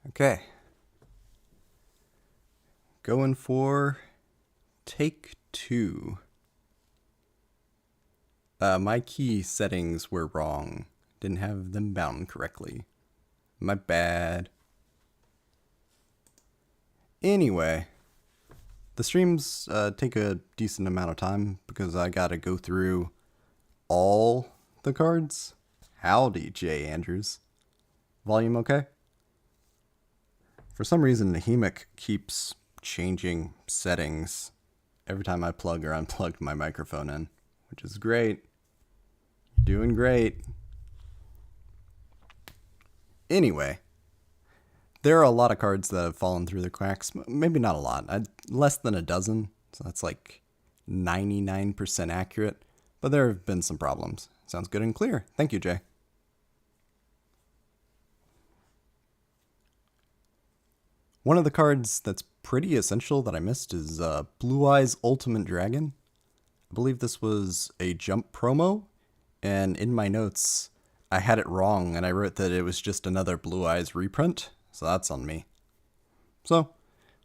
Okay. Going for take two. My key settings were wrong. Didn't have them bound correctly. My bad. Anyway, the streams take a decent amount of time because I gotta go through all the cards. Howdy, Jay Andrews. Volume okay? For some reason, Nahemic keeps changing settings every time I plug or unplug my microphone in, which is great. Doing great. Anyway, there are a lot of cards that have fallen through the cracks. Maybe not a lot. Less than a dozen. So that's like 99% accurate. But there have been some problems. Sounds good and clear. Thank you, Jay. One of the cards that's pretty essential that I missed is Blue Eyes Ultimate Dragon. I believe this was a jump promo, and in my notes, I had it wrong, and I wrote that it was just another Blue Eyes reprint, so that's on me. So,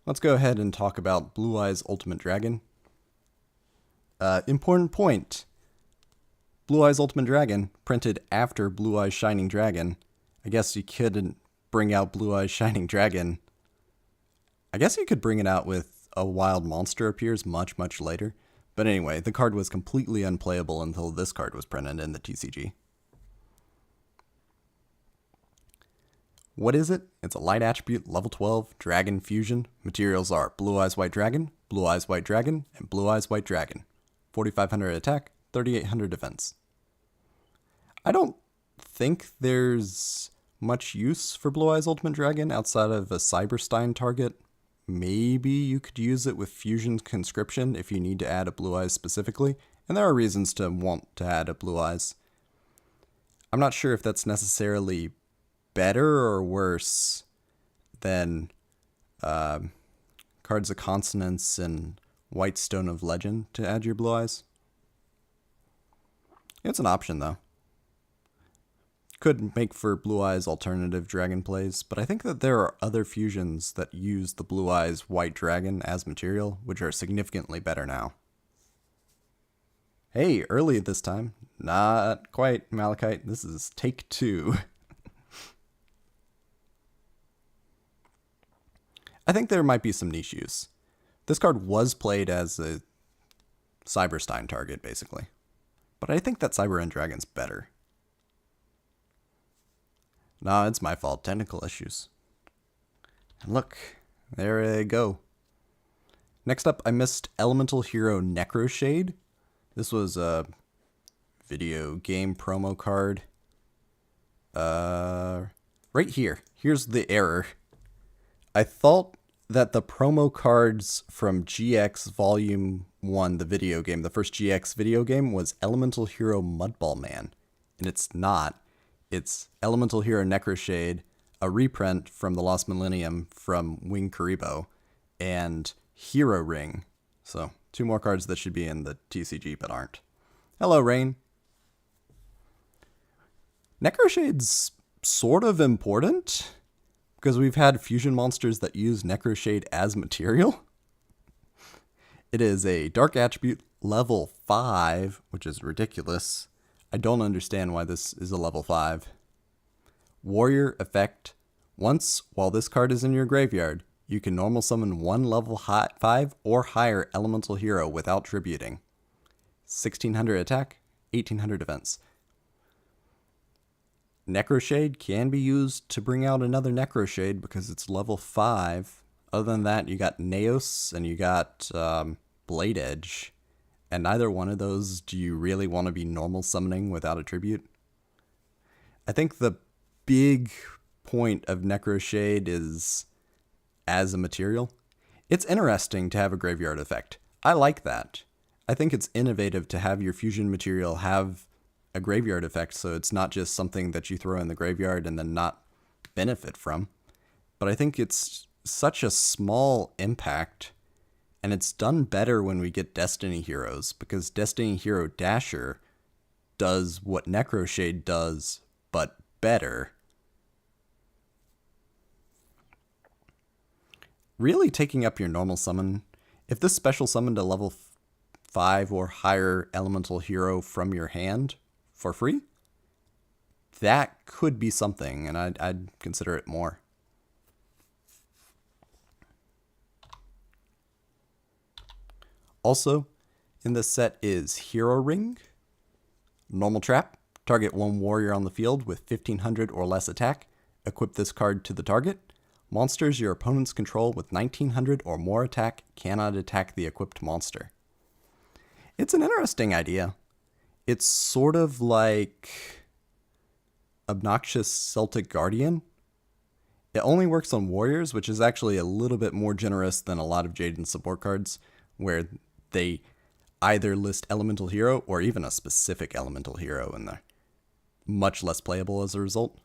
let's go ahead and talk about Blue Eyes Ultimate Dragon. Important point. Blue Eyes Ultimate Dragon, printed after Blue Eyes Shining Dragon. I guess you couldn't bring out Blue Eyes Shining Dragon. I guess you could bring it out with a wild monster appears much, much later. But anyway, the card was completely unplayable until this card was printed in the TCG. What is it? It's a light attribute, level 12, Dragon Fusion. Materials are Blue Eyes White Dragon, Blue Eyes White Dragon, and Blue Eyes White Dragon. 4,500 attack, 3,800 defense. I don't think there's much use for Blue Eyes Ultimate Dragon outside of a Cyberstein target. Maybe you could use it with Fusion Conscription if you need to add a Blue Eyes specifically, and there are reasons to want to add a Blue Eyes. I'm not sure if that's necessarily better or worse than Cards of Consonance and White Stone of Legend to add your Blue Eyes. It's an option, though. Could make for Blue Eyes alternative dragon plays, but I think that there are other fusions that use the Blue Eyes White Dragon as material, which are significantly better now. Hey, early this time. Not quite, Malachite. This is take two. I think there might be some niche use. This card was played as a Cyberstein target, basically. But I think that Cyber End Dragon's better. Nah, it's my fault. Technical issues. And look, there they go. Next up, I missed Elemental Hero Necroshade. This was a video game promo card. Right here. Here's the error. I thought that the promo cards from GX Volume 1, the video game, the first GX video game, was Elemental Hero Mudball Man. And it's not. It's Elemental Hero Necroshade, a reprint from the Lost Millennium from Wing Karibo, and Hero Ring. So, two more cards that should be in the TCG but aren't. Hello, Rain. Necroshade's sort of important, because we've had fusion monsters that use Necroshade as material. It is a dark attribute level 5, which is ridiculous. I don't understand why this is a level 5. Warrior effect. Once, while this card is in your graveyard, you can normal summon one level 5 or higher elemental hero without tributing. 1,600 attack, 1,800 defense. Necroshade can be used to bring out another Necroshade because it's level 5. Other than that, you got Neos and you got Blade Edge. And neither one of those do you really want to be normal summoning without a tribute. I think the big point of Necroshade is as a material. It's interesting to have a graveyard effect. I like that. I think it's innovative to have your fusion material have a graveyard effect, so it's not just something that you throw in the graveyard and then not benefit from. But I think it's such a small impact, and it's done better when we get Destiny Heroes, because Destiny Hero Dasher does what Necroshade does, but better. really taking up your normal summon. If this special summoned a level 5 or higher elemental hero from your hand for free, that could be something, and I'd consider it more. Also, in this set is Hero Ring, Normal Trap, target one warrior on the field with 1500 or less attack, equip this card to the target. Monsters your opponents control with 1900 or more attack cannot attack the equipped monster. It's an interesting idea. It's sort of like Obnoxious Celtic Guardian. It only works on warriors, which is actually a little bit more generous than a lot of Jaden's support cards, where they either list elemental hero or even a specific elemental hero, and they're much less playable as a result.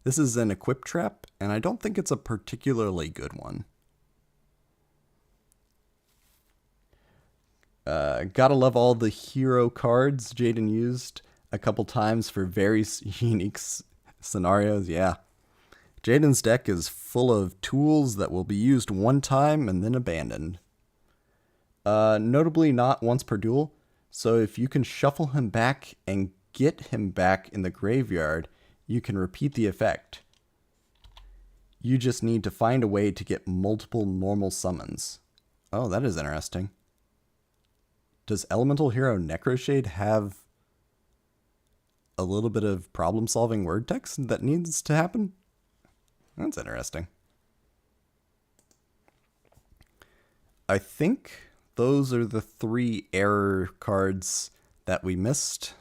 This is an equip trap, and I don't think it's a particularly good one. Gotta love all the hero cards Jaden used a couple times for very unique scenarios. Yeah. Jaden's deck is full of tools that will be used one time and then abandoned. Notably not once per duel, so if you can shuffle him back and get him back in the graveyard, you can repeat the effect. You just need to find a way to get multiple normal summons. Oh, that is interesting. Does Elemental Hero Necroshade have a little bit of problem-solving word text that needs to happen? That's interesting. I think those are the 3 error cards that we missed.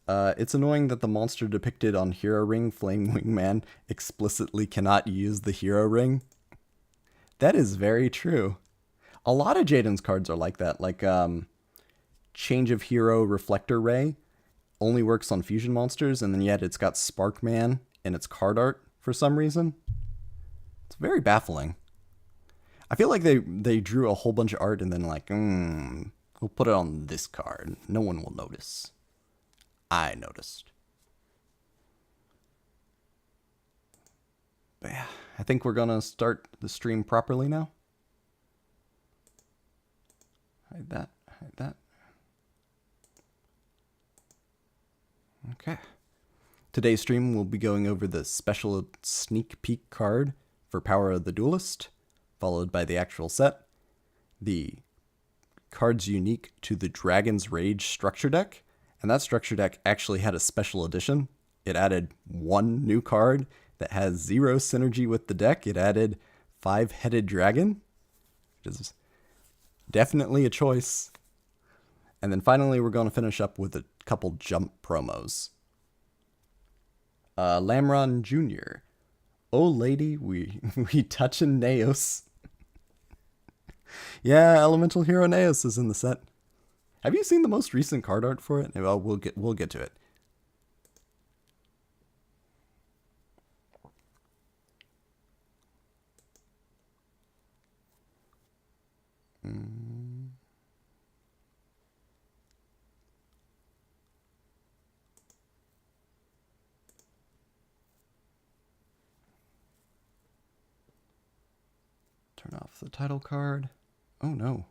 It's annoying that the monster depicted on Hero Ring, Flame Wingman, explicitly cannot use the Hero Ring. That is very true. A lot of Jaden's cards are like that, like Change of Hero Reflector Ray only works on fusion monsters, and then yet it's got Sparkman in its card art for some reason. It's very baffling. I feel like they drew a whole bunch of art and then like, we'll put it on this card. No one will notice. I noticed. But yeah, I think we're gonna start the stream properly now. Hide that, hide that. Okay. Today's stream will be going over the special sneak peek card for Power of the Duelist, followed by the actual set. The cards unique to the Dragon's Rage structure deck, and that structure deck actually had a special edition. It added 1 new card that has 0 synergy with the deck. It added 5-headed dragon, which is definitely a choice. And then finally, we're going to finish up with a couple jump promos. Lamron Jr. Oh lady, we touchin' Neos. Yeah, Elemental Hero Neos is in the set. Have you seen the most recent card art for it? Well, we'll get to it. Turn off the title card. Oh no.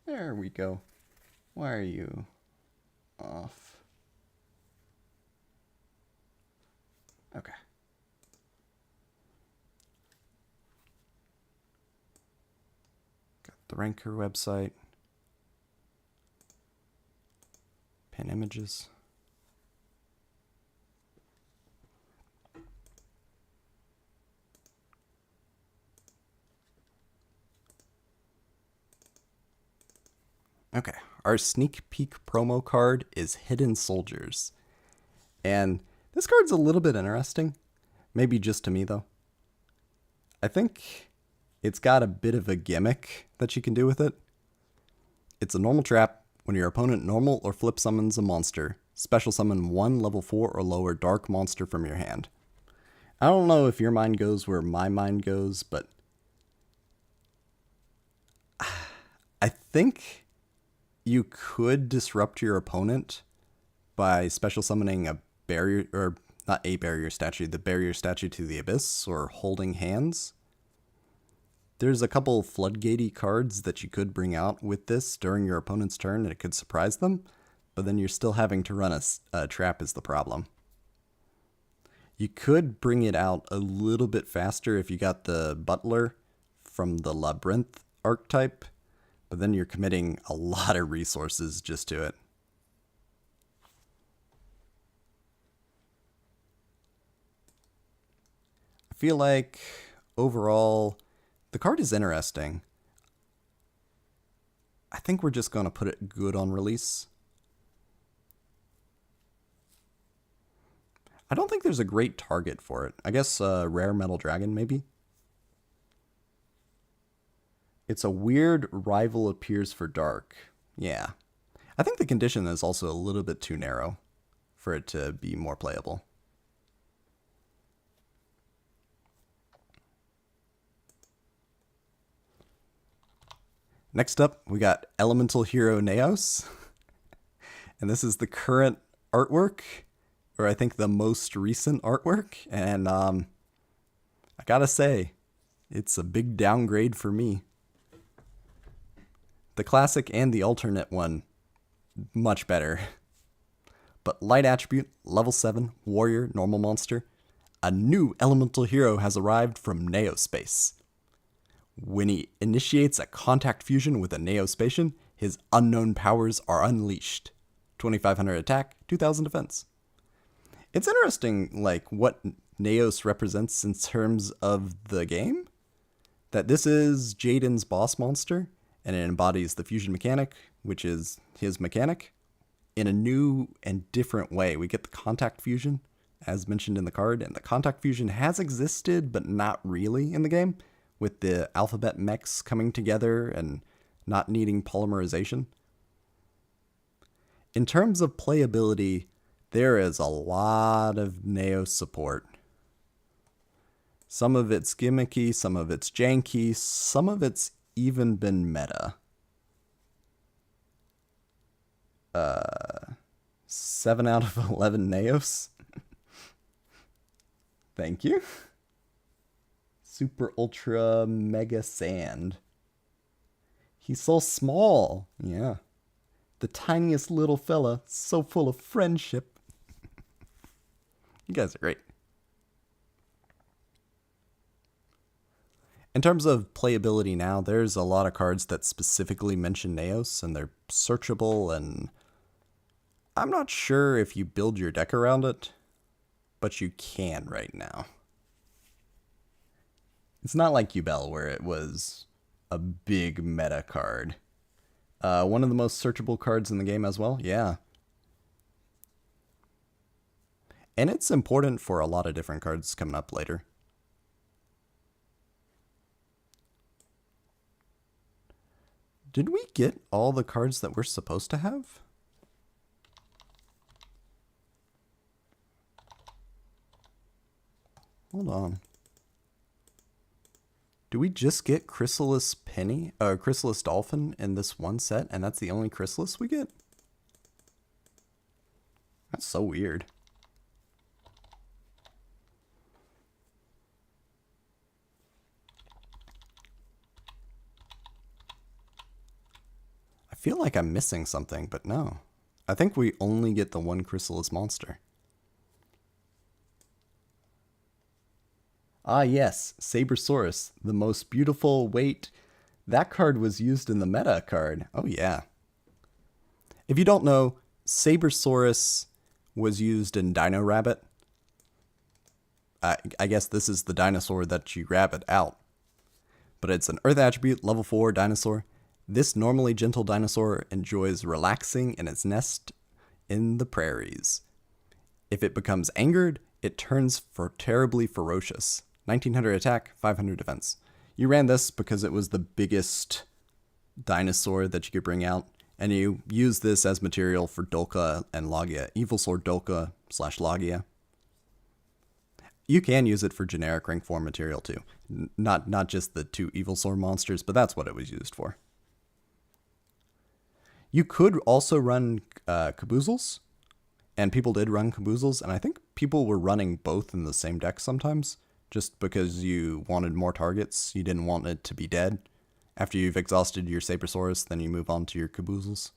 There we go. Why are you off? Okay. Got the Ranker website. Pin images. Okay, our sneak peek promo card is Hidden Soldiers. And this card's a little bit interesting. Maybe just to me, though. I think it's got a bit of a gimmick that you can do with it. It's a normal trap. When your opponent normal or flip summons a monster, special summon 1 level 4 or lower dark monster from your hand. I don't know if your mind goes where my mind goes, but I think you could disrupt your opponent by special summoning a barrier, or not a barrier statue, the barrier statue to the abyss, or holding hands. There's a couple floodgatey cards that you could bring out with this during your opponent's turn, and it could surprise them, but then you're still having to run a trap is the problem. You could bring it out a little bit faster if you got the Butler from the Labyrinth archetype, but then you're committing a lot of resources just to it. I feel like overall the card is interesting. I think we're just going to put it good on release. I don't think there's a great target for it. I guess Rare Metal Dragon, maybe? It's a weird rival appears for dark. Yeah. I think the condition is also a little bit too narrow for it to be more playable. Next up, we got Elemental Hero Neos. And this is the current artwork, or I think the most recent artwork. And I gotta say, it's a big downgrade for me. The classic and the alternate one, much better. But light attribute, level 7, warrior, normal monster. A new elemental hero has arrived from Neospace. When he initiates a contact fusion with a Neospatian, his unknown powers are unleashed. 2500 attack, 2000 defense. It's interesting, like, what Neos represents in terms of the game. That this is Jaden's boss monster, and it embodies the fusion mechanic, which is his mechanic, in a new and different way. We get the contact fusion, as mentioned in the card, and the contact fusion has existed, but not really in the game, with the alphabet mechs coming together and not needing polymerization. In terms of playability, there is a lot of Neos support. Some of it's gimmicky, some of it's janky, some of it's even been meta. 7 out of 11 Neos. Thank you. Super Ultra Mega Sand. He's so small. Yeah. The tiniest little fella, so full of friendship. You guys are great. In terms of playability now, there's a lot of cards that specifically mention Neos, and they're searchable, and I'm not sure if you build your deck around it, but you can right now. It's not like Yubel, where it was a big meta card. One of the most searchable cards in the game as well, yeah. And it's important for a lot of different cards coming up later. Did we get all the cards that we're supposed to have? Hold on. Do we just get Chrysalis Penny, Chrysalis Dolphin in this one set, and that's the only Chrysalis we get? That's so weird. I feel like I'm missing something, but no. I think we only get the one Chrysalis monster. Ah yes, Sabersaurus, the most beautiful weight. That card was used in the meta card. Oh yeah. If you don't know, Sabersaurus was used in Dino Rabbit. I guess this is the dinosaur that you rabbit out. But it's an Earth attribute, level 4 dinosaur. This normally gentle dinosaur enjoys relaxing in its nest in the prairies. If it becomes angered, it turns terribly ferocious. 1900 attack, 500 defense. You ran this because it was the biggest dinosaur that you could bring out, and you use this as material for Dolka and Logia. Evil Sword Dolka / Logia. You can use it for generic rank 4 material too. Not just the 2 Evil Sword monsters, but that's what it was used for. You could also run Caboozles, and people did run Caboozles, and I think people were running both in the same deck sometimes, just because you wanted more targets. You didn't want it to be dead. After you've exhausted your Sabersaurus, then you move on to your Caboozles.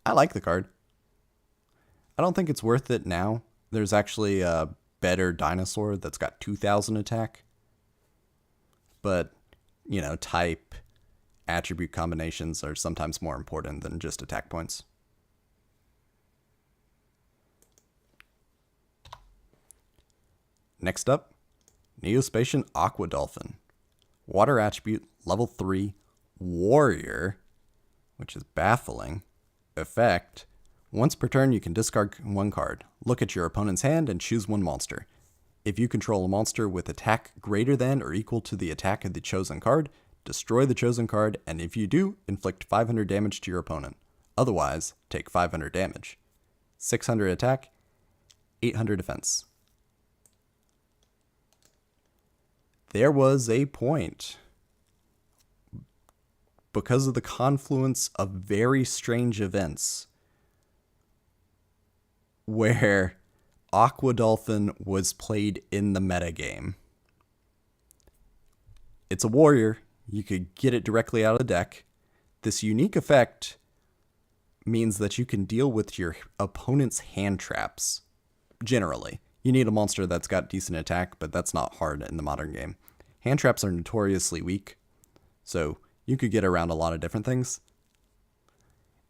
I like the card. I don't think it's worth it now. There's actually a better Dinosaur that's got 2,000 attack. But, you know, type, attribute combinations are sometimes more important than just attack points. Next up, Neospatian Aqua Dolphin. Water attribute, level 3, warrior, which is baffling. Effect, once per turn you can discard 1 card. Look at your opponent's hand and choose 1 monster. If you control a monster with attack greater than or equal to the attack of the chosen card, destroy the chosen card, and if you do, inflict 500 damage to your opponent. Otherwise, take 500 damage. 600 attack, 800 defense. There was a point, because of the confluence of very strange events, where Aqua Dolphin was played in the metagame. It's a warrior. You could get it directly out of the deck. This unique effect means that you can deal with your opponent's hand traps. Generally. You need a monster that's got decent attack, but that's not hard in the modern game. Hand traps are notoriously weak, so you could get around a lot of different things.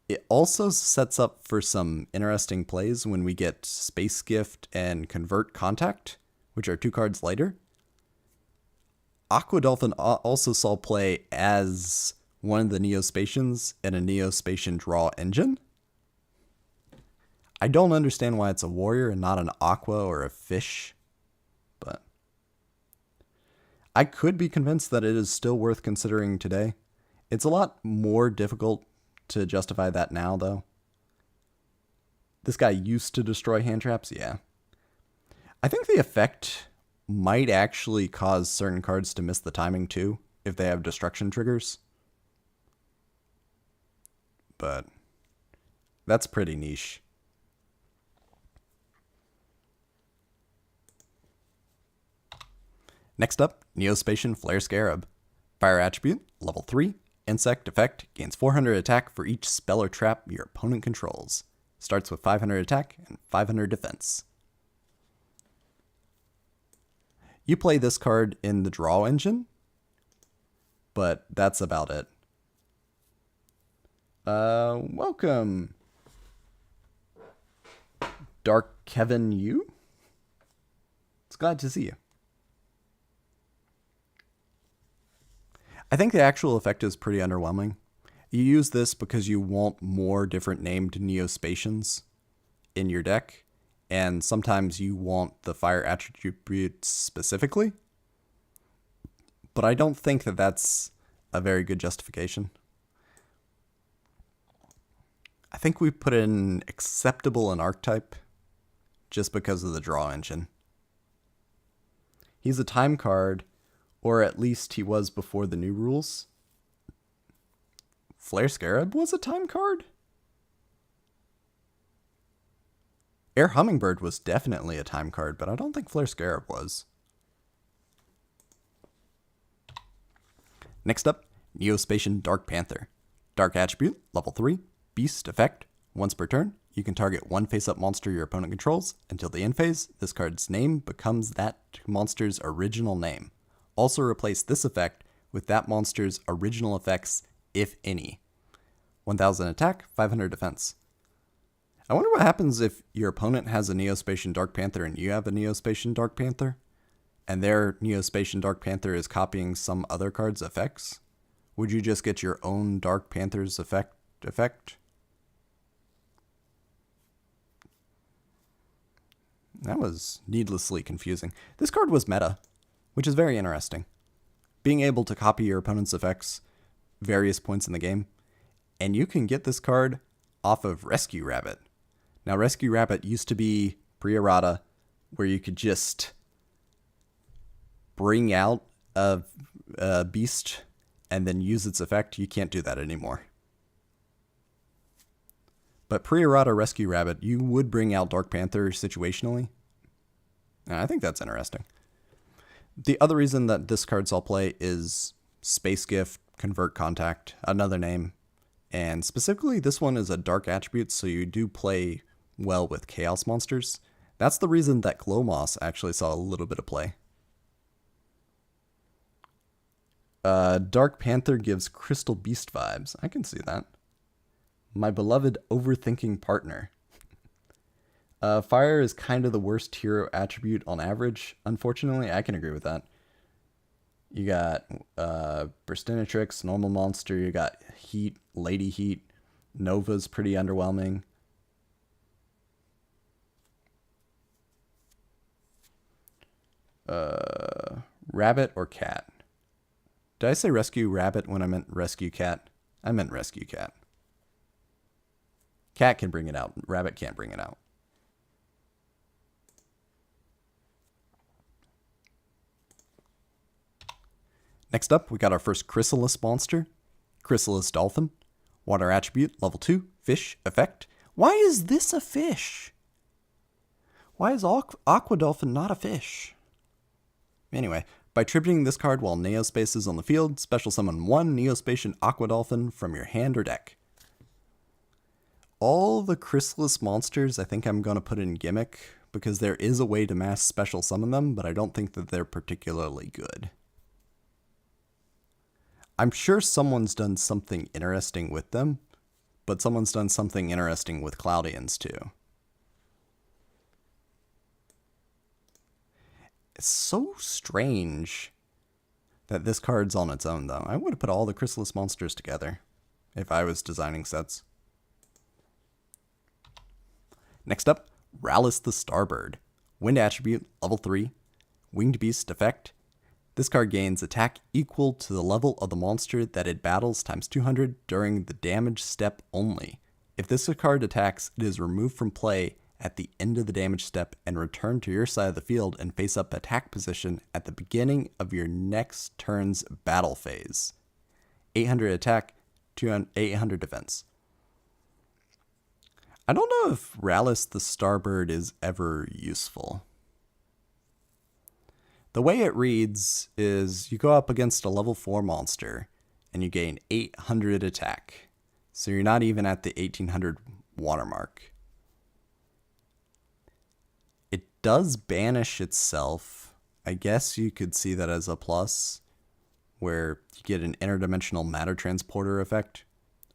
It also sets up for some interesting plays when we get Space Gift and Convert Contact, which are 2 cards later. Aqua Dolphin also saw play as one of the Neospatians in a Neospatian draw engine. I don't understand why it's a warrior and not an aqua or a fish, but I could be convinced that it is still worth considering today. It's a lot more difficult to justify that now, though. This guy used to destroy hand traps, yeah. I think the effect might actually cause certain cards to miss the timing too, if they have destruction triggers. But that's pretty niche. Next up, Neospatian Flare Scarab. Fire attribute, level 3. Insect effect, gains 400 attack for each spell or trap your opponent controls. Starts with 500 attack and 500 defense. You play this card in the draw engine, but that's about it. Welcome, Dark Kevin Yu. It's glad to see you. I think the actual effect is pretty underwhelming. You use this because you want more different named Neospatians in your deck, and sometimes you want the fire attributes specifically. But I don't think that that's a very good justification. I think we put in acceptable an archetype just because of the draw engine. He's a time card, or at least he was before the new rules. Flare Scarab was a time card? Air Hummingbird was definitely a time card, but I don't think Flare Scarab was. Next up, Neospatian Dark Panther. Dark attribute, level 3. Beast effect, once per turn, you can target 1 face-up monster your opponent controls. Until the end phase, this card's name becomes that monster's original name. Also replace this effect with that monster's original effects, if any. 1000 attack, 500 defense. I wonder what happens if your opponent has a Neospatian Dark Panther and you have a Neospatian Dark Panther, and their Neospatian Dark Panther is copying some other card's effects. Would you just get your own Dark Panther's effect? That was needlessly confusing. This card was meta, which is very interesting. Being able to copy your opponent's effects various points in the game. And you can get this card off of Rescue Rabbit. Now, Rescue Rabbit used to be pre-errata where you could just bring out a beast and then use its effect. You can't do that anymore. But pre-errata Rescue Rabbit, you would bring out Dark Panther situationally. And I think that's interesting. The other reason that this card saw play is Space Gift, Convert Contact, another name. And specifically, this one is a dark attribute, so you do play well with Chaos monsters. That's the reason that Glow Moss actually saw a little bit of play. Dark Panther gives Crystal Beast vibes. I can see that. My beloved overthinking partner. Fire is kind of the worst hero attribute on average. Unfortunately, I can agree with that. You got Burstinatrix, normal monster. You got Heat, Lady Heat. Nova's pretty underwhelming. Rabbit or cat? Did I say rescue rabbit when I meant rescue cat? I meant rescue cat. Cat can bring it out. Rabbit can't bring it out. Next up, we got our first Chrysalis monster. Chrysalis Dolphin. Water attribute, level 2, fish, effect. Why is this a fish? Why is Aqua Dolphin not a fish? Anyway, by tributing this card while Neospace is on the field, special summon 1 Neospatian Aqua Dolphin from your hand or deck. All the Chrysalis monsters I think I'm going to put in Gimmick, because there is a way to mass special summon them, but I don't think that they're particularly good. I'm sure someone's done something interesting with them, but someone's done something interesting with Cloudians too. It's so strange that this card's on its own, though. I would have put all the Chrysalis monsters together if I was designing sets. Next up, Rallis the Starbird. Wind attribute, level 3. Winged Beast effect. This card gains attack equal to the level of the monster that it battles times 200 during the damage step only. If this card attacks, it is removed from play at the end of the damage step and returned to your side of the field and face up attack position at the beginning of your next turn's battle phase. 800 attack, 800 defense. I don't know if Rallis the Starbird is ever useful. The way it reads is you go up against a level 4 monster and you gain 800 attack. So you're not even at the 1800 watermark. It does banish itself. I guess you could see that as a plus, where you get an interdimensional matter transporter effect,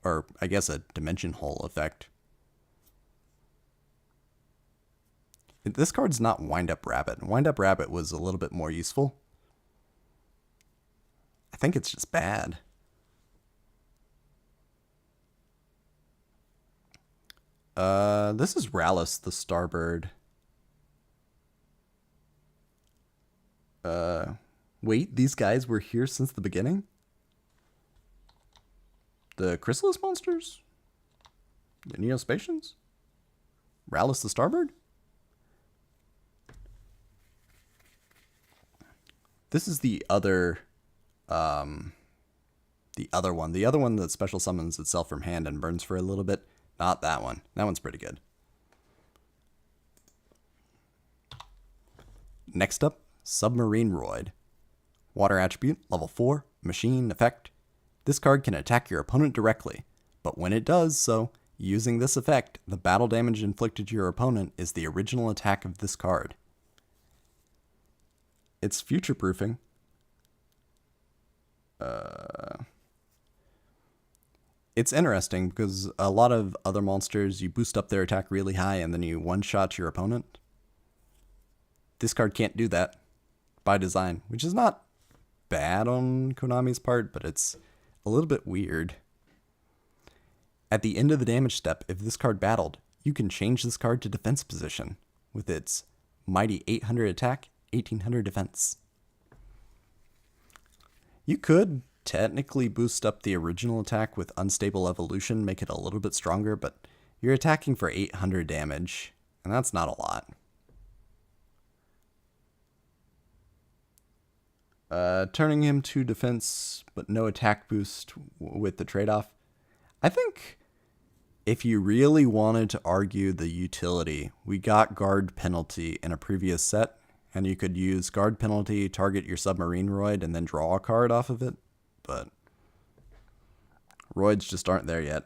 or I guess a dimension hole effect. This card's not Wind Up Rabbit. Wind Up Rabbit was a little bit more useful. I think it's just bad. This is Rallis the Starbird. Wait, these guys were here since the beginning? The Chrysalis monsters? The Neospatians? Rallis the Starbird? This is the other one. The other one that special summons itself from hand and burns for a little bit. Not that one. That one's pretty good. Next up, Submarine Roid. Water attribute, level 4, machine effect. This card can attack your opponent directly, but when it does so, using this effect, the battle damage inflicted to your opponent is the original attack of this card. It's future-proofing. It's interesting because a lot of other monsters, you boost up their attack really high and then you one-shot your opponent. This card can't do that by design, which is not bad on Konami's part, but it's a little bit weird. At the end of the damage step, if this card battled, you can change this card to defense position with its mighty 800 attack, 1800 defense. You could technically boost up the original attack with Unstable Evolution, make it a little bit stronger, but you're attacking for 800 damage, and that's not a lot. Turning him to defense, but no attack boost with the trade-off. I think if you really wanted to argue the utility, we got guard penalty in a previous set, and you could use guard penalty, target your submarine Roid, and then draw a card off of it. But Roids just aren't there yet.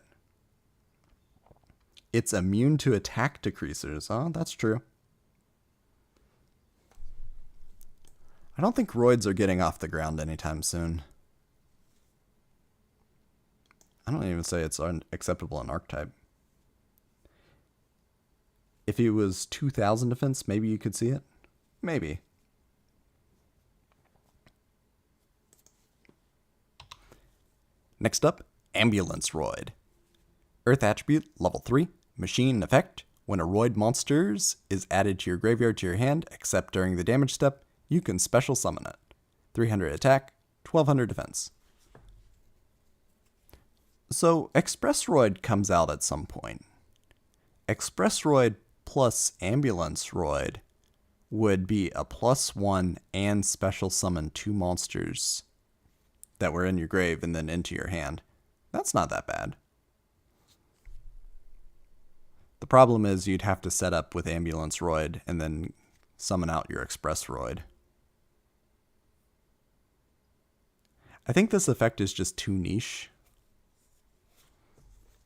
It's immune to attack decreasers. Oh, that's true. I don't think Roids are getting off the ground anytime soon. I don't even say it's unacceptable in archetype. If it was 2000 defense, maybe you could see it. Maybe. Next up, Ambulance Roid. Earth attribute, level 3. Machine effect. When a Roid monster is added to your graveyard to your hand, except during the damage step, you can special summon it. 300 attack, 1200 defense. So Express Roid comes out at some point. Express Roid plus Ambulance Roid would be a +1 and special summon 2 monsters that were in your grave and then into your hand. That's not that bad. The problem is you'd have to set up with Ambulance Roid and then summon out your Express Roid. I think this effect is just too niche.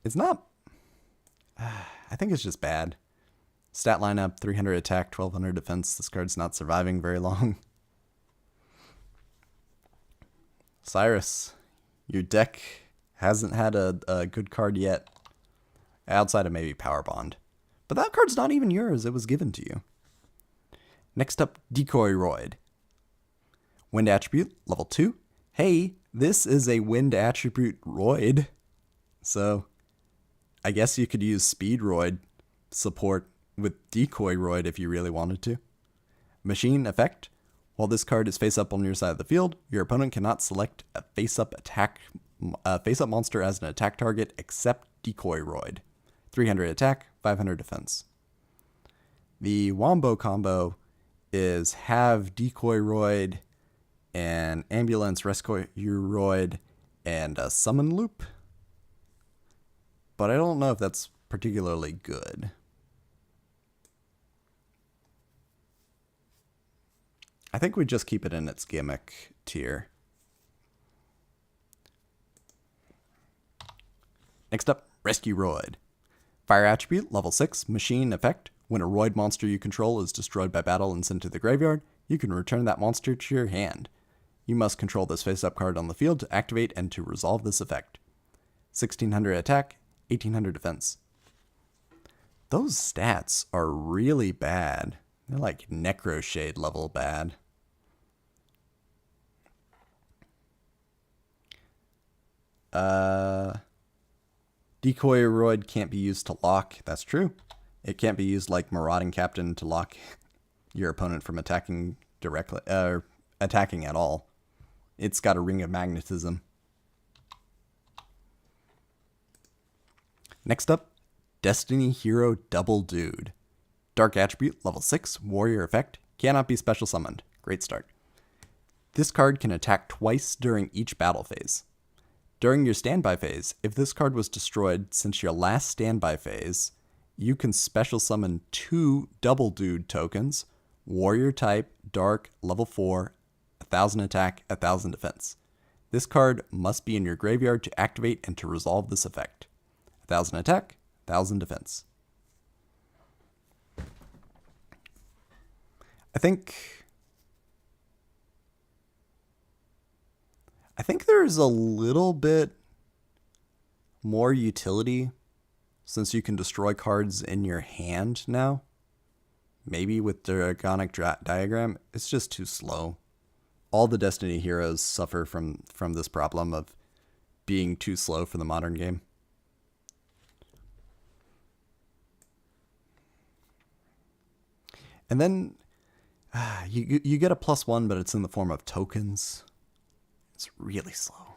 It's not... I think it's just bad. Stat lineup, 300 attack, 1200 defense. This card's not surviving very long. Cyrus, your deck hasn't had a good card yet. Outside of maybe Power Bond. But that card's not even yours. It was given to you. Next up, Decoy Roid. Wind attribute, level 2. Hey, this is a wind attribute Roid. So, I guess you could use Speed Roid support with Decoy Roid if you really wanted to. Machine effect. While this card is face up on your side of the field, your opponent cannot select a face-up monster as an attack target except Decoy Roid. 300 attack, 500 defense. The Wombo combo is have Decoy Roid and Ambulance Rescue Roid and a Summon Loop. But I don't know if that's particularly good. I think we just keep it in its gimmick tier. Next up, Rescue Roid. Fire attribute, level 6, machine effect. When a Roid monster you control is destroyed by battle and sent to the graveyard, you can return that monster to your hand. You must control this face-up card on the field to activate and to resolve this effect. 1600 attack, 1800 defense. Those stats are really bad. They're like Necroshade level bad. Decoy Roid can't be used to lock. That's true. It can't be used like Marauding Captain to lock your opponent from attacking directly, attacking at all. It's got a Ring of Magnetism. Next up, Destiny Hero Double Dude. Dark attribute, level 6, warrior effect, cannot be special summoned. Great start. This card can attack twice during each battle phase. During your standby phase, if this card was destroyed since your last standby phase, you can special summon 2 Double Dude tokens, warrior type, dark, level 4, 1000 attack, 1000 defense. This card must be in your graveyard to activate and to resolve this effect. 1000 attack, 1000 defense. I think there's a little bit more utility since you can destroy cards in your hand now. Maybe with Dragonic Diagram, it's just too slow. All the Destiny heroes suffer from this problem of being too slow for the modern game. And then you get a +1, but it's in the form of tokens. It's really slow.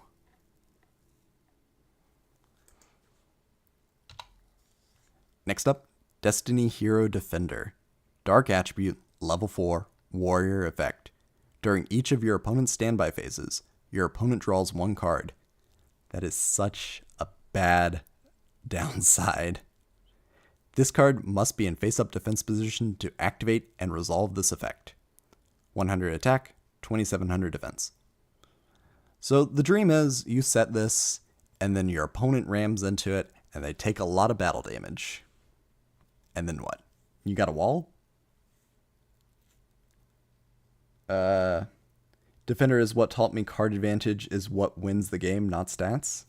Next up, Destiny Hero Defender. Dark attribute, level 4, warrior effect. During each of your opponent's standby phases, your opponent draws one card. That is such a bad downside. This card must be in face-up defense position to activate and resolve this effect. 100 attack, 2700 defense. So the dream is you set this, and then your opponent rams into it, and they take a lot of battle damage. And then what? You got a wall? Defender is what taught me card advantage is what wins the game, not stats.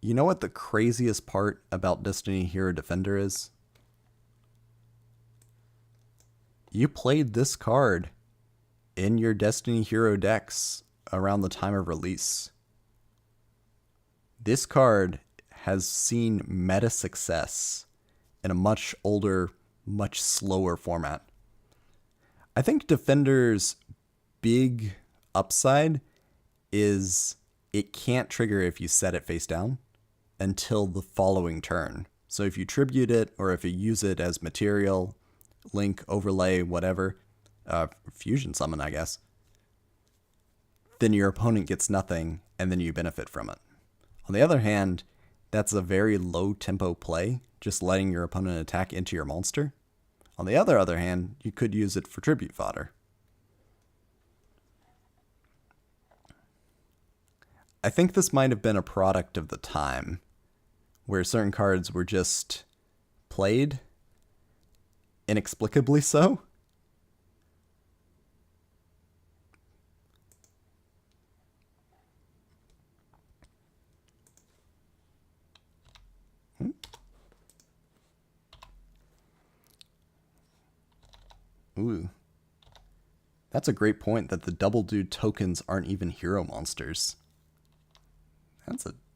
You know what the craziest part about Destiny Hero Defender is? You played this card in your Destiny Hero decks around the time of release. This card has seen meta success in a much older, much slower format. I think Defender's big upside is it can't trigger if you set it face down until the following turn. So if you tribute it, or if you use it as material, link, overlay, whatever, fusion summon, I guess, then your opponent gets nothing, and then you benefit from it. On the other hand, that's a very low tempo play, just letting your opponent attack into your monster. On the other hand, you could use it for tribute fodder. I think this might have been a product of the time, where certain cards were just played inexplicably so. Ooh. That's a great point that the Double Dude tokens aren't even hero monsters.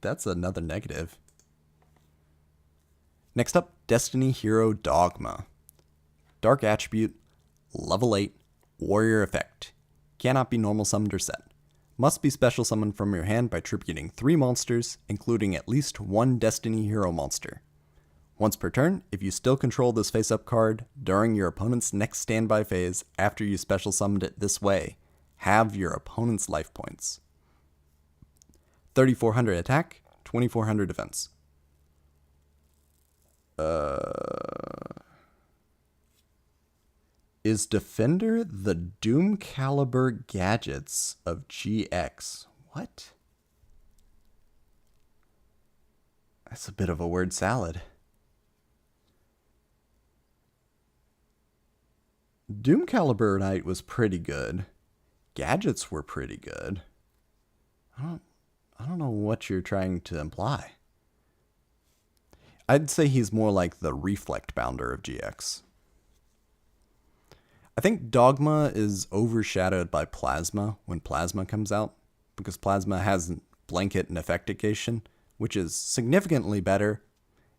That's another negative. Next up, Destiny Hero Dogma. Dark Attribute, level 8, Warrior Effect. Cannot be normal summoned or set. Must be special summoned from your hand by tributing 3 monsters, including at least 1 Destiny Hero monster. Once per turn, if you still control this face-up card during your opponent's next standby phase after you special summoned it this way, halve your opponent's life points. 3400 attack, 2400 defense. Is Defender the Doom Caliber gadgets of GX? What? That's a bit of a word salad. Doom Caliber Knight was pretty good. Gadgets were pretty good. I don't know what you're trying to imply. I'd say he's more like the Reflect Bounder of GX. I think Dogma is overshadowed by Plasma when Plasma comes out, because Plasma has Blanket and Effectication, which is significantly better.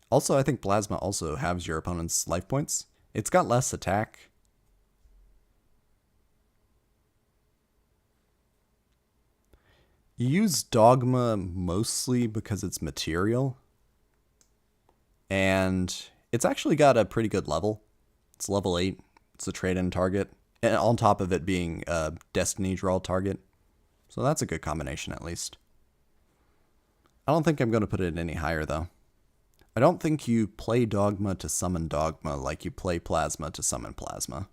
Also, I think Plasma also halves your opponent's life points. It's got less attack. You use Dogma mostly because it's material, and it's actually got a pretty good level. It's level 8, it's a trade-in target, and on top of it being a Destiny draw target, so that's a good combination at least. I don't think I'm going to put it any higher though. I don't think you play Dogma to summon Dogma like you play Plasma to summon Plasma.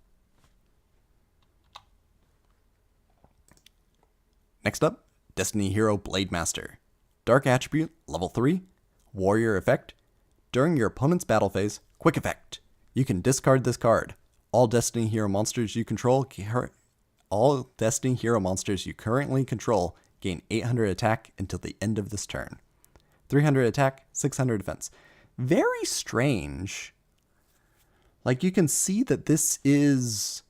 Next up, Destiny Hero Blade Master. Dark Attribute, level 3, Warrior Effect. During your opponent's battle phase, quick effect. You can discard this card. All Destiny Hero monsters you currently control gain 800 attack until the end of this turn. 300 attack, 600 defense. Very strange. Like, you can see that this is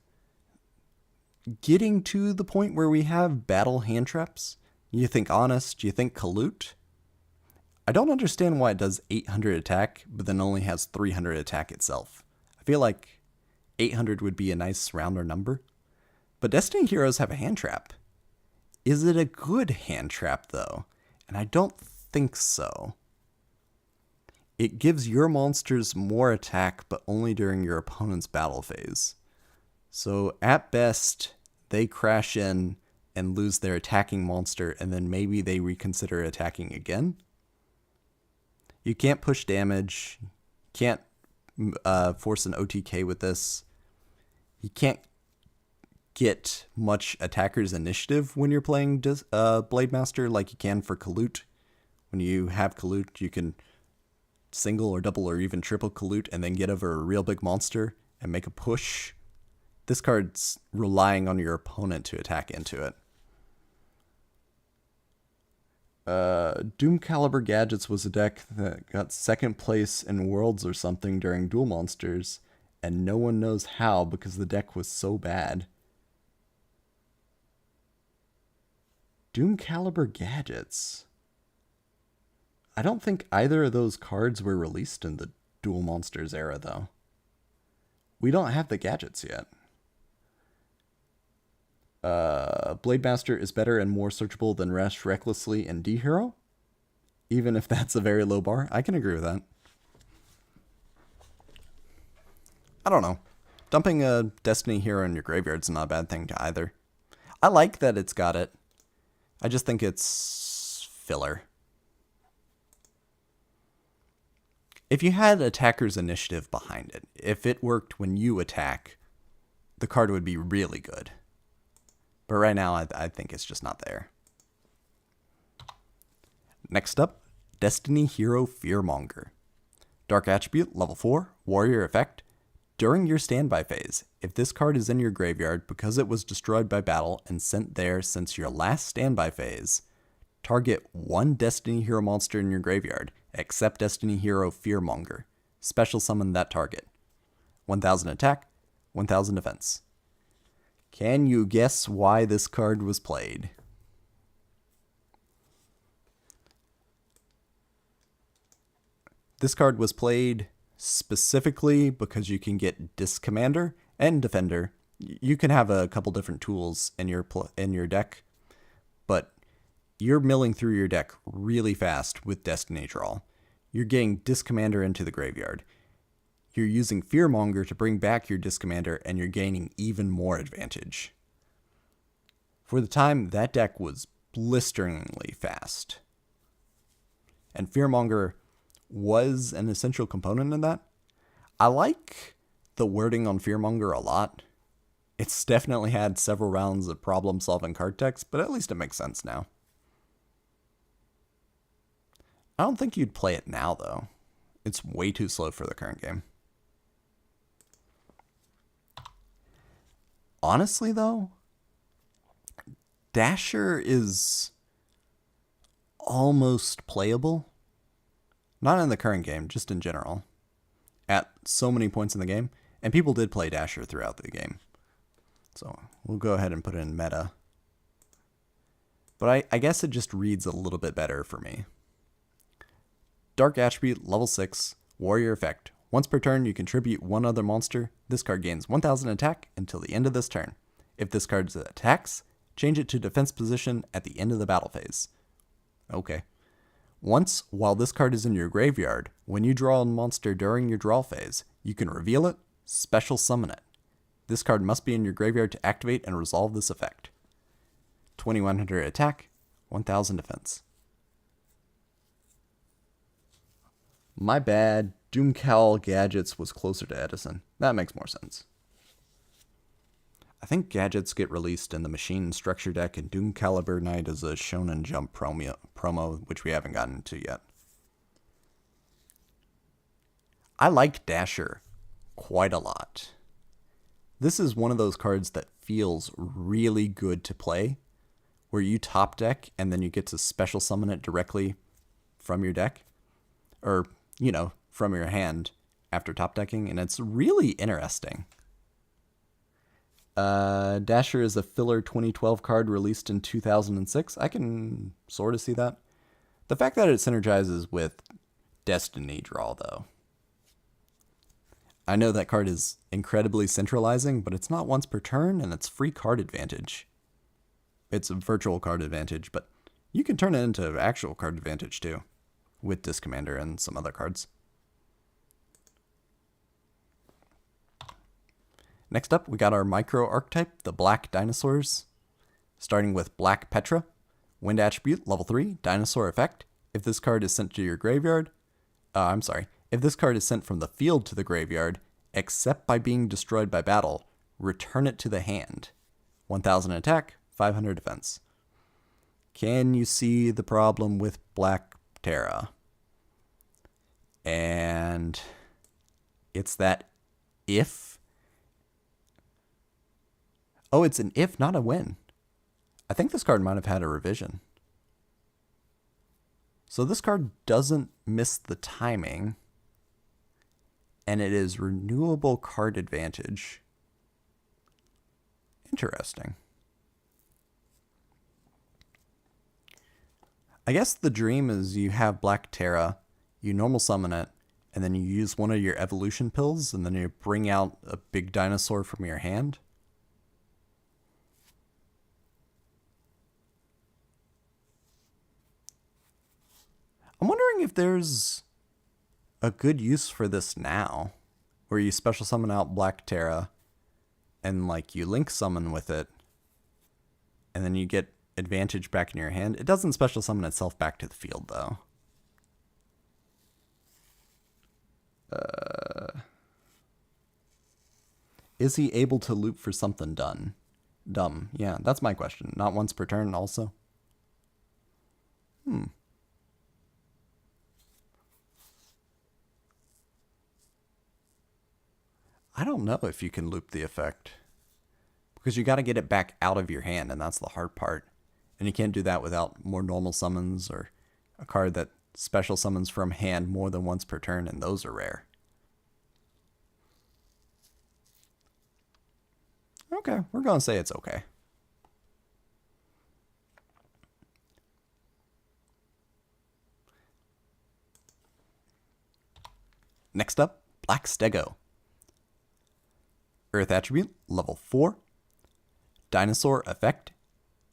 getting to the point where we have battle hand traps. You think Honest, you think Kalute. I don't understand why it does 800 attack, but then only has 300 attack itself. I feel like 800 would be a nice rounder number. But Destiny Heroes have a hand trap. Is it a good hand trap, though? And I don't think so. It gives your monsters more attack, but only during your opponent's battle phase. So at best, they crash in and lose their attacking monster, and then maybe they reconsider attacking again. You can't push damage. Can't force an OTK with this. You can't get much attacker's initiative when you're playing Blade Master like you can for Kalut. When you have Kalut, you can single or double or even triple Kalut and then get over a real big monster and make a push. This card's relying on your opponent to attack into it. Doom Caliber Gadgets was a deck that got second place in Worlds or something during Duel Monsters, and no one knows how because the deck was so bad. Doom Caliber Gadgets. I don't think either of those cards were released in the Duel Monsters era, though. We don't have the gadgets yet. Blade Master is better and more searchable than Rush Recklessly and D-Hero. Even if that's a very low bar, I can agree with that. I don't know. Dumping a Destiny Hero in your graveyard's not a bad thing to either. I like that it's got it. I just think it's filler. If you had attacker's initiative behind it, if it worked when you attack, the card would be really good. But right now, I think it's just not there. Next up, Destiny Hero Fearmonger. Dark Attribute, level 4, Warrior Effect. During your standby phase, if this card is in your graveyard because it was destroyed by battle and sent there since your last standby phase, target one Destiny Hero monster in your graveyard, except Destiny Hero Fearmonger. Special summon that target. 1000 attack, 1000 defense. Can you guess why this card was played? This card was played specifically because you can get Disc Commander and Defender. You can have a couple different tools in your deck, but you're milling through your deck really fast with Destiny Draw. You're getting Disc Commander into the graveyard. You're using Fearmonger to bring back your Disc Commander, and you're gaining even more advantage. For the time, that deck was blisteringly fast. And Fearmonger was an essential component in that. I like the wording on Fearmonger a lot. It's definitely had several rounds of problem-solving card decks, but at least it makes sense now. I don't think you'd play it now, though. It's way too slow for the current game. Honestly, though, Dasher is almost playable. Not in the current game, just in general. At so many points in the game. And people did play Dasher throughout the game. So we'll go ahead and put it in meta. But I guess it just reads a little bit better for me. Dark Attribute, level 6, Warrior Effect. Once per turn, you contribute one other monster. This card gains 1000 attack until the end of this turn. If this card attacks, change it to defense position at the end of the battle phase. Okay. Once, while this card is in your graveyard, when you draw a monster during your draw phase, you can reveal it, special summon it. This card must be in your graveyard to activate and resolve this effect. 2100 attack, 1000 defense. My bad, Doomcal Gadgets was closer to Edison. That makes more sense. I think Gadgets get released in the Machine Structure deck, and Doom Caliber Knight is a Shonen Jump promo, which we haven't gotten to yet. I like Dasher quite a lot. This is one of those cards that feels really good to play, where you top deck and then you get to special summon it directly from your deck, or, you know, from your hand after top decking, and it's really interesting. Dasher is a filler 2012 card released in 2006. I can sort of see that. The fact that it synergizes with Destiny Draw, though. I know that card is incredibly centralizing, but it's not once per turn, and it's free card advantage. It's a virtual card advantage, but you can turn it into actual card advantage, too, with Disc Commander and some other cards. Next up, we got our micro archetype, the black dinosaurs. Starting with Black Petra. Wind attribute, level 3, dinosaur effect. If this card is sent to your graveyard, if this card is sent from the field to the graveyard, except by being destroyed by battle, return it to the hand. 1000 attack, 500 defense. Can you see the problem with Black Terra? And it's that if. Oh, it's an if, not a when. I think this card might have had a revision. So this card doesn't miss the timing, and it is renewable card advantage. Interesting. I guess the dream is you have Black Terra, you normal summon it, and then you use one of your evolution pills, and then you bring out a big dinosaur from your hand. I'm wondering if there's a good use for this now, where you special summon out Black Terra, and like you link summon with it, and then you get advantage back in your hand. It doesn't special summon itself back to the field, though. Is he able to loop for something dumb? Yeah, that's my question. Not once per turn also? I don't know if you can loop the effect, because you got to get it back out of your hand, and that's the hard part. And you can't do that without more normal summons or a card that special summons from hand more than once per turn, and those are rare. Okay, we're going to say it's okay. Next up, Black Stego. Earth attribute, level 4. Dinosaur effect.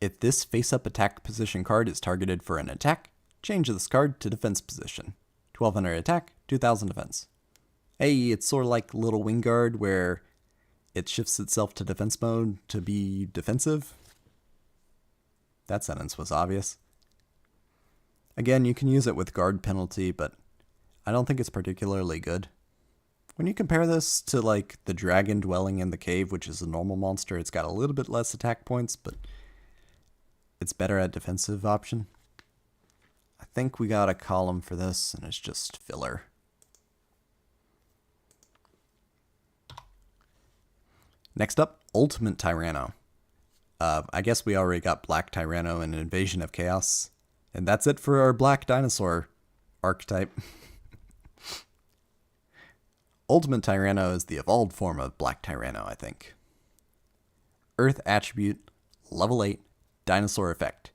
If this face-up attack position card is targeted for an attack, change this card to defense position. 1200 attack, 2000 defense. Hey, it's sort of like Little Wingard, where it shifts itself to defense mode to be defensive. That sentence was obvious. Again, you can use it with guard penalty, but I don't think it's particularly good. When you compare this to like the dragon dwelling in the cave, which is a normal monster, it's got a little bit less attack points, but it's better at defensive option. I think we got a column for this, and it's just filler. Next up, Ultimate Tyranno. I guess we already got Black Tyranno and Invasion of Chaos. And that's it for our Black Dinosaur archetype. Ultimate Tyranno is the evolved form of Black Tyranno, I think. Earth attribute, level 8, Dinosaur effect.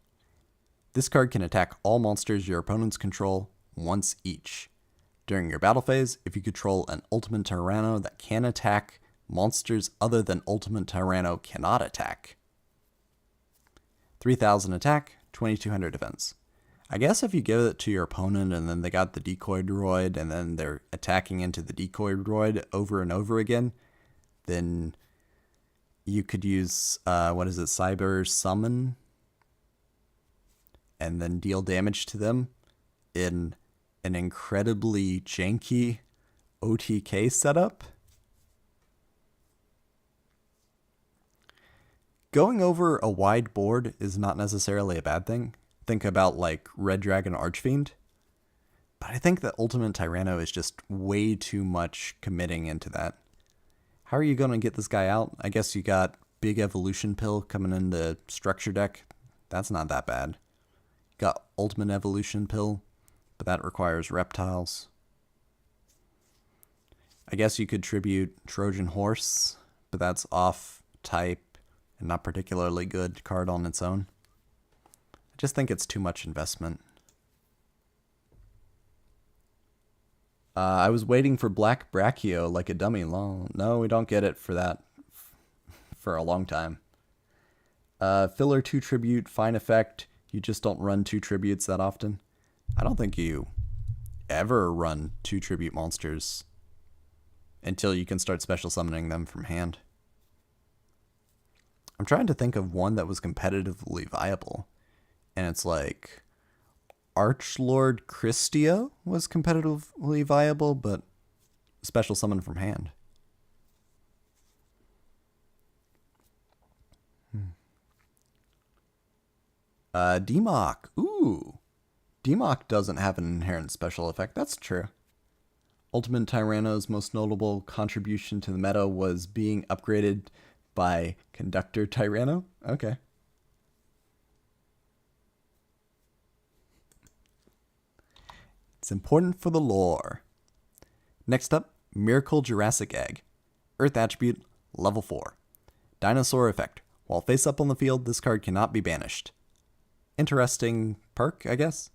This card can attack all monsters your opponents control once each. During your battle phase, if you control an Ultimate Tyranno that can attack, monsters other than Ultimate Tyranno cannot attack. 3000 attack, 2200 defense. I guess if you give it to your opponent and then they got the decoy droid and then they're attacking into the decoy droid over and over again, then you could use, Cyber Summon, and then deal damage to them in an incredibly janky OTK setup. Going over a wide board is not necessarily a bad thing. Think about like Red Dragon Archfiend. But I think that Ultimate Tyranno is just way too much committing into that. How are you going to get this guy out? I guess you got Big Evolution Pill coming in the structure deck. That's not that bad. You got Ultimate Evolution Pill, but that requires reptiles. I guess you could tribute Trojan Horse, but that's off type and not particularly good card on its own. I just think it's too much investment. I was waiting for Black Brachio like a dummy. No, we don't get it for that for a long time. Filler 2 tribute, fine effect. You just don't run 2 tributes that often. I don't think you ever run 2 tribute monsters until you can start special summoning them from hand. I'm trying to think of one that was competitively viable. And it's like Archlord Christio was competitively viable, but special summon from hand. Demok. Ooh. Demok doesn't have an inherent special effect. That's true. Ultimate Tyranno's most notable contribution to the meta was being upgraded by Conductor Tyranno. Okay. It's important for the lore. Next up, Miracle Jurassic Egg. Earth attribute, level 4. Dinosaur effect. While face up on the field, this card cannot be banished. Interesting perk, I guess.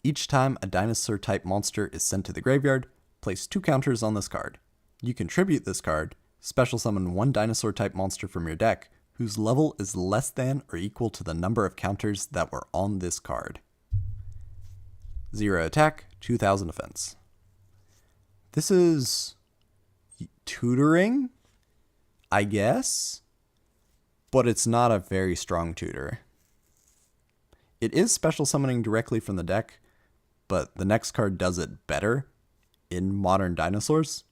Each time a dinosaur type monster is sent to the graveyard, place 2 counters on this card. You contribute this card, special summon 1 dinosaur type monster from your deck, whose level is less than or equal to the number of counters that were on this card. 0 attack, 2000 defense. This is tutoring, I guess, but it's not a very strong tutor. It is special summoning directly from the deck, but the next card does it better in Modern Dinosaurs.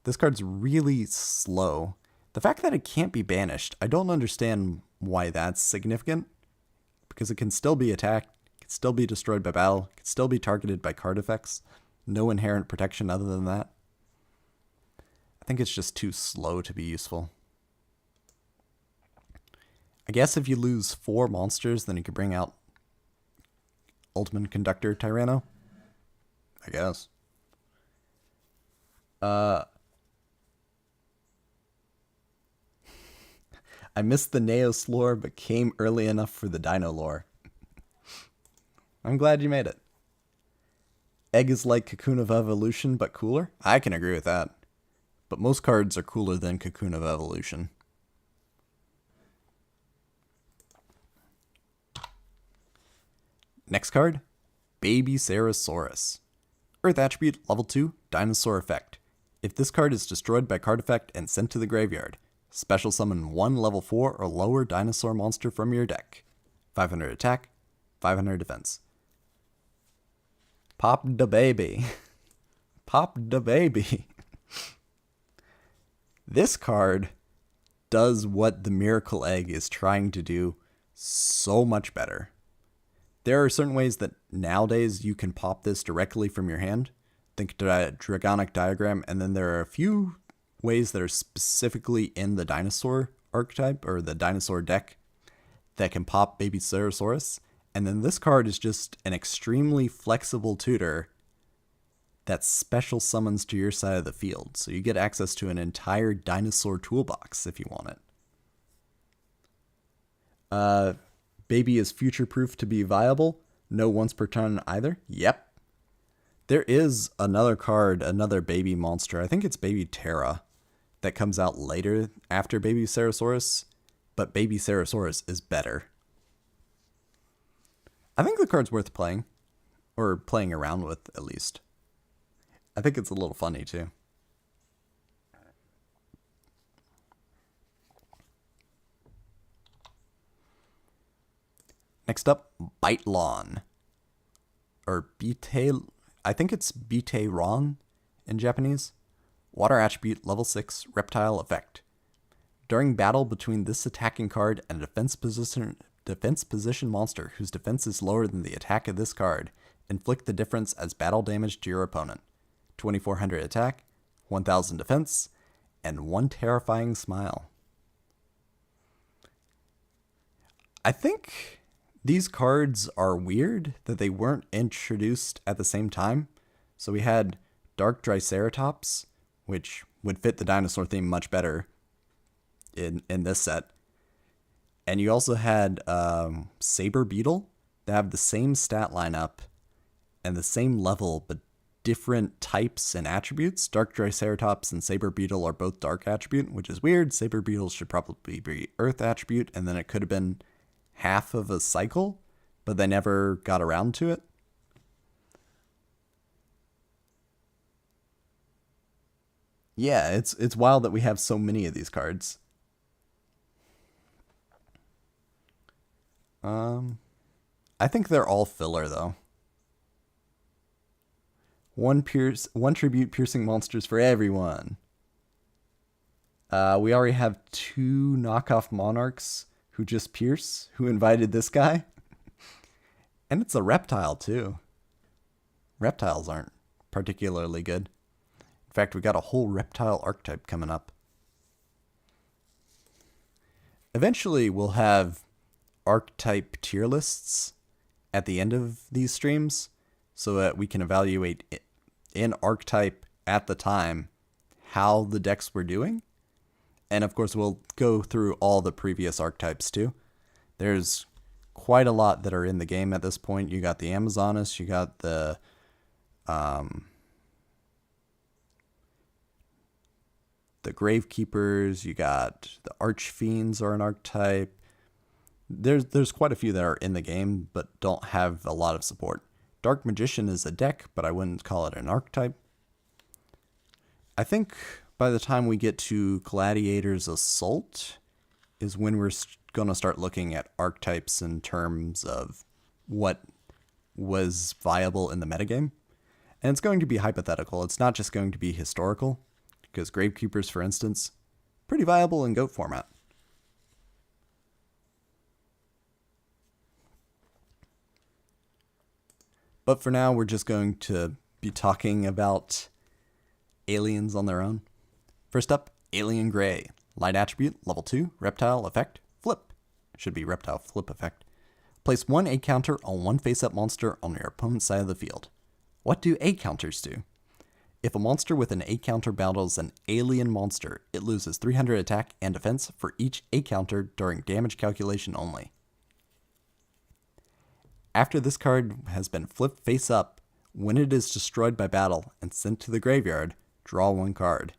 This card's really slow. The fact that it can't be banished, I don't understand why that's significant, because it can still be attacked, can still be destroyed by battle, can still be targeted by card effects. No inherent protection other than that. I think it's just too slow to be useful. I guess if you lose 4 monsters, then you could bring out Ultimate Conductor Tyranno. I guess. I missed the Neos lore, but came early enough for the Dino lore. I'm glad you made it. Egg is like Cocoon of Evolution, but cooler? I can agree with that. But most cards are cooler than Cocoon of Evolution. Next card, Baby Ceratosaurus. Earth attribute, level 2, Dinosaur effect. If this card is destroyed by card effect and sent to the graveyard, special summon 1 level 4 or lower dinosaur monster from your deck. 500 attack, 500 defense. Pop da baby. Pop da baby. This card does what the Miracle Egg is trying to do so much better. There are certain ways that nowadays you can pop this directly from your hand. Think Dragonic Diagram, and then there are a few ways that are specifically in the dinosaur archetype or the dinosaur deck that can pop Baby Ceratosaurus. And then this card is just an extremely flexible tutor that special summons to your side of the field. So you get access to an entire dinosaur toolbox if you want it. Baby is future-proof to be viable. No once per turn either. Yep. There is another card, another baby monster. I think it's Baby Terra that comes out later after Baby Ceratosaurus. But Baby Ceratosaurus is better. I think the card's worth playing. Or playing around with, at least. I think it's a little funny, too. Next up, Bitelon. Or Bite... I think it's Bite-ron in Japanese. Water attribute, level 6, reptile effect. During battle between this attacking card and a defense position monster whose defense is lower than the attack of this card, inflict the difference as battle damage to your opponent. 2400 attack, 1000 defense, and 1 terrifying smile. I think these cards are weird that they weren't introduced at the same time. So we had Dark Triceratops, which would fit the dinosaur theme much better in this set. And you also had Saber Beetle that have the same stat lineup and the same level, but different types and attributes. Dark Triceratops and Saber Beetle are both dark attribute, which is weird. Saber Beetle should probably be earth attribute, and then it could have been half of a cycle, but they never got around to it. Yeah, it's wild that we have so many of these cards. I think they're all filler though. One tribute piercing monsters for everyone. We already have 2 knockoff monarchs who just pierce, who invited this guy. And it's a reptile too. Reptiles aren't particularly good. In fact, we got a whole reptile archetype coming up. Eventually, we'll have archetype tier lists at the end of these streams so that we can evaluate in archetype at the time how the decks were doing. And of course, we'll go through all the previous archetypes too. There's quite a lot that are in the game at this point. You got the Amazoness, you got the Gravekeepers, you got the Archfiends are an archetype. There's quite a few that are in the game but don't have a lot of support. Dark Magician is a deck, but I wouldn't call it an archetype. I think by the time we get to Gladiator's Assault is when we're going to start looking at archetypes in terms of what was viable in the metagame. And it's going to be hypothetical. It's not just going to be historical, because Gravekeepers, for instance, pretty viable in GOAT format. But for now, we're just going to be talking about aliens on their own. First up, Alien Gray. Light attribute, level 2, reptile effect, flip. Should be reptile flip effect. Place 1 A counter on 1 face-up monster on your opponent's side of the field. What do A counters do? If a monster with an A counter battles an alien monster, it loses 300 attack and defense for each A counter during damage calculation only. After this card has been flipped face up, when it is destroyed by battle and sent to the graveyard, draw 1 card.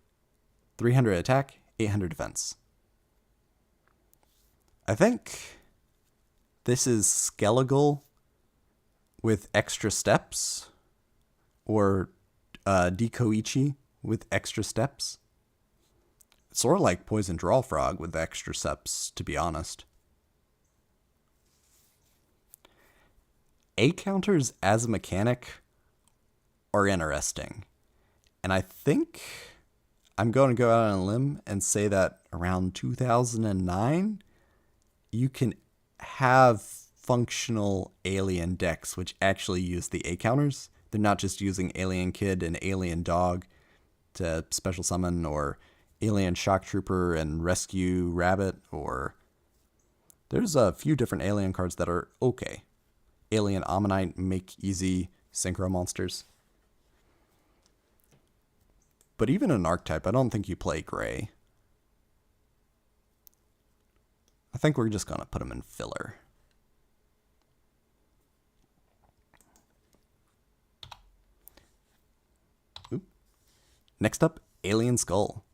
300 attack, 800 defense. I think this is Skellige with extra steps, or Dekoichi with extra steps. It's sort of like Poison Draw Frog with extra steps, to be honest. A counters as a mechanic are interesting. And I think I'm going to go out on a limb and say that around 2009, you can have functional alien decks which actually use the A counters. They're not just using Alien Kid and Alien Dog to special summon, or Alien Shock Trooper and Rescue Rabbit, or there's a few different alien cards that are okay. Alien Ammonite make easy synchro monsters. But even an archetype, I don't think you play Gray. I think we're just going to put them in filler. Next up, Alien Skull.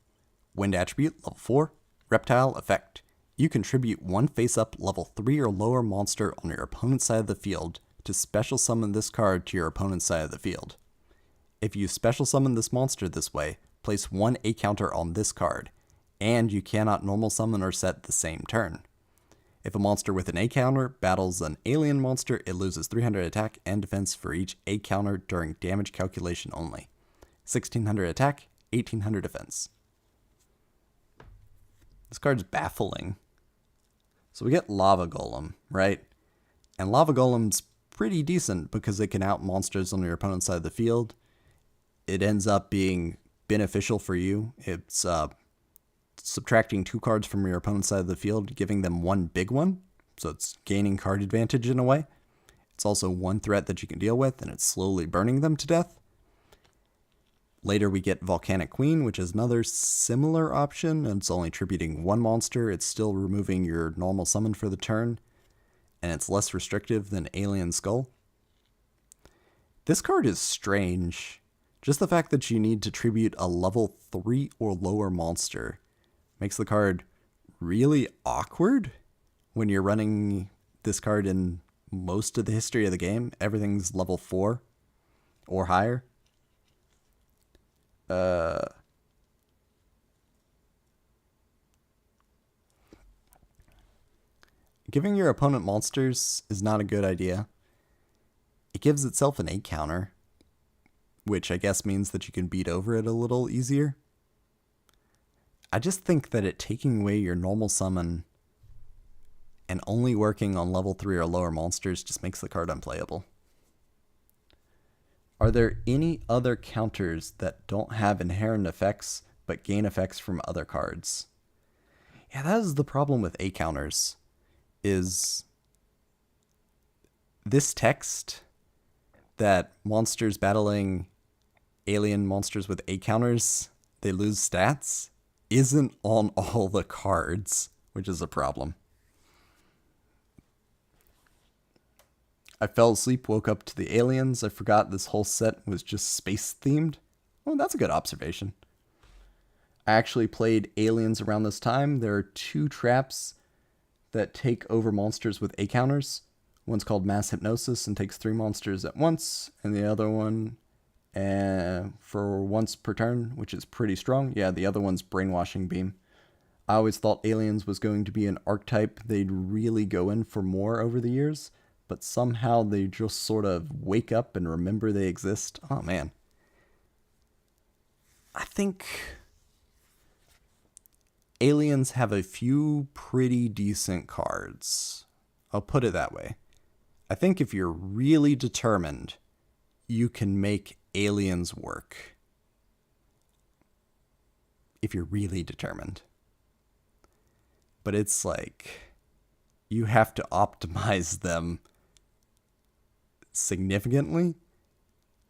Wind attribute, level 4, reptile effect. You contribute 1 face-up level 3 or lower monster on your opponent's side of the field to special summon this card to your opponent's side of the field. If you special summon this monster this way, place 1 A counter on this card, and you cannot normal summon or set the same turn. If a monster with an A counter battles an alien monster, it loses 300 attack and defense for each A counter during damage calculation only. 1600 attack, 1800 defense. This card's baffling. So we get Lava Golem, right? And Lava Golem's pretty decent because it can out monsters on your opponent's side of the field. It ends up being beneficial for you. It's subtracting 2 cards from your opponent's side of the field, giving them 1 big one. So it's gaining card advantage in a way. It's also 1 threat that you can deal with, and it's slowly burning them to death. Later we get Volcanic Queen, which is another similar option, and it's only tributing 1 monster. It's still removing your normal summon for the turn, and it's less restrictive than Alien Skull. This card is strange. Just the fact that you need to tribute a level 3 or lower monster makes the card really awkward when you're running this card in most of the history of the game. Everything's level 4 or higher. Giving your opponent monsters is not a good idea. It gives itself an 8 counter, which I guess means that you can beat over it a little easier. I just think that it taking away your normal summon and only working on level 3 or lower monsters just makes the card unplayable. Are there any other counters that don't have inherent effects but gain effects from other cards? Yeah, that is the problem with A counters, is this text that monsters battling alien monsters with A counters, they lose stats, isn't on all the cards, which is a problem. I fell asleep, woke up to the aliens. I forgot this whole set was just space themed. Well, that's a good observation. I actually played aliens around this time. There are 2 traps that take over monsters with A counters. One's called Mass Hypnosis and takes 3 monsters at once, and the other one for once per turn, which is pretty strong. Yeah, the other one's Brainwashing Beam. I always thought aliens was going to be an archetype they'd really go in for more over the years, but somehow they just sort of wake up and remember they exist. Oh man. I think aliens have a few pretty decent cards. I'll put it that way. I think if you're really determined, you can make aliens work. If you're really determined. But it's like, you have to optimize them significantly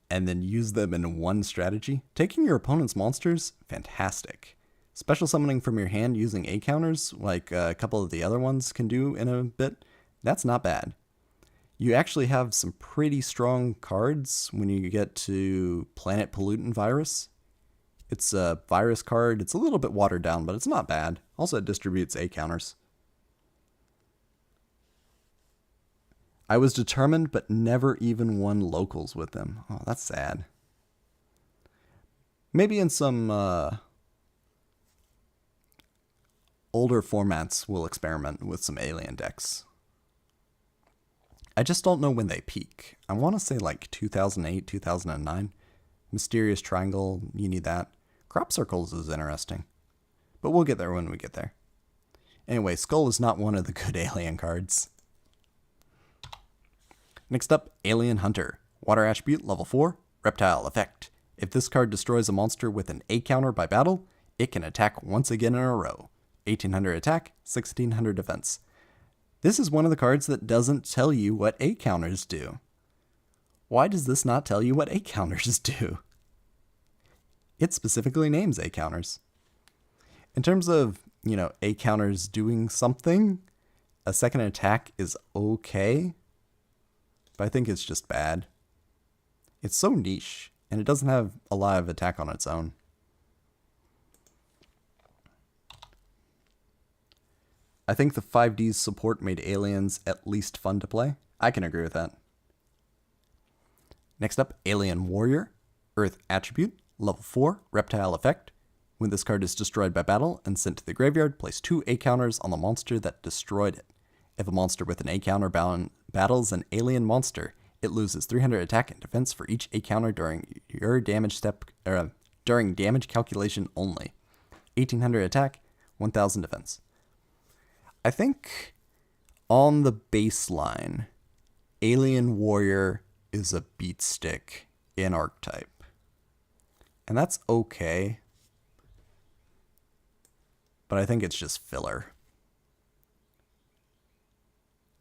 and then use them in one strategy. Taking your opponent's monsters, fantastic. Special summoning from your hand using A counters, like a couple of the other ones can do in a bit, that's not bad. You actually have some pretty strong cards when you get to Planet Pollutant Virus. It's a virus card. It's a little bit watered down, but it's not bad. Also, it distributes A counters. I was determined, but never even won locals with them. Oh, that's sad. Maybe in some older formats, we'll experiment with some alien decks. I just don't know when they peak. I want to say like 2008, 2009. Mysterious Triangle, you need that. Crop Circles is interesting. But we'll get there when we get there. Anyway, Skull is not one of the good alien cards. Next up, Alien Hunter. Water Attribute, level 4, Reptile Effect. If this card destroys a monster with an A counter by battle, it can attack once again in a row. 1800 attack, 1600 defense. This is one of the cards that doesn't tell you what A counters do. Why does this not tell you what A counters do? It specifically names A counters. In terms of, A counters doing something, a second attack is okay, but I think it's just bad. It's so niche, and it doesn't have a lot of attack on its own. I think the 5D's support made aliens at least fun to play. I can agree with that. Next up, Alien Warrior. Earth Attribute, level 4, Reptile Effect. When this card is destroyed by battle and sent to the graveyard, place 2 A counters on the monster that destroyed it. If a monster with an A counter battles an alien monster, it loses 300 attack and defense for each A counter during your damage during damage calculation only. 1800 attack, 1000 defense. I think on the baseline, Alien Warrior is a beat stick in archetype. And that's okay. But I think it's just filler.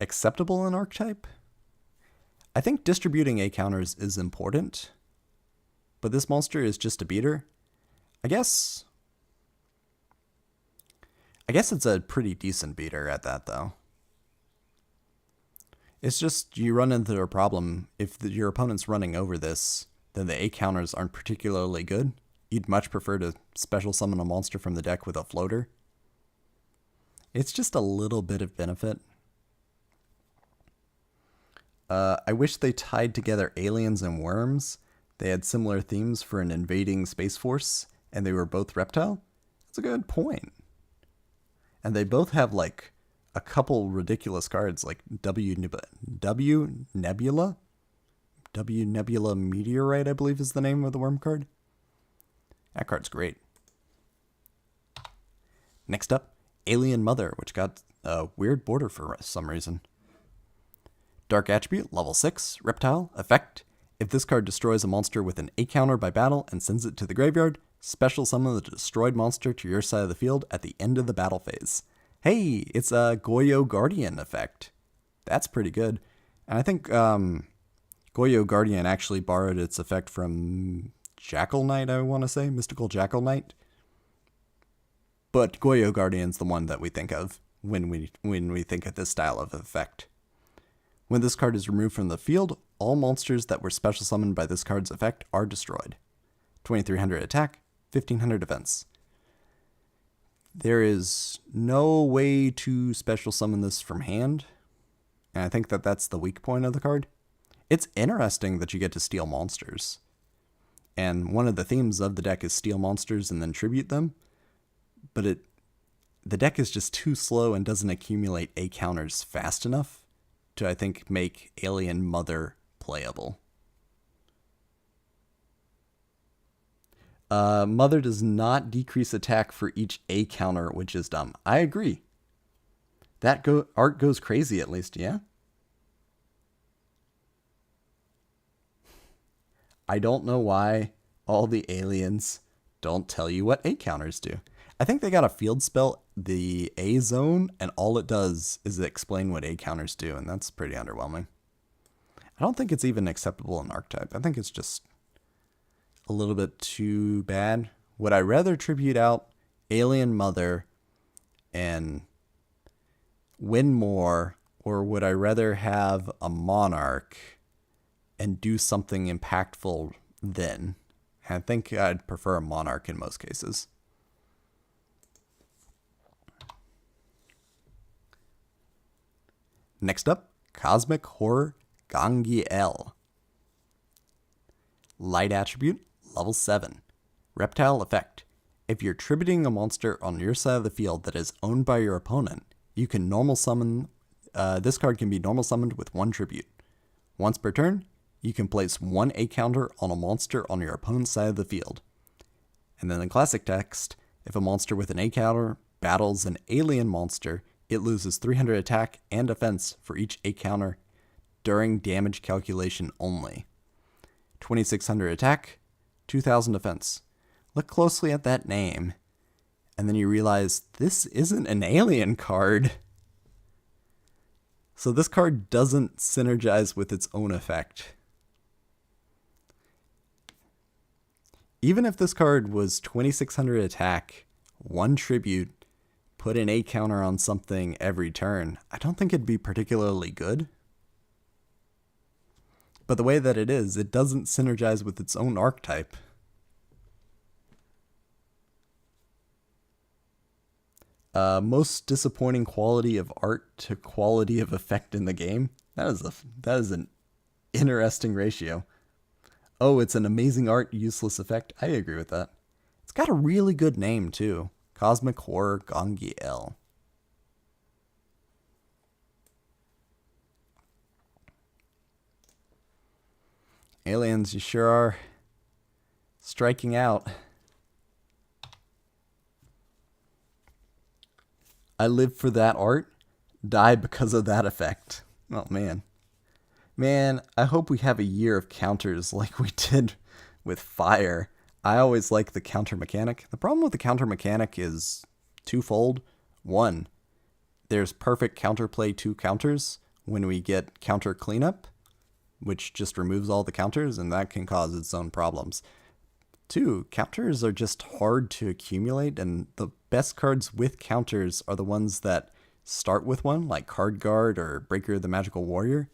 Acceptable in archetype? I think distributing A counters is important. But this monster is just a beater. I guess it's a pretty decent beater at that, though. It's just you run into a problem. If your opponent's running over this, then the A counters aren't particularly good. You'd much prefer to special summon a monster from the deck with a floater. It's just a little bit of benefit. I wish they tied together aliens and worms. They had similar themes for an invading space force, and they were both reptile. That's a good point. And they both have like a couple ridiculous cards like W Nebula? W Nebula Meteorite, I believe is the name of the worm card. That card's great. Next up, Alien Mother, which got a weird border for some reason. Dark Attribute, level 6, Reptile, effect. If this card destroys a monster with an A counter by battle and sends it to the graveyard, special summon the destroyed monster to your side of the field at the end of the battle phase. Hey, it's a Goyo Guardian effect. That's pretty good. And I think Goyo Guardian actually borrowed its effect from Jackal Knight, I want to say, Mystical Jackal Knight. But Goyo Guardian's the one that we think of when we think of this style of effect. When this card is removed from the field, all monsters that were special summoned by this card's effect are destroyed. 2300 attack, 1500 defense. There is no way to special summon this from hand, and I think that that's the weak point of the card. It's interesting that you get to steal monsters, and one of the themes of the deck is steal monsters and then tribute them, but the deck is just too slow and doesn't accumulate A counters fast enough to, I think, make Alien Mother playable. Mother does not decrease attack for each A counter, which is dumb. I agree. That art goes crazy, at least, yeah? I don't know why all the aliens don't tell you what A counters do. I think they got a field spell, the A zone, and all it does is explain what A counters do, and that's pretty underwhelming. I don't think it's even acceptable in archetype. I think it's just a little bit too bad. Would I rather tribute out Alien Mother and win more, or would I rather have a Monarch and do something impactful then? I think I'd prefer a Monarch in most cases. Next up, Cosmic Horror Gangiel. Light Attribute, level 7. Reptile effect. If you're tributing a monster on your side of the field that is owned by your opponent, you can normal summon. This card can be normal summoned with 1 tribute. Once per turn, you can place 1 A counter on a monster on your opponent's side of the field. And then in classic text, if a monster with an A counter battles an alien monster, it loses 300 attack and defense for each A counter during damage calculation only. 2600 attack, 2000 defense. Look closely at that name, and then you realize this isn't an alien card. So this card doesn't synergize with its own effect. Even if this card was 2600 attack, 1 tribute, put an A counter on something every turn, I don't think it'd be particularly good. But the way that it is, it doesn't synergize with its own archetype. Most disappointing quality of art to quality of effect in the game. That is an interesting ratio. Oh, it's an amazing art, useless effect. I agree with that. It's got a really good name too. Cosmic Horror Gangiel. Aliens, you sure are striking out. I live for that art, die because of that effect. Oh man. Man, I hope we have a year of counters like we did with fire. I always like the counter mechanic. The problem with the counter mechanic is twofold. One, there's perfect counterplay to counters when we get counter cleanup, which just removes all the counters, and that can cause its own problems. 2, counters are just hard to accumulate, and the best cards with counters are the ones that start with one, like Card Guard or Breaker the Magical Warrior.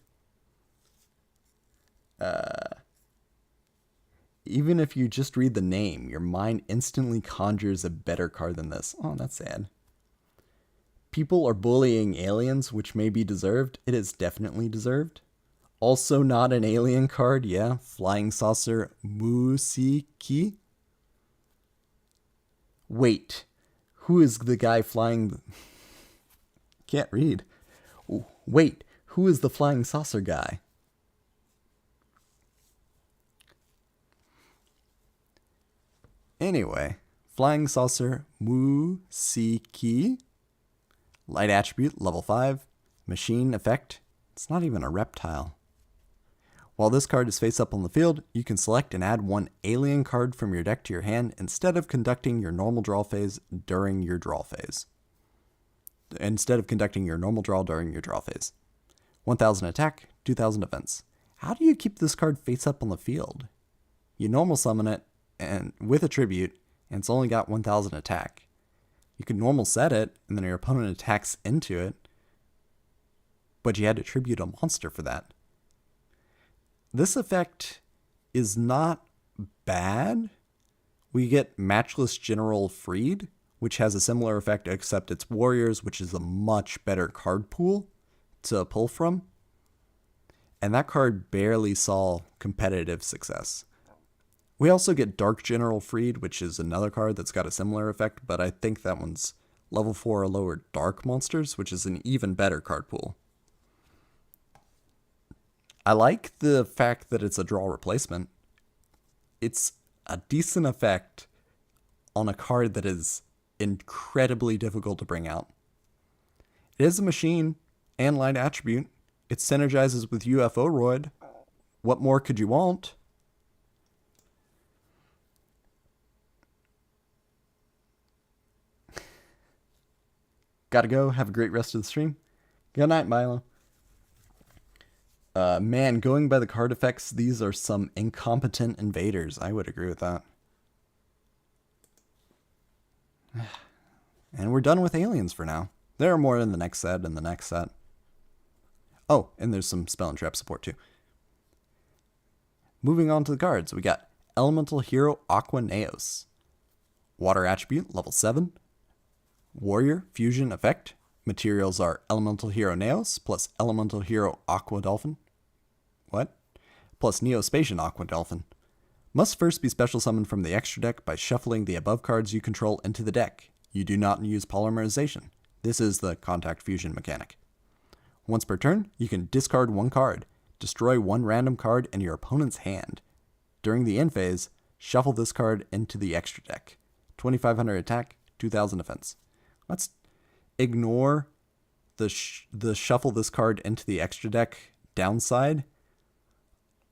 Even if you just read the name, your mind instantly conjures a better card than this. Oh, that's sad. People are bullying aliens, which may be deserved. It is definitely deserved. Also not an alien card, yeah. Flying Saucer Musiki. Wait, who is the guy flying? can't read. Ooh, wait, who is the flying saucer guy? Anyway, flying saucer Musiki. Light attribute, level 5. Machine effect. It's not even a reptile. While this card is face up on the field, you can select and add one alien card from your deck to your hand instead of conducting your normal draw phase during your draw phase. 1000 attack, 2000 defense. How do you keep this card face up on the field? You normal summon it and with a tribute, and it's only got 1000 attack. You can normal set it, and then your opponent attacks into it, but you had to tribute a monster for that. This effect is not bad. We get Matchless General Freed, which has a similar effect except it's Warriors, which is a much better card pool to pull from. And that card barely saw competitive success. We also get Dark General Freed, which is another card that's got a similar effect, but I think that one's level 4 or lower Dark Monsters, which is an even better card pool. I like the fact that it's a draw replacement. It's a decent effect on a card that is incredibly difficult to bring out. It is a machine and light attribute. It synergizes with UFO Roid. What more could you want? Gotta go. Have a great rest of the stream. Good night, Milo. Man, going by the card effects, these are some incompetent invaders. I would agree with that. And we're done with aliens for now. There are more in the next set and the next set. Oh, and there's some spell and trap support too. Moving on to the cards, we got Elemental Hero Aqua Neos. Water attribute, level 7. Warrior fusion effect. Materials are Elemental Hero Neos plus Elemental Hero Aqua Dolphin. What? Plus Neospatian Aqua Dolphin. Must first be special summoned from the extra deck by shuffling the above cards you control into the deck. You do not use polymerization. This is the contact fusion mechanic. Once per turn, you can discard one card, destroy one random card in your opponent's hand. During the end phase, shuffle this card into the extra deck. 2500 attack, 2000 defense. Let's ignore the shuffle this card into the extra deck downside.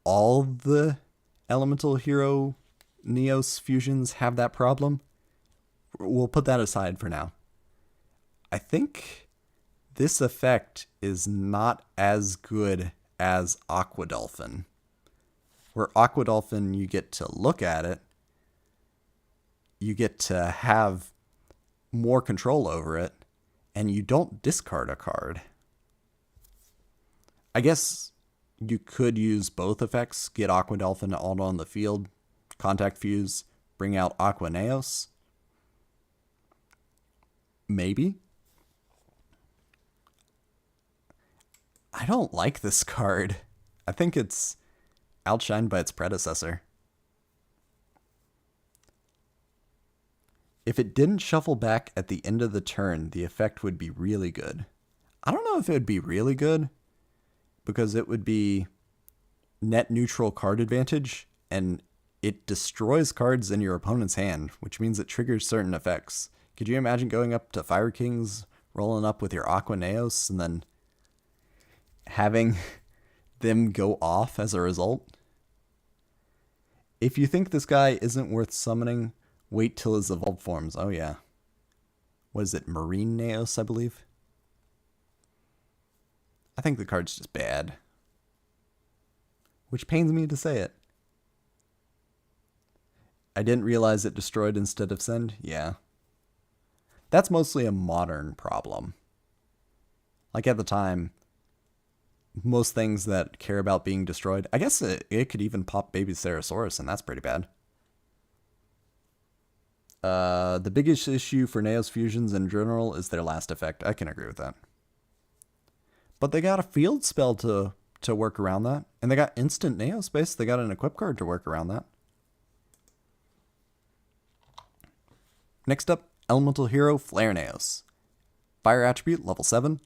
All the Elemental Hero Neos fusions have that problem. We'll put that aside for now. I think this effect is not as good as Aqua Dolphin. Where Aqua Dolphin, you get to look at it, you get to have more control over it, and you don't discard a card. I guess you could use both effects, get Aqua Dolphin out on the field, contact fuse, bring out Aqua Neos. Maybe. I don't like this card. I think it's outshined by its predecessor. If it didn't shuffle back at the end of the turn, the effect would be really good. I don't know if it would be really good, because it would be net neutral card advantage, and it destroys cards in your opponent's hand, which means it triggers certain effects. Could you imagine going up to Fire Kings, rolling up with your Aqua Neos, and then having them go off as a result? If you think this guy isn't worth summoning, wait till his evolved forms. Oh yeah. What is it, Marine Neos, I believe? I think the card's just bad. Which pains me to say it. I didn't realize it destroyed instead of send? Yeah. That's mostly a modern problem. Like at the time, most things that care about being destroyed, I guess it could even pop Baby Ceresaurus, and that's pretty bad. The biggest issue for Neos fusions in general is their last effect. I can agree with that. But they got a field spell to work around that. And they got instant Neospace. They got an equip card to work around that. Next up, Elemental Hero Flare Neos. Fire attribute, level 7.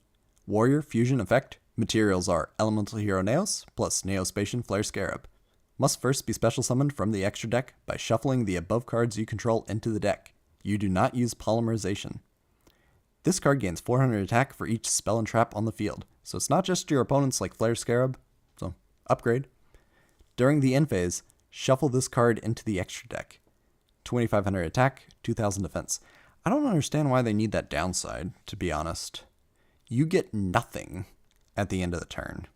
Warrior Fusion effect. Materials are Elemental Hero Neos plus Neospatian Flare Scarab. Must first be special summoned from the extra deck by shuffling the above cards you control into the deck. You do not use polymerization. This card gains 400 attack for each spell and trap on the field, so it's not just your opponents like Flare Scarab, so upgrade. During the end phase, shuffle this card into the extra deck. 2500 attack, 2000 defense. I don't understand why they need that downside, to be honest. You get nothing at the end of the turn.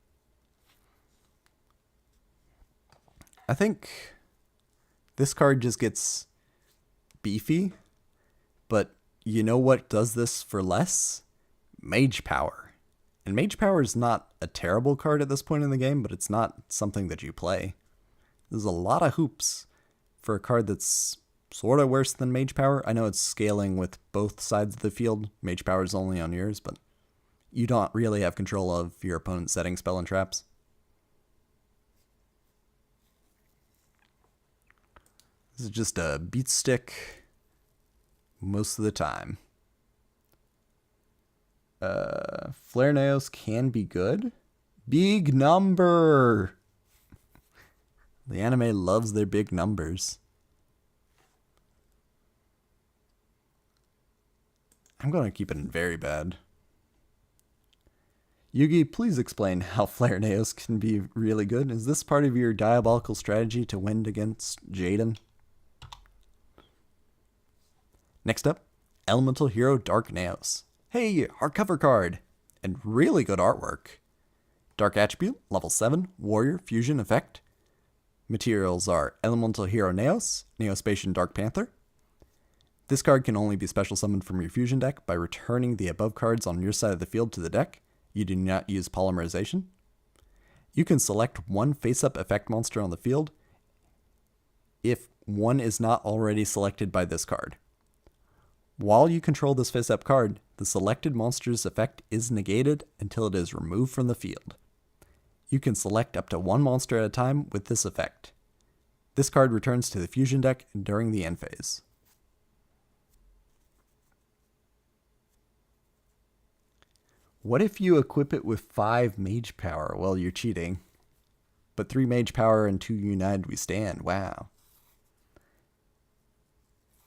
I think this card just gets beefy, but you know what does this for less? Mage Power. And Mage Power is not a terrible card at this point in the game, but it's not something that you play. There's a lot of hoops for a card that's sort of worse than Mage Power. I know it's scaling with both sides of the field. Mage Power is only on yours, but you don't really have control of your opponent's setting spell and traps. This is just a beat stick most of the time. Flare Neos can be good. Big number! The anime loves their big numbers. I'm going to keep it in very bad. Yugi, please explain how Flare Neos can be really good. Is this part of your diabolical strategy to win against Jaden? Next up, Elemental Hero Dark Neos. Hey, hardcover card! And really good artwork. Dark Attribute, level 7, Warrior Fusion effect. Materials are Elemental Hero Neos, Neospatian Dark Panther. This card can only be special summoned from your fusion deck by returning the above cards on your side of the field to the deck. You do not use polymerization. You can select one face-up effect monster on the field if one is not already selected by this card. While you control this face-up card, the selected monster's effect is negated until it is removed from the field. You can select up to one monster at a time with this effect. This card returns to the fusion deck during the end phase. What if you equip it with 5 Mage Power? Well, you're cheating. But 3 Mage Power and 2 United We Stand. Wow.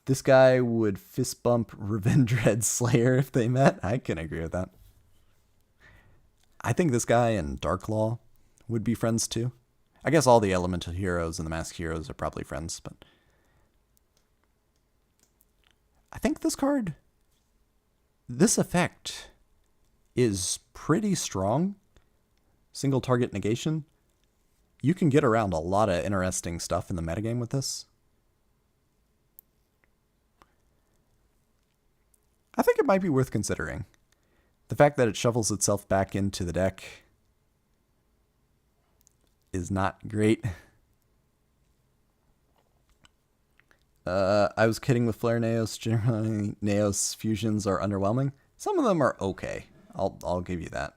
This guy would fist bump Revendred Slayer if they met. I can agree with that. I think this guy and Darklaw would be friends too. I guess all the elemental heroes and the mask heroes are probably friends, but I think this card, this effect is pretty strong. Single target negation. You can get around a lot of interesting stuff in the metagame with this. I think it might be worth considering. The fact that it shovels itself back into the deck is not great. I was kidding with Flare Neos. Generally, Neos fusions are underwhelming. Some of them are okay. I'll give you that.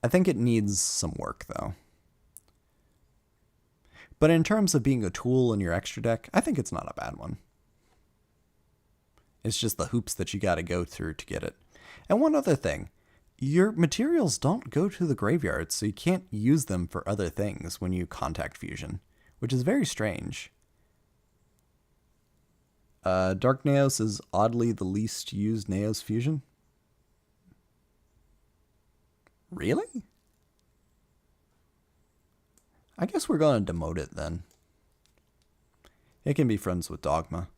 I think it needs some work, though. But in terms of being a tool in your extra deck, I think it's not a bad one. It's just the hoops that you gotta go through to get it. And one other thing, your materials don't go to the graveyard, so you can't use them for other things when you contact fusion, which is very strange. Dark Neos is oddly the least used Neos fusion. Really? I guess we're going to demote it then. It can be friends with Dogma.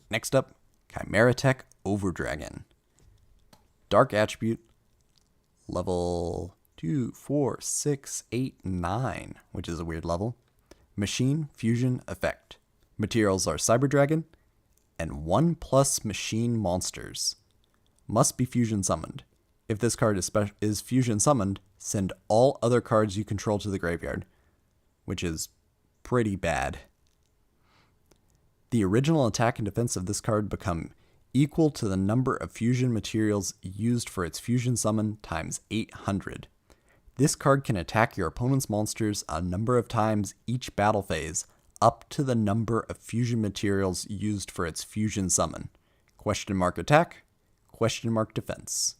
Next up, Chimera Tech Overdragon. Dark Attribute, level 2, 4, 6, 8, 9, which is a weird level. Machine Fusion effect. Materials are Cyber Dragon and 1+ machine monsters. Must be fusion summoned. If this card is fusion summoned, send all other cards you control to the graveyard, which is pretty bad. The original attack and defense of this card become equal to the number of fusion materials used for its fusion summon times 800. This card can attack your opponent's monsters a number of times each battle phase, up to the number of fusion materials used for its fusion summon. Question mark attack, question mark defense.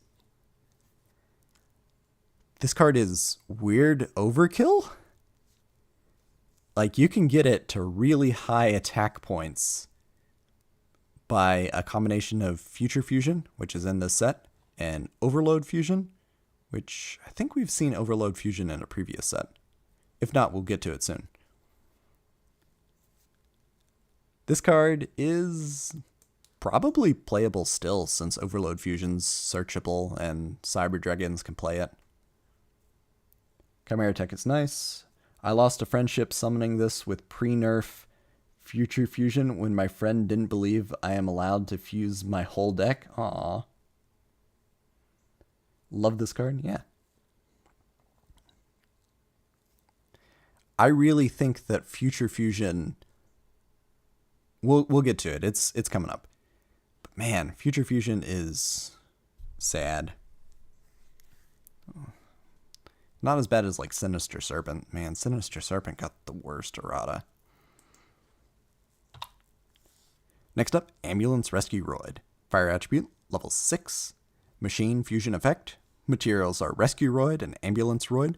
This card is weird overkill. Like, you can get it to really high attack points by a combination of Future Fusion, which is in this set, and Overload Fusion, which I think we've seen Overload Fusion in a previous set. If not, we'll get to it soon. This card is probably playable still, since Overload Fusion's searchable and Cyber Dragons can play it. Chimera Tech is nice. I lost a friendship summoning this with pre-nerf Future Fusion when my friend didn't believe I am allowed to fuse my whole deck. Aww. Love this card? Yeah. I really think that Future Fusion... We'll get to it. It's coming up. But man, Future Fusion is sad. Not as bad as like Sinister Serpent. Man, Sinister Serpent got the worst errata. Next up, Ambulance Rescue Roid. Fire attribute, level 6. Machine fusion effect. Materials are Rescue Roid and Ambulance Roid.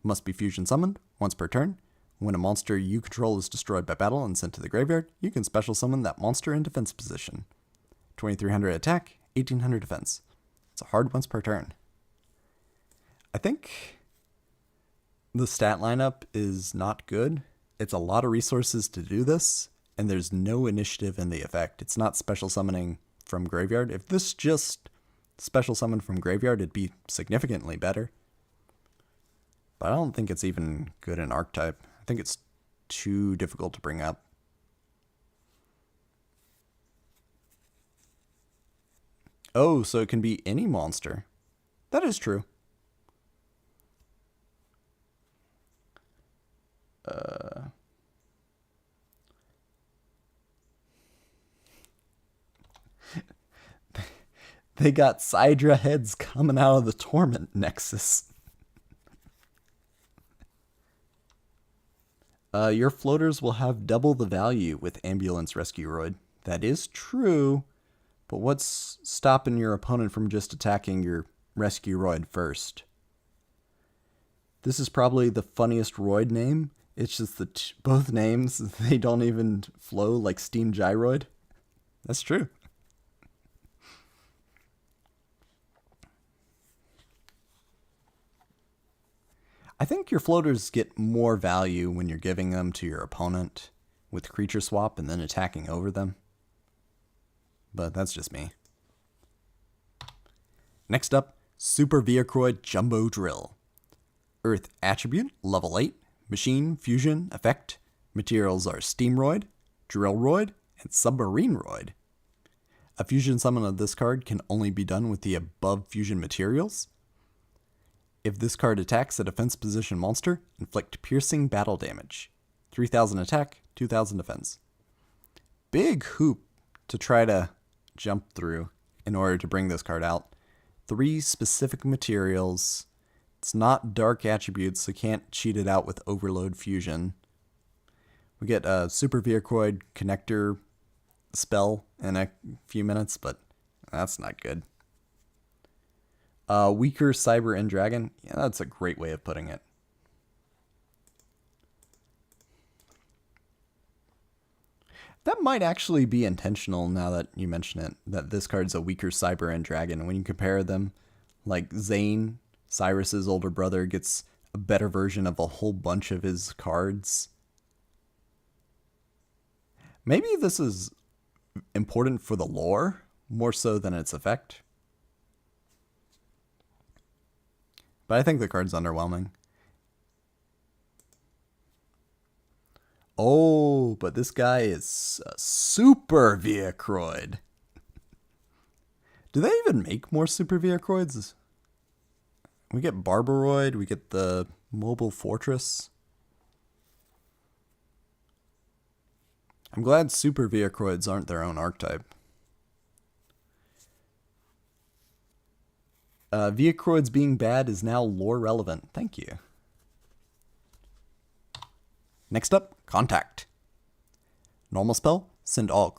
Must be fusion summoned once per turn. When a monster you control is destroyed by battle and sent to the graveyard, you can special summon that monster in defense position. 2300 attack, 1800 defense. It's a hard once per turn. I think the stat lineup is not good. It's a lot of resources to do this, and there's no initiative in the effect. It's not special summoning from graveyard. If this just special summoned from graveyard, it'd be significantly better. But I don't think it's even good in archetype. I think it's too difficult to bring up. Oh, so it can be any monster. That is true. They got Sidra heads coming out of the Torment Nexus. Your floaters will have double the value with Ambulance Rescue Roid. That is true, but what's stopping your opponent from just attacking your Rescue Roid first? This is probably the funniest Roid name. It's just that both names, they don't even flow like Steam Gyroid. That's true. I think your floaters get more value when you're giving them to your opponent with creature swap and then attacking over them. But that's just me. Next up, Super Viacroid Jumbo Drill. Earth attribute, level 8. Machine, fusion, effect. Materials are Steamroid, Drillroid, and Submarine Roid. A fusion summon of this card can only be done with the above fusion materials. If this card attacks a defense position monster, inflict piercing battle damage. 3000 attack, 2000 defense. Big hoop to try to jump through in order to bring this card out. 3 specific materials. It's not dark attributes, so can't cheat it out with Overload Fusion. We get a Super Viacroid connector spell in a few minutes, but that's not good. Weaker Cyber and Dragon. Yeah, that's a great way of putting it. That might actually be intentional now that you mention it, that this card's a weaker Cyber and Dragon. When you compare them, like Zane, Cyrus's older brother, gets a better version of a whole bunch of his cards. Maybe this is important for the lore, more so than its effect. But I think the card's underwhelming. Oh, but this guy is a Super Viacroid. Do they even make more Super Viacroids? We get Barbaroid, we get the Mobile Fortress. I'm glad Super Viacroids aren't their own archetype. Viacroids being bad is now lore relevant. Thank you. Next up, Contact. Normal spell, send all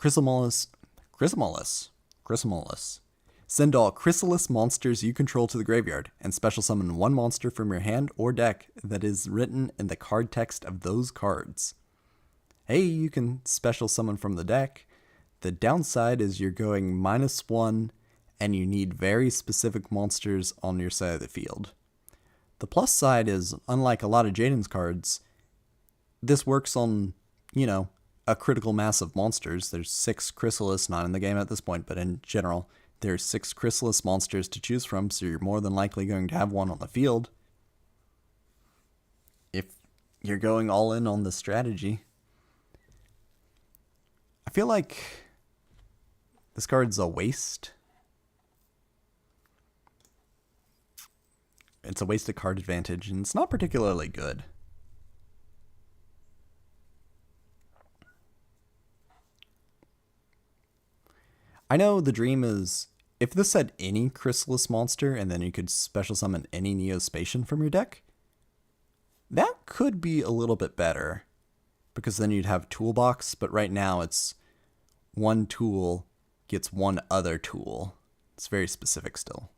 Send all Chrysalis monsters you control to the graveyard, and special summon one monster from your hand or deck that is written in the card text of those cards. Hey, you can special summon from the deck. The downside is you're going -1, and you need very specific monsters on your side of the field. The plus side is, unlike a lot of Jaden's cards, this works on, a critical mass of monsters. There's 6 Chrysalis, not in the game at this point, but in general, there's 6 Chrysalis monsters to choose from, so you're more than likely going to have one on the field. If you're going all in on the strategy. I feel like this card's a waste. It's a wasted card advantage, and it's not particularly good. I know the dream is, if this had any Chrysalis monster and then you could special summon any Neospatian from your deck, that could be a little bit better, because then you'd have toolbox, but right now it's one tool gets one other tool. It's very specific still.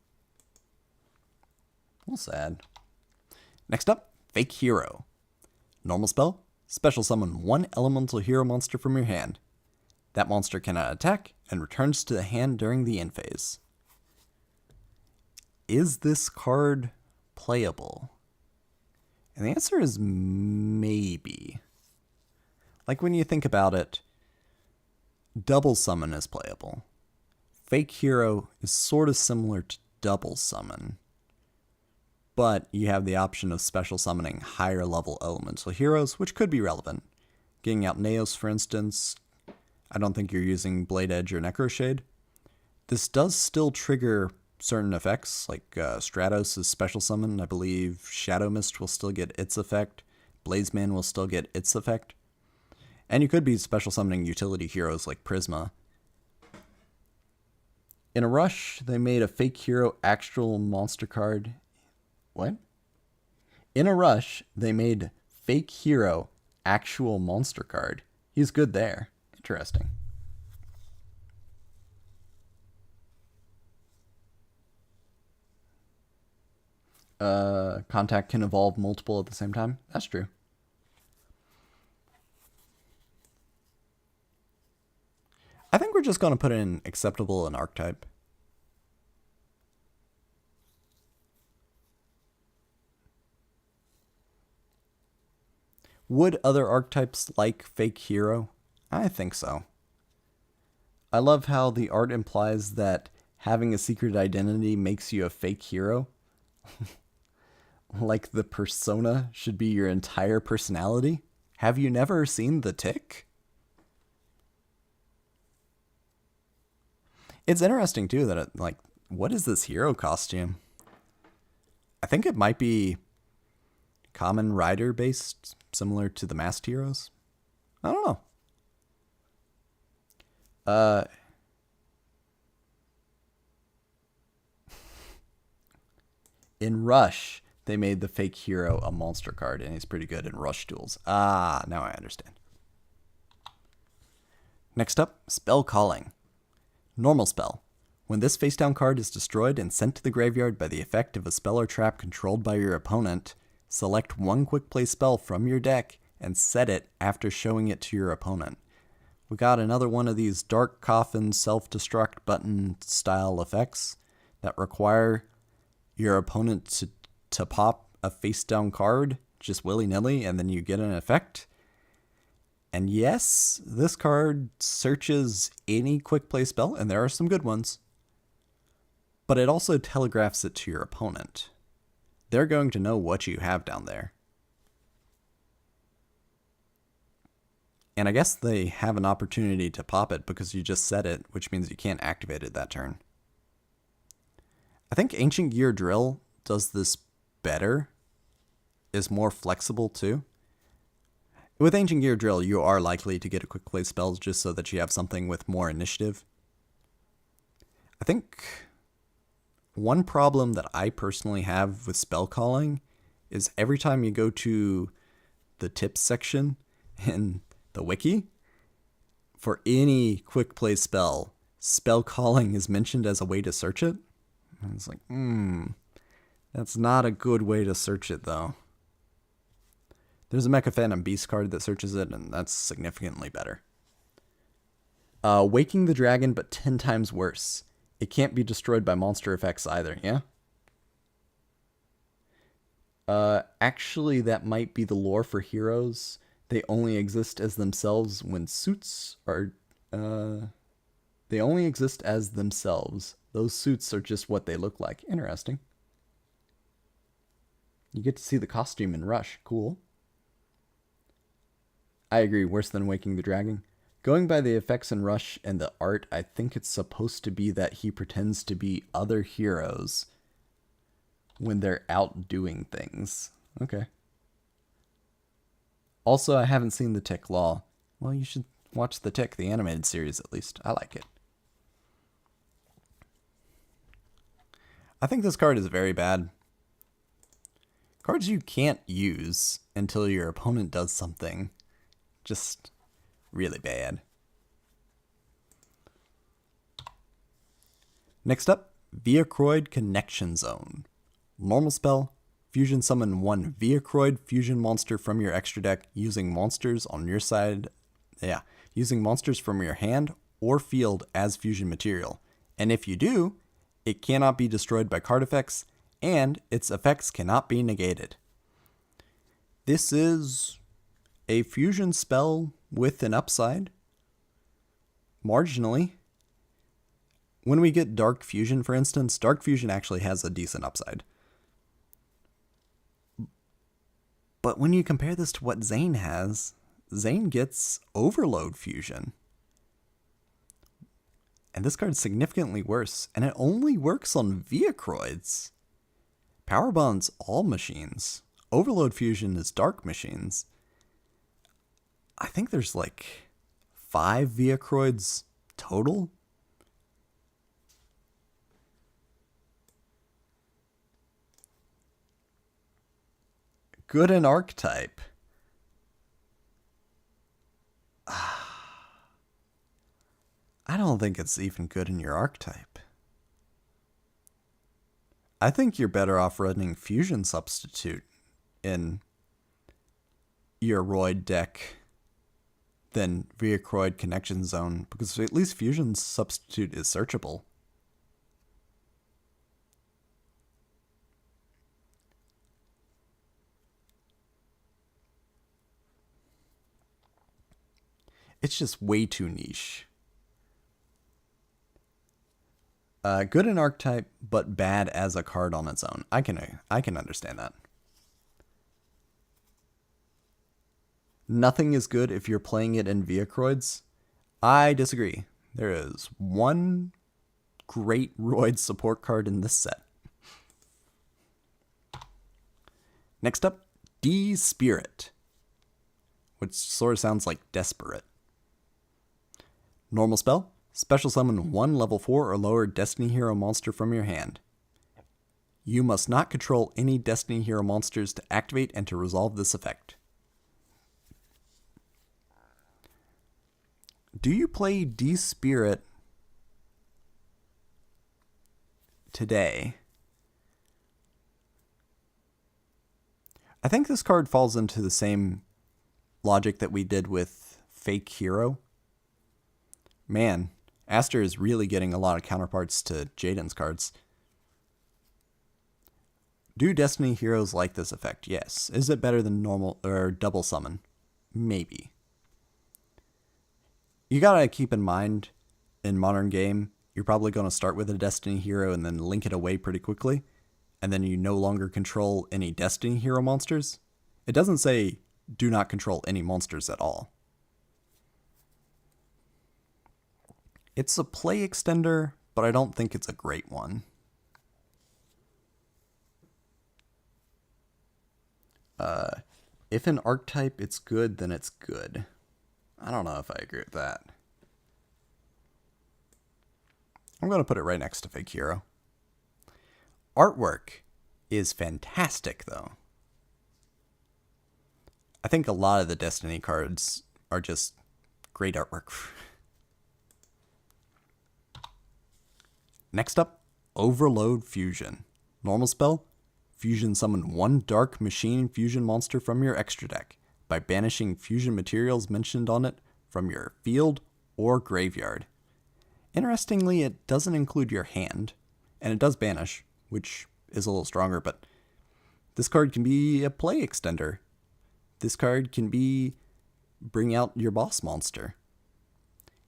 A little sad. Next up, Fake Hero. Normal spell, special summon one elemental hero monster from your hand. That monster cannot attack and returns to the hand during the end phase. Is this card playable? And the answer is maybe. Like when you think about it, double summon is playable. Fake Hero is sort of similar to double summon, but you have the option of special summoning higher level elemental heroes, which could be relevant. Getting out Neos, for instance. I don't think you're using Blade Edge or Necroshade. This does still trigger certain effects, like Stratos is special summon. I believe Shadow Mist will still get its effect. Blazeman will still get its effect. And you could be special summoning utility heroes like Prisma. In a rush, they made a Fake Hero actual monster card. What? In a rush, they made Fake Hero actual monster card. He's good there. Interesting. Contact can evolve multiple at the same time. That's true. I think we're just going to put in acceptable and archetype. Would other archetypes like Fake Hero? I think so. I love how the art implies that having a secret identity makes you a fake hero. Like the persona should be your entire personality. Have you never seen The Tick? It's interesting too that what is this hero costume? I think it might be Common Rider based, similar to the Masked Heroes. I don't know. In Rush, they made the Fake Hero a monster card, and he's pretty good in Rush duels. Ah, now I understand. Next up, Spell Calling. Normal spell. When this face down card is destroyed and sent to the graveyard by the effect of a spell or trap controlled by your opponent, select one quick play spell from your deck and set it after showing it to your opponent. We got another one of these Dark Coffin self-destruct button style effects that require your opponent to pop a face down card just willy-nilly and then you get an effect. And yes, this card searches any quick play spell, and there are some good ones, but it also telegraphs it to your opponent. They're going to know what you have down there. And I guess they have an opportunity to pop it because you just set it, which means you can't activate it that turn. I think Ancient Gear Drill does this better, is more flexible too. With Ancient Gear Drill, you are likely to get a quick play spell just so that you have something with more initiative. I think one problem that I personally have with spell calling is every time you go to the tips section in the wiki, for any quick play spell, spell calling is mentioned as a way to search it. And it's like, that's not a good way to search it, though. There's a Mecha Phantom Beast card that searches it, and that's significantly better. Waking the Dragon, but 10 times worse. It can't be destroyed by monster effects either, yeah? Actually, that might be the lore for heroes. They only exist as themselves when suits are... they only exist as themselves. Those suits are just what they look like. Interesting. You get to see the costume in Rush. Cool. I agree, worse than Waking the Dragon. Going by the effects in Rush and the art, I think it's supposed to be that he pretends to be other heroes when they're out doing things. Okay. Also, I haven't seen The Tick Law. Well, you should watch The Tick, the animated series at least. I like it. I think this card is very bad. Cards you can't use until your opponent does something. Just really bad. Next up, Viacroid Connection Zone. Normal spell, fusion summon one Viacroid fusion monster from your extra deck using monsters on your side. Yeah, using monsters from your hand or field as fusion material. And if you do, it cannot be destroyed by card effects, and its effects cannot be negated. This is a fusion spell with an upside. Marginally. When we get Dark Fusion, for instance, Dark Fusion actually has a decent upside. But when you compare this to what Zane has, Zane gets Overload Fusion. And this card's significantly worse, and it only works on Viacroids. Power Bond's all machines. Overload Fusion is dark machines. I think there's like 5 Viacroids total. Good in archetype. I don't think it's even good in your archetype. I think you're better off running Fusion Substitute in your Roid deck than Viacroid Connection Zone, because at least Fusion Substitute is searchable. It's just way too niche. Good in archetype, but bad as a card on its own. I can understand that. Nothing is good if you're playing it in Viacroids. I disagree. There is one great Roid support card in this set. Next up, D-Spirit, which sort of sounds like desperate. Normal spell, special summon one level 4 or lower Destiny Hero monster from your hand. You must not control any Destiny Hero monsters to activate and to resolve this effect. Do you play D-Spirit today? I think this card falls into the same logic that we did with Fake Hero. Man, Aster is really getting a lot of counterparts to Jaden's cards. Do Destiny Heroes like this effect? Yes. Is it better than normal or double summon? Maybe. You gotta keep in mind, in modern game, you're probably going to start with a Destiny Hero and then link it away pretty quickly, and then you no longer control any Destiny Hero monsters. It doesn't say do not control any monsters at all. It's a play extender, but I don't think it's a great one. If an archetype it's good, then it's good. I don't know if I agree with that. I'm going to put it right next to Fake Hero. Artwork is fantastic, though. I think a lot of the Destiny cards are just great artwork. Next up, Overload Fusion. Normal spell, fusion summon one dark machine fusion monster from your extra deck by banishing fusion materials mentioned on it from your field or graveyard. Interestingly, it doesn't include your hand, and it does banish, which is a little stronger, but this card can be a play extender. This card can be bring out your boss monster.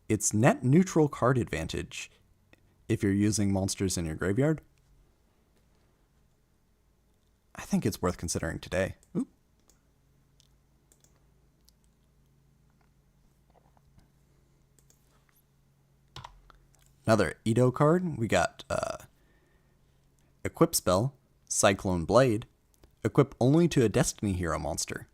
It's net neutral card advantage if you're using monsters in your graveyard. I think it's worth considering today. Ooh. Another Edo card. We got Equip spell, Cyclone Blade. Equip only to a Destiny Hero monster.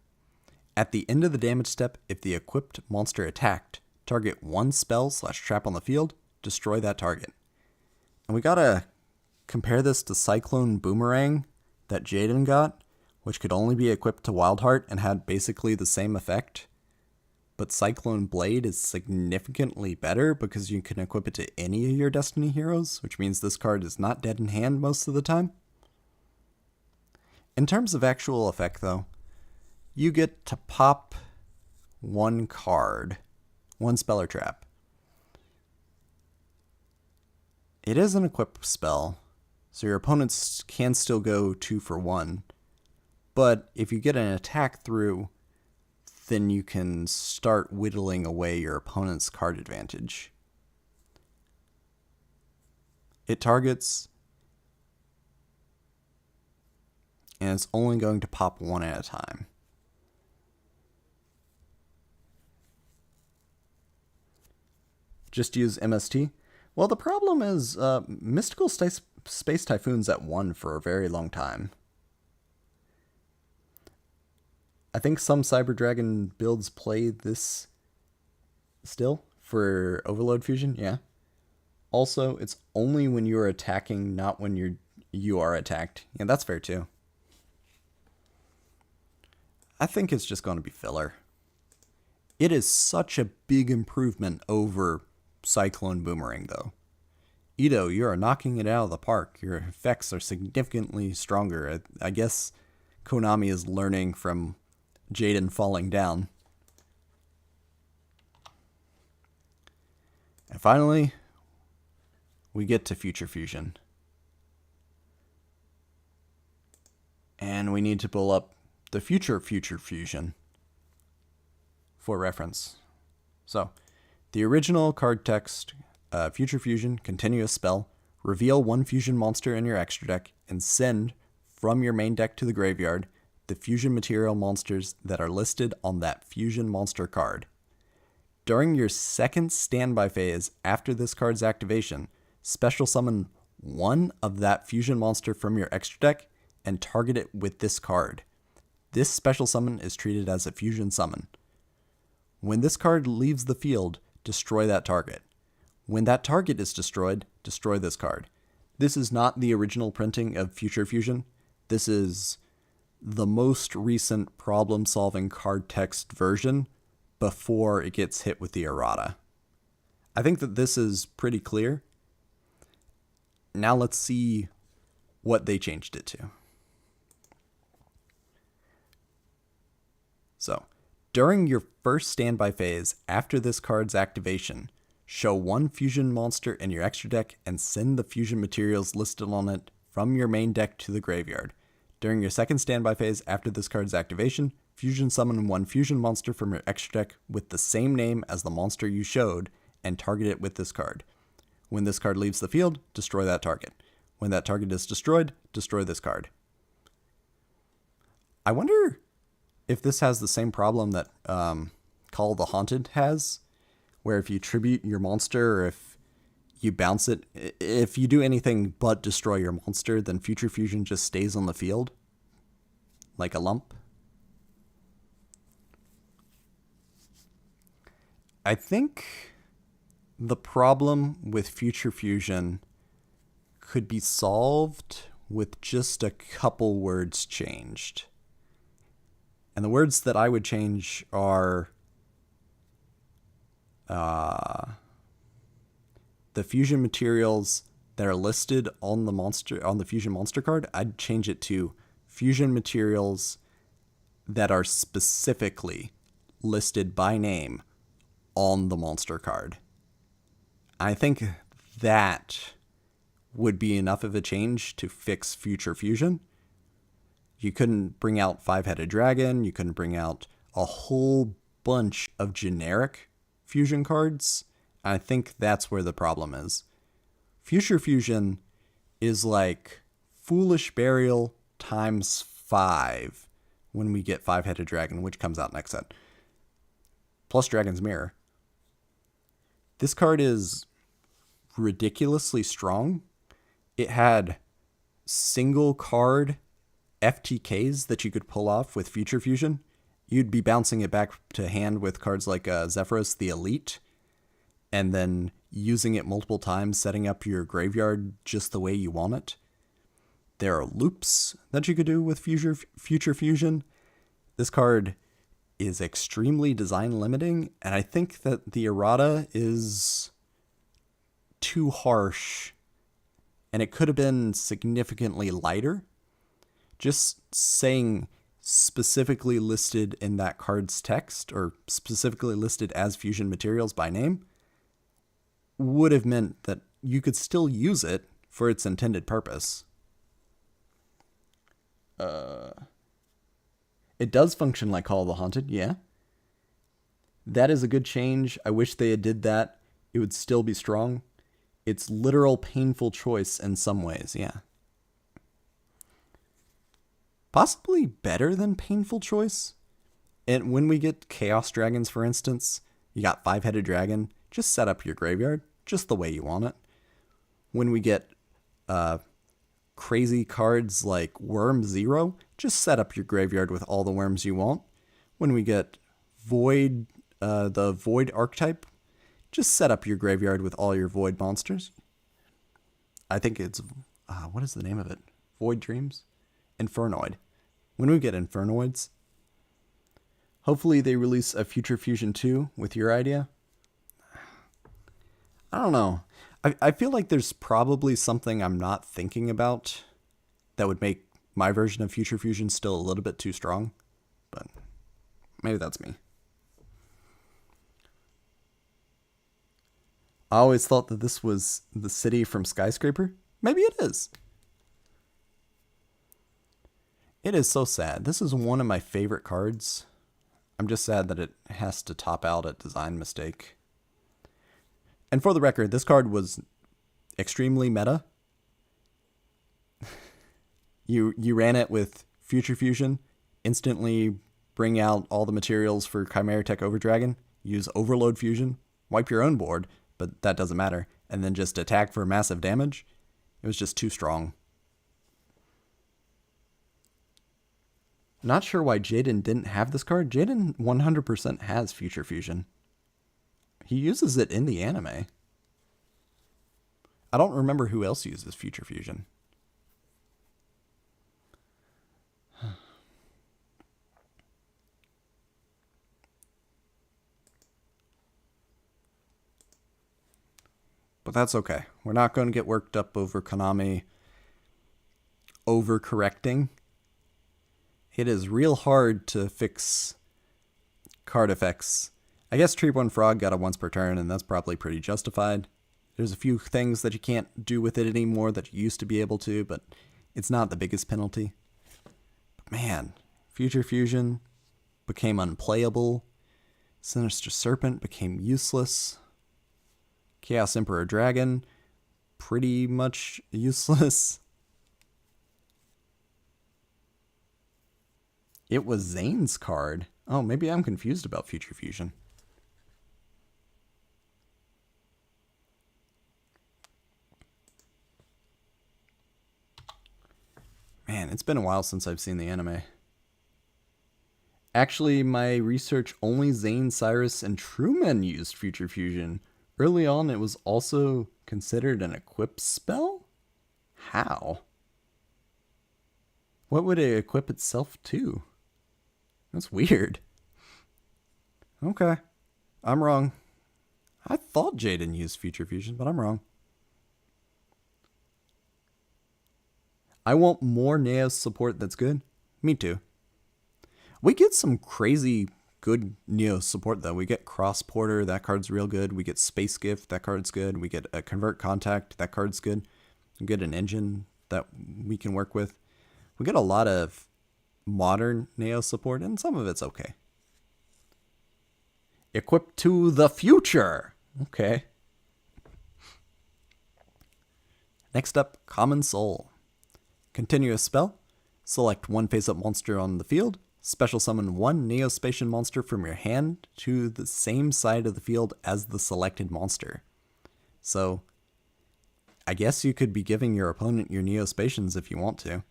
At the end of the damage step, if the equipped monster attacked, target one spell/trap on the field, destroy that target. And we gotta compare this to Cyclone Boomerang that Jaden got, which could only be equipped to Wildheart and had basically the same effect. But Cyclone Blade is significantly better because you can equip it to any of your Destiny heroes, which means this card is not dead in hand most of the time. In terms of actual effect, though, you get to pop one card, one spell or trap. It is an equip spell, so your opponents can still go 2 for 1. But if you get an attack through, then you can start whittling away your opponent's card advantage. It targets, and it's only going to pop one at a time. Just use MST. Well, the problem is Mystical Space Typhoon's at 1 for a very long time. I think some Cyber Dragon builds play this still for Overload Fusion, yeah. Also, it's only when you're attacking, not when you are attacked. Yeah, that's fair too. I think it's just going to be filler. It is such a big improvement over Cyclone Boomerang, though. Edo, you are knocking it out of the park. Your effects are significantly stronger. I guess Konami is learning from Jaden falling down. And finally, we get to Future Fusion. And we need to pull up the Future Fusion for reference. So, the original card text, Future Fusion, continuous spell, reveal one fusion monster in your extra deck, and send from your main deck to the graveyard the fusion material monsters that are listed on that fusion monster card. During your second standby phase after this card's activation, special summon one of that fusion monster from your extra deck and target it with this card. This special summon is treated as a fusion summon. When this card leaves the field, destroy that target. When that target is destroyed, destroy this card. This is not the original printing of Future Fusion. This is the most recent problem-solving card text version before it gets hit with the errata. I think that this is pretty clear. Now let's see what they changed it to. So, during your first standby phase after this card's activation, show one fusion monster in your extra deck and send the fusion materials listed on it from your main deck to the graveyard. During your second standby phase after this card's activation, fusion summon one fusion monster from your extra deck with the same name as the monster you showed and target it with this card. When this card leaves the field, destroy that target. When that target is destroyed, destroy this card. I wonder if this has the same problem that Call the Haunted has, where if you tribute your monster or if you bounce it, if you do anything but destroy your monster, then Future Fusion just stays on the field like a lump. I think the problem with Future Fusion could be solved with just a couple words changed. And the words that I would change are the fusion materials that are listed on the fusion monster card, I'd change it to fusion materials that are specifically listed by name on the monster card. I think that would be enough of a change to fix future fusion. You couldn't bring out Five-Headed Dragon, you couldn't bring out a whole bunch of generic fusion cards. I think that's where the problem is. Future fusion is like Foolish Burial times 5 when we get Five-Headed Dragon, which comes out next set. Plus Dragon's Mirror. This card is ridiculously strong. It had single card FTKs that you could pull off with Future Fusion. You'd be bouncing it back to hand with cards like Zephyros the Elite, and then using it multiple times, setting up your graveyard just the way you want it. There are loops that you could do with Future Fusion. This card is extremely design limiting, and I think that the errata is too harsh, and it could have been significantly lighter. Just saying specifically listed in that card's text, or specifically listed as fusion materials by name, would have meant that you could still use it for its intended purpose. It does function like Call of the Haunted, yeah. That is a good change. I wish they had did that. It would still be strong. It's literal painful choice in some ways, yeah. Possibly better than painful choice. And when we get Chaos Dragons, for instance, you got Five-Headed Dragon, just set up your graveyard just the way you want it. When we get crazy cards like Worm Zero, just set up your graveyard with all the worms you want. When we get Void, the Void archetype, just set up your graveyard with all your Void monsters. I think it's, what is the name of it? Void Dreams? Infernoid. When we get Infernoids, hopefully they release a Future Fusion 2 with your idea. I don't know. I feel like there's probably something I'm not thinking about that would make my version of Future Fusion still a little bit too strong, but maybe that's me. I always thought that this was the city from Skyscraper. Maybe it is. It is so sad. This is one of my favorite cards. I'm just sad that it has to top out at Design Mistake. And for the record, this card was extremely meta. You ran it with Future Fusion, instantly bring out all the materials for Chimera Tech Overdragon, use Overload Fusion, wipe your own board, but that doesn't matter, and then just attack for massive damage. It was just too strong. Not sure why Jaden didn't have this card. Jaden 100% has Future Fusion. He uses it in the anime. I don't remember who else uses Future Fusion. But that's okay. We're not going to get worked up over Konami overcorrecting. It is real hard to fix card effects. I guess Treeborn Frog got a once per turn, and that's probably pretty justified. There's a few things that you can't do with it anymore that you used to be able to, but it's not the biggest penalty. But man, Future Fusion became unplayable. Sinister Serpent became useless. Chaos Emperor Dragon, pretty much useless. It was Zane's card. Oh, maybe I'm confused about Future Fusion. Man, it's been a while since I've seen the anime. Actually, my research, only Zane, Cyrus, and Truman used Future Fusion. Early on, it was also considered an equip spell? How? What would it equip itself to? That's weird. Okay. I'm wrong. I thought Jaden used Future Fusion, but I'm wrong. I want more Neos support that's good. Me too. We get some crazy good Neos support though. We get Cross Porter, that card's real good. We get Space Gift, that card's good. We get a Convert Contact, that card's good. We get an engine that we can work with. We get a lot of modern Neos support, and some of it's okay. Equipped to the future. Okay. Next up, Common Soul. Continuous spell. Select one face-up monster on the field. Special summon one Neospatian monster from your hand to the same side of the field as the selected monster. So, I guess you could be giving your opponent your Neospatians if you want to.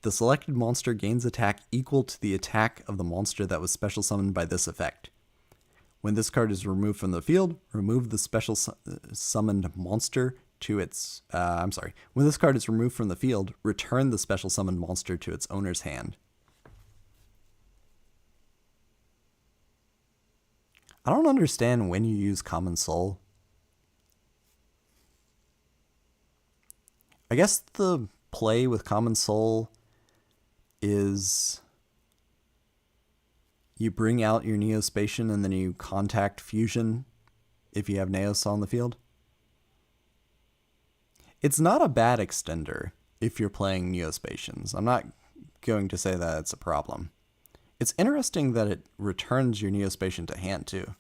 The selected monster gains attack equal to the attack of the monster that was special summoned by this effect. When this card is removed from the field, remove the special summoned monster to its... When this card is removed from the field, return the special summoned monster to its owner's hand. I don't understand when you use Common Soul. I guess the play with Common Soul is you bring out your Neospatian and then you contact Fusion if you have Neos on the field. It's not a bad extender if you're playing Neospatians. I'm not going to say that it's a problem. It's interesting that it returns your Neospatian to hand, too.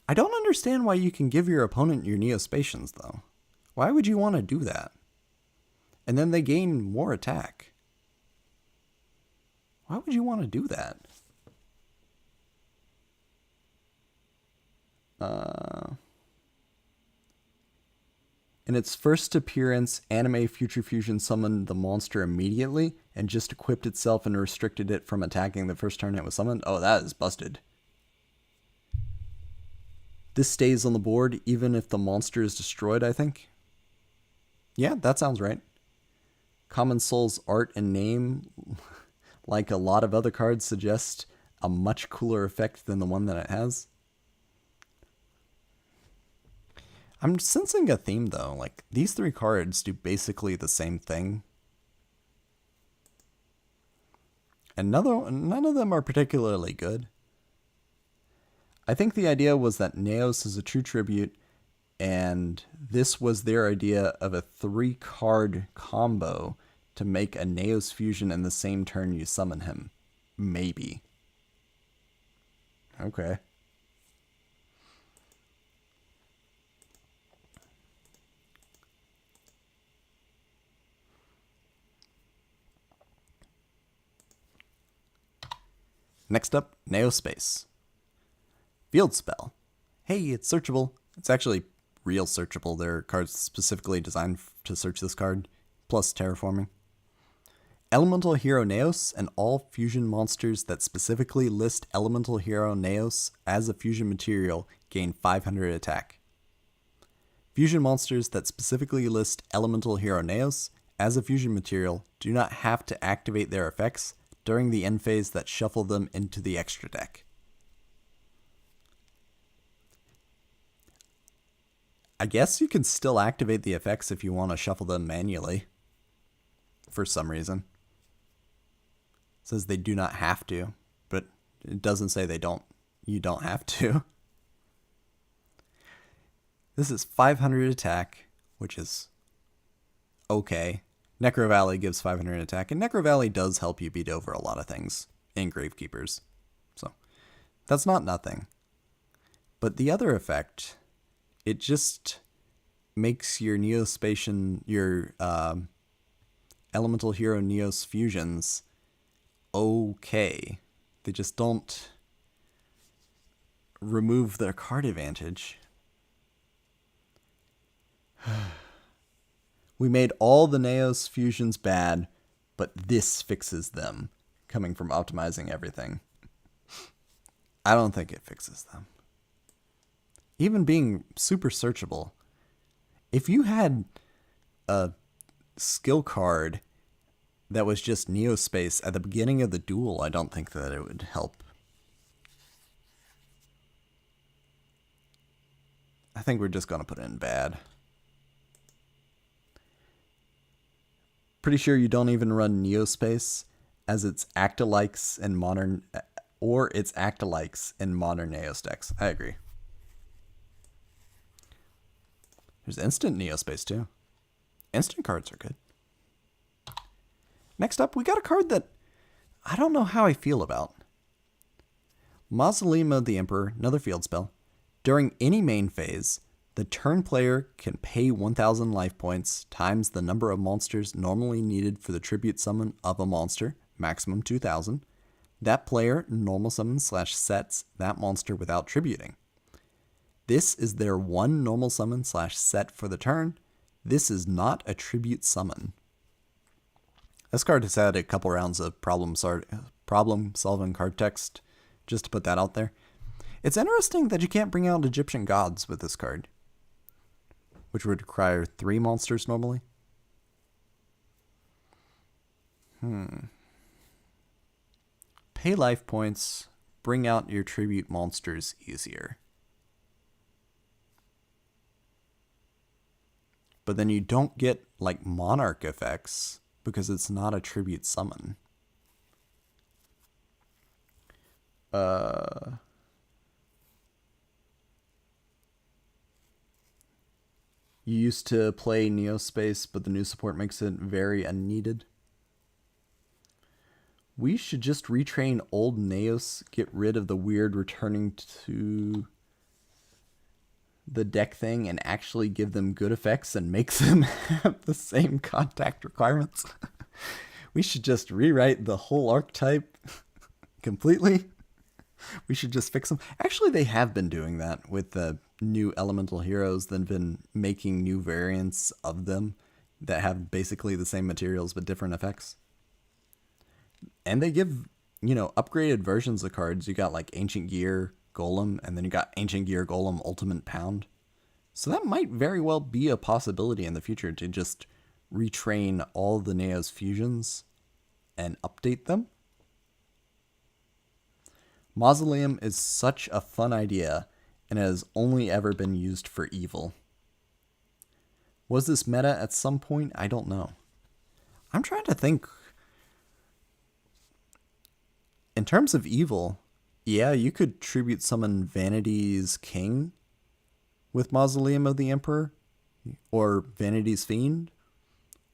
I don't understand why you can give your opponent your Neospatians, though. Why would you want to do that? And then they gain more attack. Why would you want to do that? In its first appearance, Anime Future Fusion summoned the monster immediately and just equipped itself and restricted it from attacking the first turn it was summoned. Oh, that is busted. This stays on the board even if the monster is destroyed, I think. Yeah, that sounds right. Common Soul's art and name, like a lot of other cards, suggest a much cooler effect than the one that it has. I'm sensing a theme, though. Like, these three cards do basically the same thing. And none of them are particularly good. I think the idea was that Neos is a true tribute, and this was their idea of a 3-card combo to make a Neos fusion in the same turn you summon him. Maybe. Okay. Next up, Neospace. Field spell. Hey, it's searchable. It's actually real searchable. There are cards specifically designed to search this card, plus terraforming. Elemental Hero Neos and all fusion monsters that specifically list Elemental Hero Neos as a fusion material gain 500 attack. Fusion monsters that specifically list Elemental Hero Neos as a fusion material do not have to activate their effects during the end phase that shuffle them into the extra deck. I guess you can still activate the effects if you want to shuffle them manually. For some reason. It says they do not have to, but it doesn't say you don't have to. This is 500 attack, which is okay. Necro Valley gives 500 attack, and Necro Valley does help you beat over a lot of things in Gravekeepers. So, that's not nothing. But the other effect, it just makes your Neospatian, your Elemental Hero Neos fusions okay. They just don't remove their card advantage. We made all the Neos fusions bad, but this fixes them, coming from optimizing everything. I don't think it fixes them. Even being super searchable, if you had a skill card that was just Neospace at the beginning of the duel, I don't think that it would help. I think we're just going to put it in bad. Pretty sure you don't even run Neospace as its acolytes in modern, or its acolytes in modern Neos decks. I agree. There's instant Neospace too. Instant cards are good. Next up, we got a card that I don't know how I feel about. Mausoleum of the Emperor, another field spell. During any main phase, the turn player can pay 1,000 life points times the number of monsters normally needed for the tribute summon of a monster, maximum 2,000. That player normal summons / sets that monster without tributing. This is their one normal summon / set for the turn. This is not a tribute summon. This card has had a couple rounds of problem solving card text, just to put that out there. It's interesting that you can't bring out Egyptian gods with this card, which would require 3 monsters normally. Pay life points, bring out your tribute monsters easier. But then you don't get like monarch effects because it's not a tribute summon. You used to play Neospace, but the new support makes it very unneeded. We should just retrain old Neos, get rid of the weird returning to the deck thing, and actually give them good effects and make them have the same contact requirements. We should just rewrite the whole archetype completely. We should just fix them. Actually, they have been doing that with the new elemental heroes, then been making new variants of them that have basically the same materials but different effects. And they give, upgraded versions of cards. You got like Ancient Gear Golem, and then you got Ancient Gear Golem Ultimate Pound. So that might very well be a possibility in the future to just retrain all the Neos fusions and update them. Mausoleum is such a fun idea and has only ever been used for evil. Was this meta at some point? I don't know. I'm trying to think. In terms of evil, yeah, you could tribute summon Vanity's King with Mausoleum of the Emperor, or Vanity's Fiend,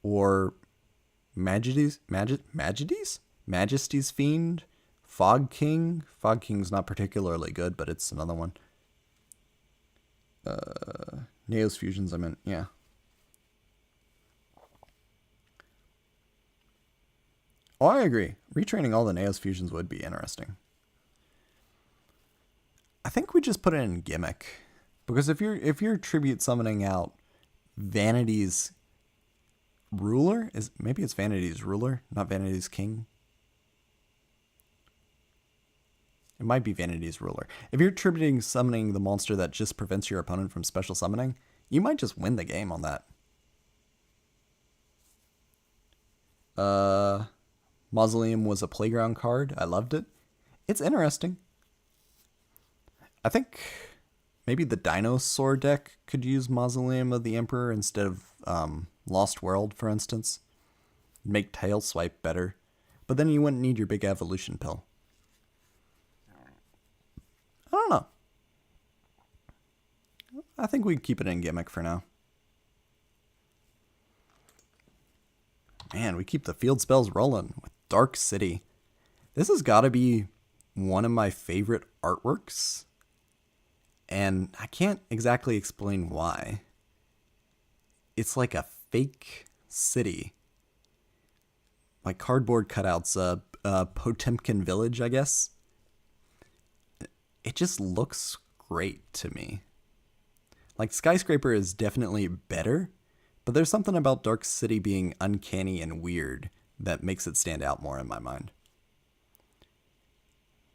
or Majesty's Fiend, Fog King. Fog King's not particularly good, but it's another one. Neos fusions, I meant, yeah. Oh, I agree. Retraining all the Neos fusions would be interesting. I think we just put it in gimmick, because if you're tribute summoning out Vanity's Ruler, maybe it's Vanity's Ruler, not Vanity's King. It might be Vanity's Ruler. If you're tributing summoning the monster that just prevents your opponent from special summoning, you might just win the game on that. Mausoleum was a playground card. I loved it. It's interesting. I think maybe the Dinosaur deck could use Mausoleum of the Emperor instead of Lost World, for instance. Make Tail Swipe better. But then you wouldn't need your big evolution pill. I don't know. I think we keep it in gimmick for now. Man, we keep the field spells rolling with Dark City. This has got to be one of my favorite artworks. And I can't exactly explain why. It's like a fake city. Like cardboard cutouts, Potemkin village, I guess. It just looks great to me. Like Skyscraper is definitely better, but there's something about Dark City being uncanny and weird that makes it stand out more in my mind.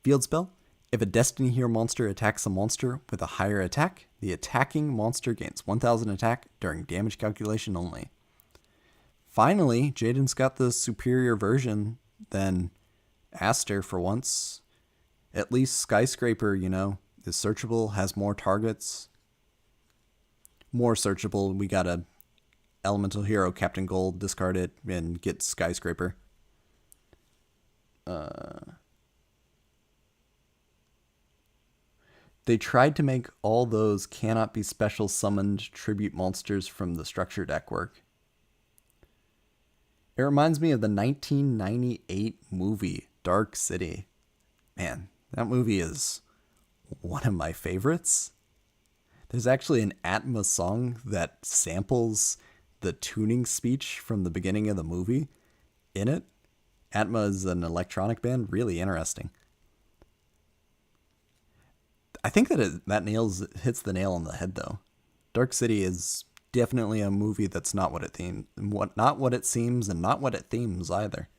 Field spell. If a Destiny Hero monster attacks a monster with a higher attack, the attacking monster gains 1,000 attack during damage calculation only. Finally, Jaden's got the superior version than Aster for once. At least Skyscraper, is searchable, has more targets. More searchable, we got a elemental hero Captain Gold, discard it, and get Skyscraper. They tried to make all those cannot be special summoned tribute monsters from the structure deck work. It reminds me of the 1998 movie Dark City. Man, that movie is one of my favorites. There's actually an Atma song that samples the tuning speech from the beginning of the movie in it. Atma is an electronic band, really interesting. I think that hits the nail on the head though. Dark City is definitely a movie that's not what it seems, and not what it themes either.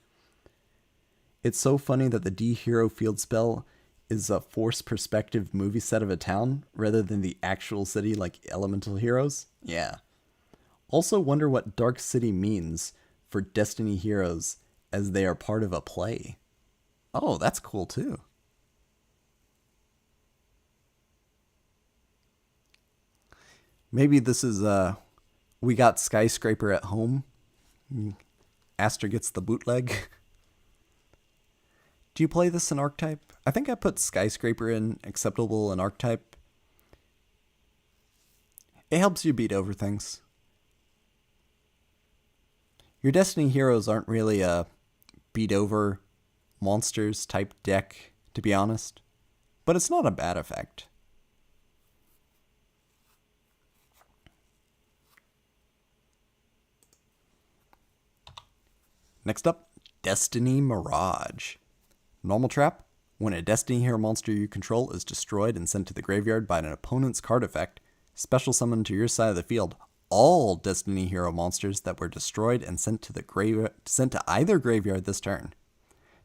It's so funny that the D hero field spell is a forced perspective movie set of a town rather than the actual city like elemental heroes. Yeah. Also wonder what Dark City means for Destiny heroes as they are part of a play. Oh, that's cool too. Maybe this is we got Skyscraper at home. Aster gets the bootleg. Do you play this in archetype? I think I put Skyscraper in acceptable in archetype. It helps you beat over things. Your Destiny heroes aren't really a beat over monsters type deck, to be honest. But it's not a bad effect. Next up, Destiny Mirage. Normal trap. When a Destiny hero monster you control is destroyed and sent to the graveyard by an opponent's card effect, special summon to your side of the field all Destiny hero monsters that were destroyed and sent to either graveyard this turn.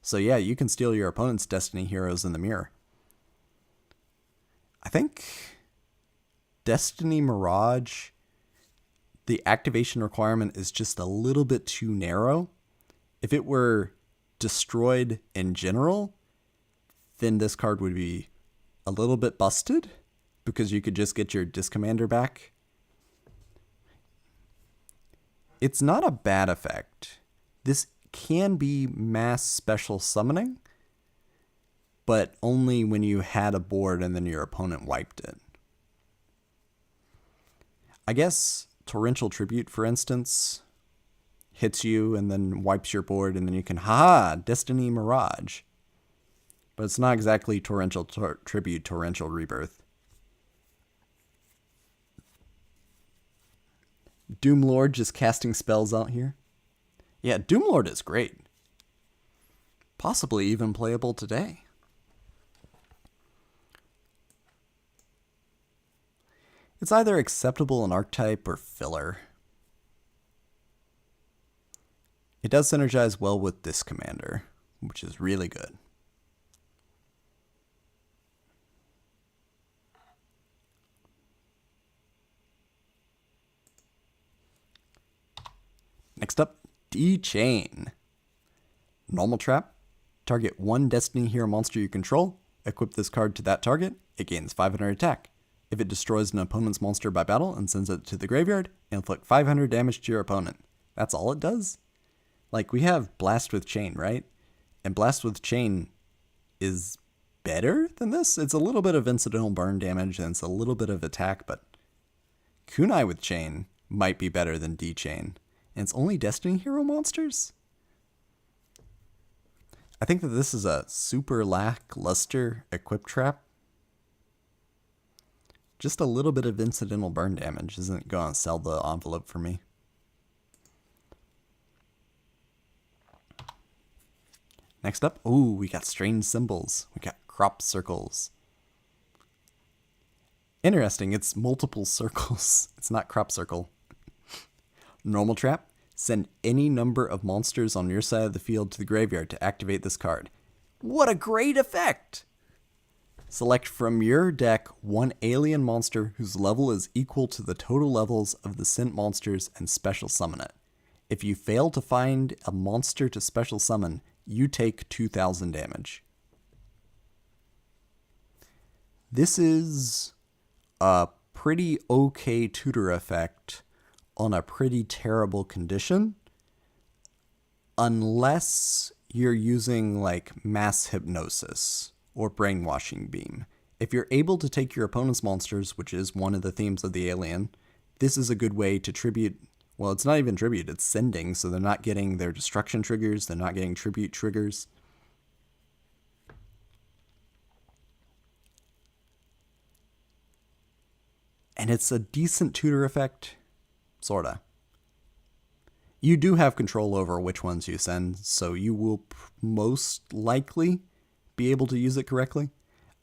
So yeah, you can steal your opponent's Destiny heroes in the mirror. I think Destiny Mirage, the activation requirement is just a little bit too narrow. If it were destroyed in general, then this card would be a little bit busted because you could just get your Disc Commander back. It's not a bad effect. This can be mass special summoning, but only when you had a board and then your opponent wiped it. I guess Torrential Tribute, for instance, hits you and then wipes your board, and then you can, Destiny Mirage. But it's not exactly Torrential Tribute, Torrential Rebirth. Doomlord just casting spells out here. Yeah, Doomlord is great. Possibly even playable today. It's either acceptable in archetype or filler. It does synergize well with Disc Commander, which is really good. Next up, D-Chain. Normal trap. Target one Destiny hero monster you control. Equip this card to that target. It gains 500 attack. If it destroys an opponent's monster by battle and sends it to the graveyard, inflict 500 damage to your opponent. That's all it does? Like, we have Blast with Chain, right? And Blast with Chain is better than this. It's a little bit of incidental burn damage and it's a little bit of attack, but Kunai with Chain might be better than D-Chain. And it's only Destiny hero monsters? I think that this is a super lackluster equip trap. Just a little bit of incidental burn damage isn't going to sell the envelope for me. Next up, we got strange symbols. We got crop circles. Interesting, it's multiple circles. It's not crop circle. Normal trap, send any number of monsters on your side of the field to the graveyard to activate this card. What a great effect! Select from your deck one alien monster whose level is equal to the total levels of the sent monsters and special summon it. If you fail to find a monster to special summon, you take 2,000 damage. This is a pretty okay tutor effect on a pretty terrible condition unless you're using like mass hypnosis or brainwashing beam. If you're able to take your opponent's monsters, which is one of the themes of the Alien, this is a good way to tribute. Well, it's not even tribute, it's sending, so they're not getting their destruction triggers, they're not getting tribute triggers. And it's a decent tutor effect, sorta. You do have control over which ones you send, so you will most likely be able to use it correctly.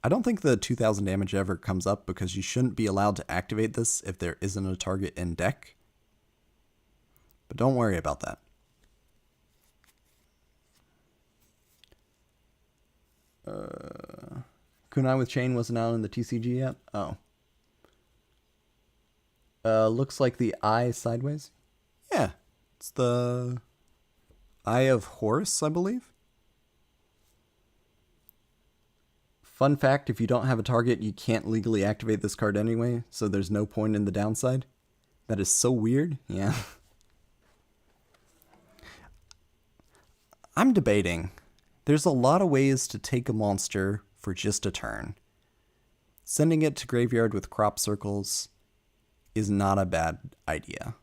I don't think the 2000 damage ever comes up because you shouldn't be allowed to activate this if there isn't a target in deck. But don't worry about that. Kunai with Chain wasn't out in the TCG yet? Oh. Looks like the eye sideways. Yeah, it's the Eye of Horus, I believe. Fun fact, if you don't have a target, you can't legally activate this card anyway, so there's no point in the downside. That is so weird, yeah. I'm debating. There's a lot of ways to take a monster for just a turn. Sending it to graveyard with crop circles is not a bad idea.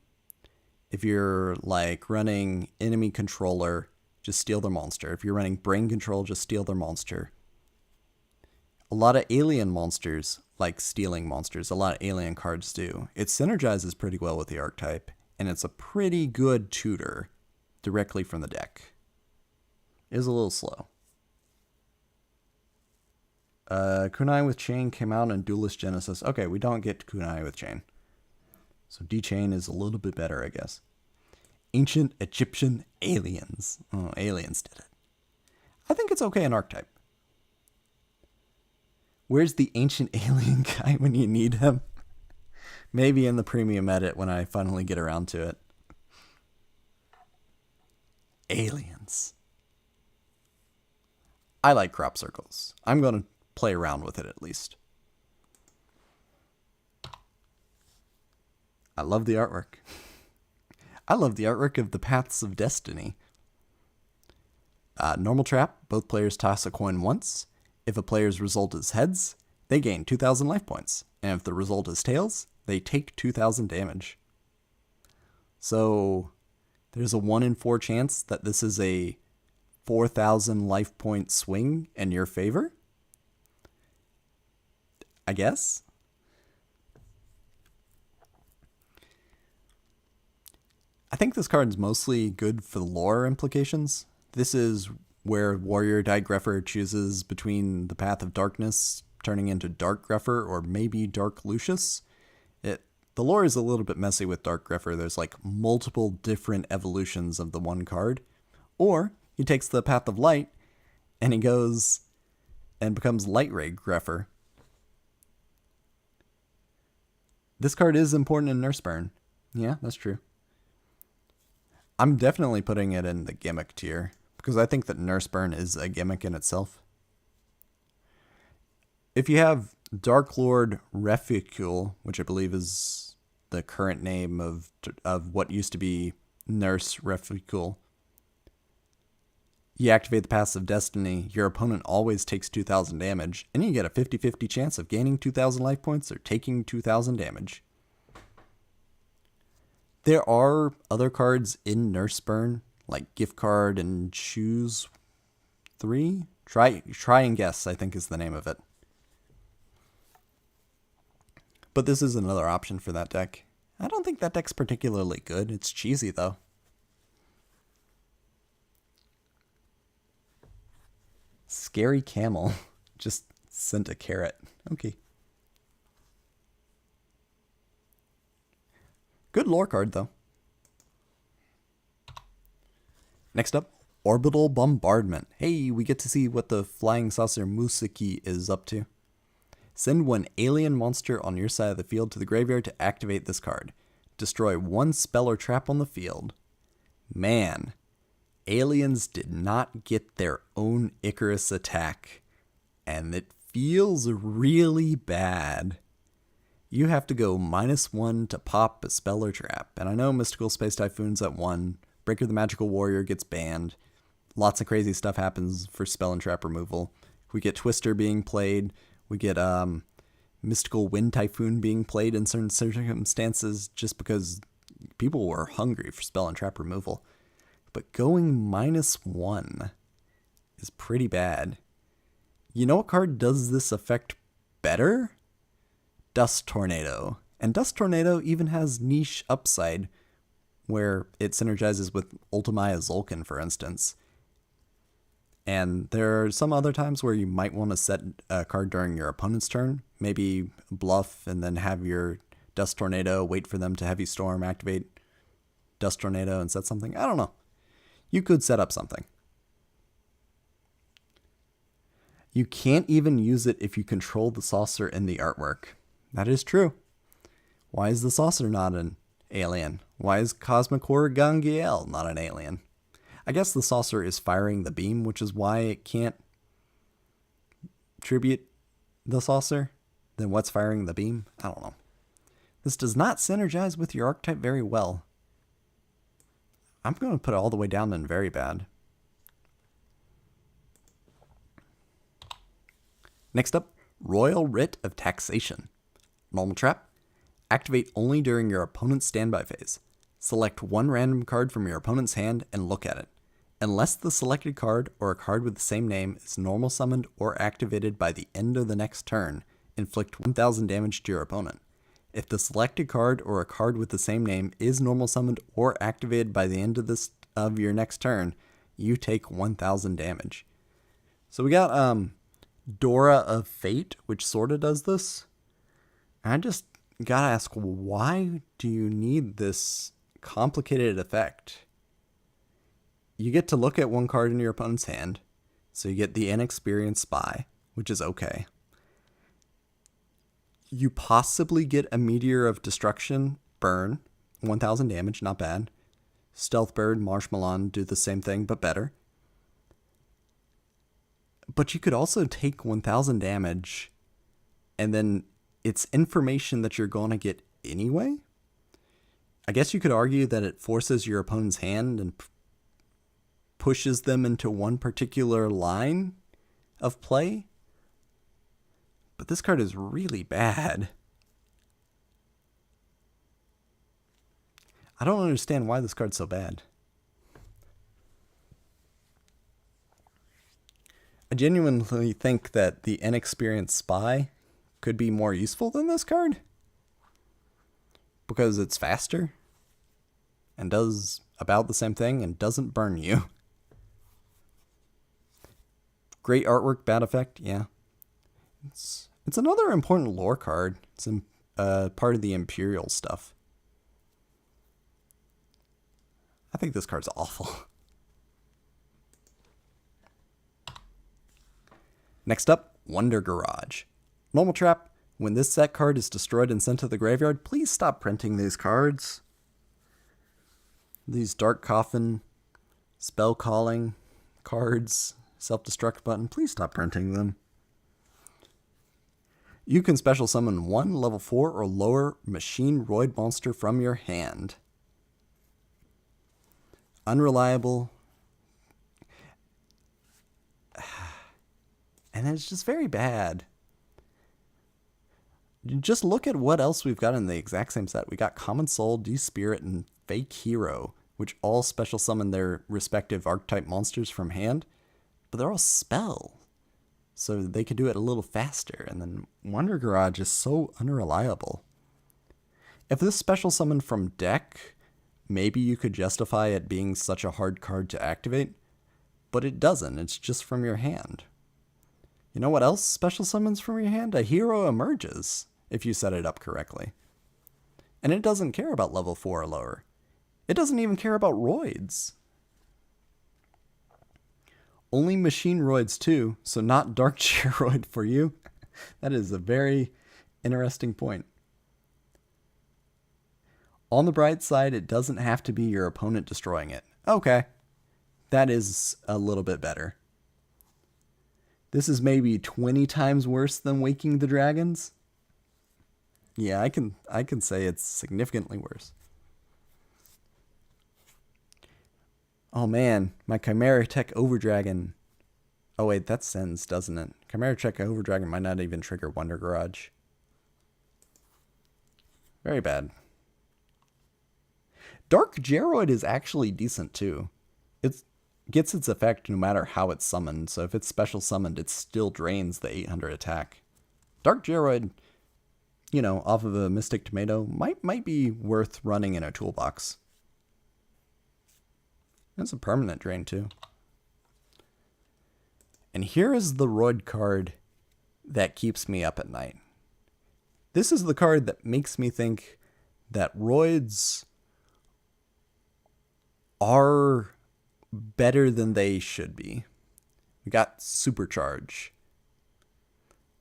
If you're like running enemy controller, just steal their monster. If you're running brain control, just steal their monster. A lot of alien monsters like stealing monsters. A lot of alien cards do. It synergizes pretty well with the archetype, and it's a pretty good tutor directly from the deck. It is a little slow. Kunai with Chain came out in Duelist Genesis. Okay, we don't get Kunai with Chain. So D-Chain is a little bit better, I guess. Ancient Egyptian Aliens. Oh, aliens did it. I think it's okay in archetype. Where's the ancient alien guy when you need him? Maybe in the premium edit when I finally get around to it. Aliens. I like crop circles. I'm going to play around with it at least. I love the artwork. I love the artwork of the Paths of Destiny. Normal trap, both players toss a coin once. If a player's result is heads, they gain 2,000 life points. And if the result is tails, they take 2,000 damage. So there's a 1 in 4 chance that this is a 4,000 life point swing in your favor? I guess? I think this card's mostly good for the lore implications. This is where Warrior Digreffer chooses between the Path of Darkness turning into Dark Greffer or maybe Dark Lucius. The lore is a little bit messy with Dark Greffer. There's like multiple different evolutions of the one card. Or he takes the Path of Light and he goes and becomes Light Ray Greffer. This card is important in Nurse Burn. Yeah, that's true. I'm definitely putting it in the gimmick tier, because I think that Nurse Burn is a gimmick in itself. If you have Dark Lord Reficule, which I believe is the current name of what used to be Nurse Reficule, you activate the Paths of Destiny, your opponent always takes 2,000 damage, and you get a 50-50 chance of gaining 2,000 life points or taking 2,000 damage. There are other cards in Nurse Burn, like Gift Card and Choose 3? Try and Guess, I think is the name of it. But this is another option for that deck. I don't think that deck's particularly good. It's cheesy, though. Scary Camel. Just sent a carrot. Okay. Good lore card, though. Next up, Orbital Bombardment. Hey, we get to see what the Flying Saucer Musiki is up to. Send one alien monster on your side of the field to the graveyard to activate this card. Destroy one spell or trap on the field. Man, aliens did not get their own Icarus attack, and it feels really bad. you have to go -1 to pop a spell or trap. And I know Mystical Space Typhoon's at 1, Breaker the Magical Warrior gets banned, lots of crazy stuff happens for spell and trap removal. We get Twister being played, we get Mystical Wind Typhoon being played in certain circumstances just because people were hungry for spell and trap removal. But going -1 is pretty bad. You know what card does this effect better? Dust Tornado. And Dust Tornado even has niche upside where it synergizes with Ultimaya Zulkin, for instance. And there are some other times where you might want to set a card during your opponent's turn. Maybe bluff and then have your Dust Tornado, wait for them to Heavy Storm, activate Dust Tornado and set something. I don't know. You could set up something. You can't even use it if you control the saucer in the artwork. That is true. Why is the saucer not an alien? Why is Cosmic Horror Gangiel not an alien? I guess the saucer is firing the beam, which is why it can't tribute the saucer. Then what's firing the beam? I don't know. This does not synergize with your archetype very well. I'm going to put it all the way down in very bad. Next up, Royal Writ of Taxation. Normal trap. Activate only during your opponent's standby phase. Select one random card from your opponent's hand and look at it. Unless the selected card or a card with the same name is normal summoned or activated by the end of the next turn, inflict 1000 damage to your opponent. If the selected card or a card with the same name is normal summoned or activated by the end of your next turn, you take 1000 damage. So we got Dora of Fate, which sorta does this. I just gotta ask, why do you need this complicated effect? You get to look at one card in your opponent's hand, so you get the Inexperienced Spy, which is okay. You possibly get a Meteor of Destruction, burn, 1000 damage, not bad. Stealth Bird, Marshmallow do the same thing, but better. But you could also take 1000 damage, and then it's information that you're going to get anyway. I guess you could argue that it forces your opponent's hand and pushes them into one particular line of play. But this card is really bad. I don't understand why this card's so bad. I genuinely think that the Inexperienced Spy could be more useful than this card, because it's faster and does about the same thing and doesn't burn you. Great artwork, bad effect, yeah. It's another important lore card. It's part of the Imperial stuff. I think this card's awful. Next up, Wonder Garage. Normal trap. When this set card is destroyed and sent to the graveyard, please stop printing these cards. These Dark Coffin, Spell Calling cards, Self-Destruct button, please stop printing them. You can special summon one level 4 or lower Machine Roid monster from your hand. Unreliable. And it's just very bad. Just look at what else we've got in the exact same set. We got Common Soul, D-Spirit, and Fake Hero, which all special summon their respective archetype monsters from hand, but they're all spell, so they could do it a little faster. And then Wonder Garage is so unreliable. If this special summon from deck, maybe you could justify it being such a hard card to activate, but it doesn't. It's just from your hand. You know what else special summons from your hand? A hero emerges, if you set it up correctly. And it doesn't care about level 4 or lower. It doesn't even care about Roids. Only Machine Roids too, so not Dark Chair Roid for you. That is a very interesting point. On the bright side, it doesn't have to be your opponent destroying it. Okay, that is a little bit better. This is maybe 20 times worse than Waking the Dragons. Yeah, I can say it's significantly worse. Oh man, my Chimera Tech Overdragon. Oh wait, that sends, doesn't it? Chimera Tech Overdragon might not even trigger Wonder Garage. Very bad. Dark Geroid is actually decent too. It gets its effect no matter how it's summoned, so if it's special summoned, it still drains the 800 attack. Dark Geroid, you know, off of a Mystic Tomato, might be worth running in a toolbox. That's a permanent drain too. And here is the Roid card that keeps me up at night. This is the card that makes me think that Roids are better than they should be. We got Supercharge.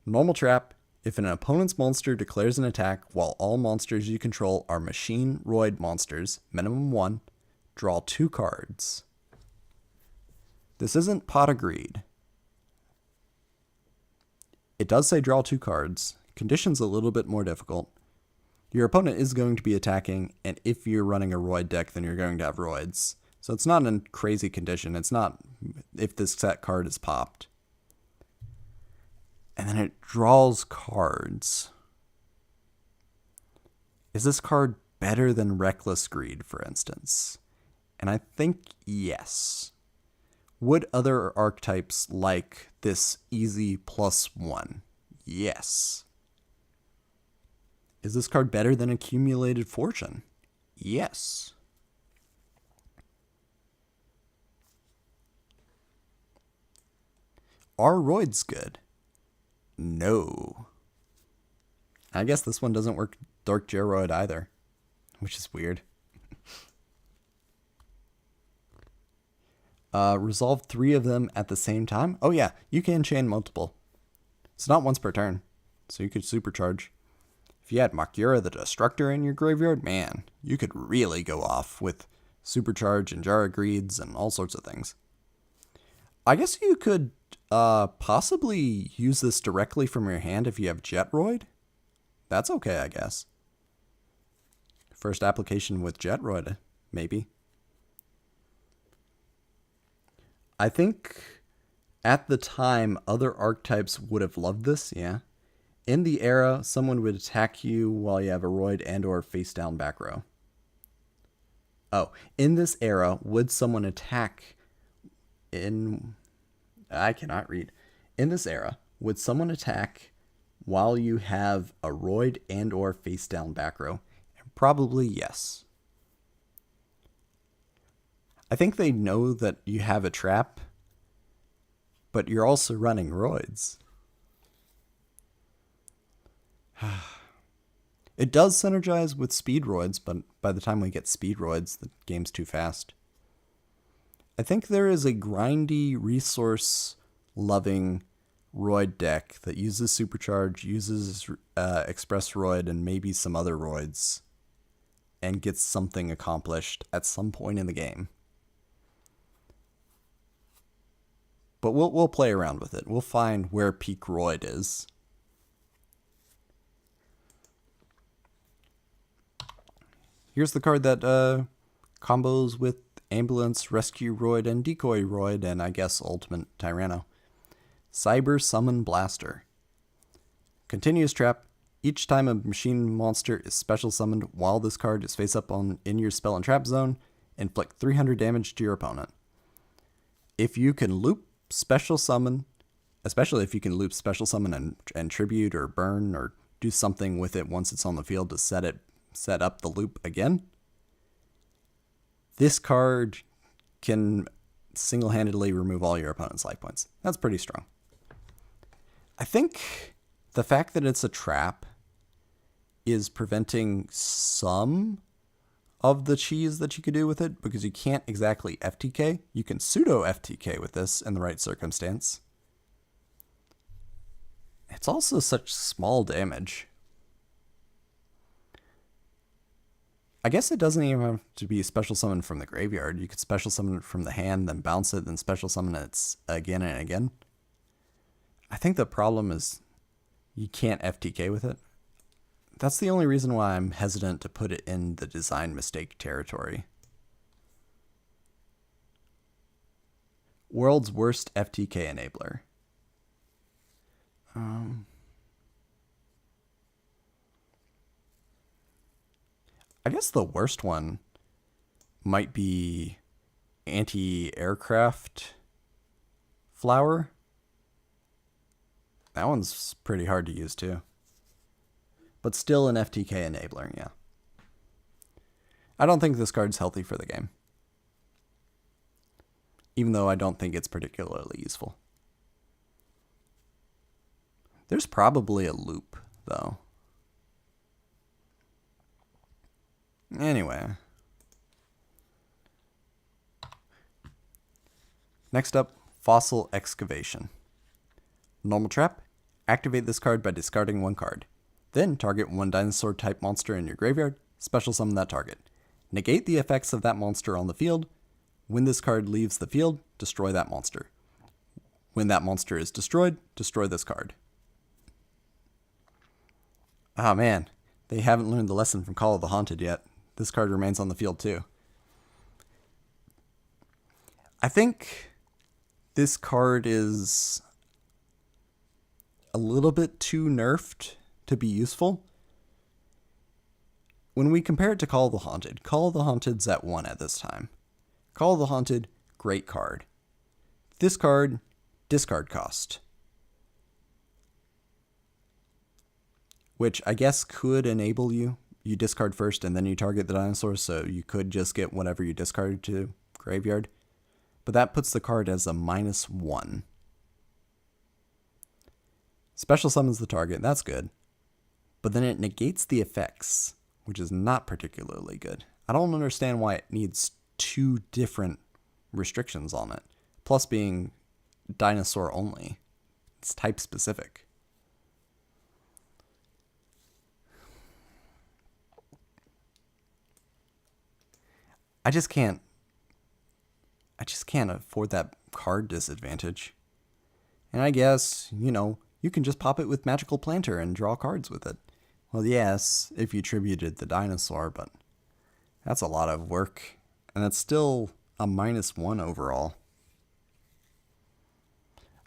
Normal trap. If an opponent's monster declares an attack while all monsters you control are machine Roid monsters, minimum 1, draw 2 cards. This isn't Pot of Greed. It does say draw 2 cards. Condition's a little bit more difficult. Your opponent is going to be attacking, and if you're running a Roid deck, then you're going to have Roids. So it's not a crazy condition. It's not if this set card is popped. And then it draws cards. Is this card better than Reckless Greed, for instance? And I think yes. Would other archetypes like this easy +1? Yes. Is this card better than Accumulated Fortune? Yes. Are Roids good? No. I guess this one doesn't work Dark Geroid either, which is weird. Resolve 3 of them at the same time? Oh yeah, you can chain multiple. It's not once per turn, so you could supercharge. If you had Makura the Destructor in your graveyard, man, you could really go off with Supercharge and Jar of Greeds and all sorts of things. I guess you could possibly use this directly from your hand if you have Jetroid. That's okay, I guess. First application with Jetroid, maybe. I think at the time, other archetypes would have loved this, yeah. In the era, someone would attack you while you have a Roid and or face down back row. Oh, in this era, would someone attack I cannot read. In this era, would someone attack while you have a Roid and or face down back row? Probably yes. I think they know that you have a trap, but you're also running Roids. It does synergize with Speed Roids, but by the time we get Speed Roids, the game's too fast. I think there is a grindy, resource-loving Roid deck that uses Supercharge, uses Express Roid, and maybe some other Roids, and gets something accomplished at some point in the game. But we'll play around with it. We'll find where peak Roid is. Here's the card that combos with Ambulance, Rescue Roid, and Decoy Roid, and I guess Ultimate Tyranno. Cyber Summon Blaster. Continuous trap. Each time a machine monster is special summoned while this card is face up in your spell and trap zone, inflict 300 damage to your opponent. If you can loop special summon, especially if you can loop special summon and tribute or burn or do something with it once it's on the field to set up the loop again, this card can single-handedly remove all your opponent's life points. That's pretty strong. I think the fact that it's a trap is preventing some of the cheese that you could do with it, because you can't exactly FTK. You can pseudo FTK with this in the right circumstance. It's also such small damage. I guess it doesn't even have to be special summon from the graveyard. You could special summon it from the hand, then bounce it, then special summon it again and again. I think the problem is you can't FTK with it. That's the only reason why I'm hesitant to put it in the design mistake territory. World's worst FTK enabler. I guess the worst one might be anti-aircraft flower. That one's pretty hard to use too. But still an FTK enabler, yeah. I don't think this card's healthy for the game. Even though I don't think it's particularly useful. There's probably a loop, though. Anyway. Next up, Fossil Excavation. Normal trap. Activate this card by discarding one card. Then target one dinosaur type monster in your graveyard. Special summon that target. Negate the effects of that monster on the field. When this card leaves the field, destroy that monster. When that monster is destroyed, destroy this card. Ah man, they haven't learned the lesson from Call of the Haunted yet. This card remains on the field too. I think this card is a little bit too nerfed to be useful. When we compare it to Call of the Haunted's at 1 at this time. Call of the Haunted, great card. This card, discard cost. Which I guess could enable you. You discard first and then you target the dinosaur, so you could just get whatever you discarded to graveyard. But that puts the card as a -1. Special summons the target, that's good. But then it negates the effects, which is not particularly good. I don't understand why it needs 2 different restrictions on it. Plus being dinosaur only. It's type specific. I just can't afford that card disadvantage. And I guess, you can just pop it with Magical Planter and draw cards with it. Well, yes, if you tributed the dinosaur, but that's a lot of work. And that's still a -1 overall.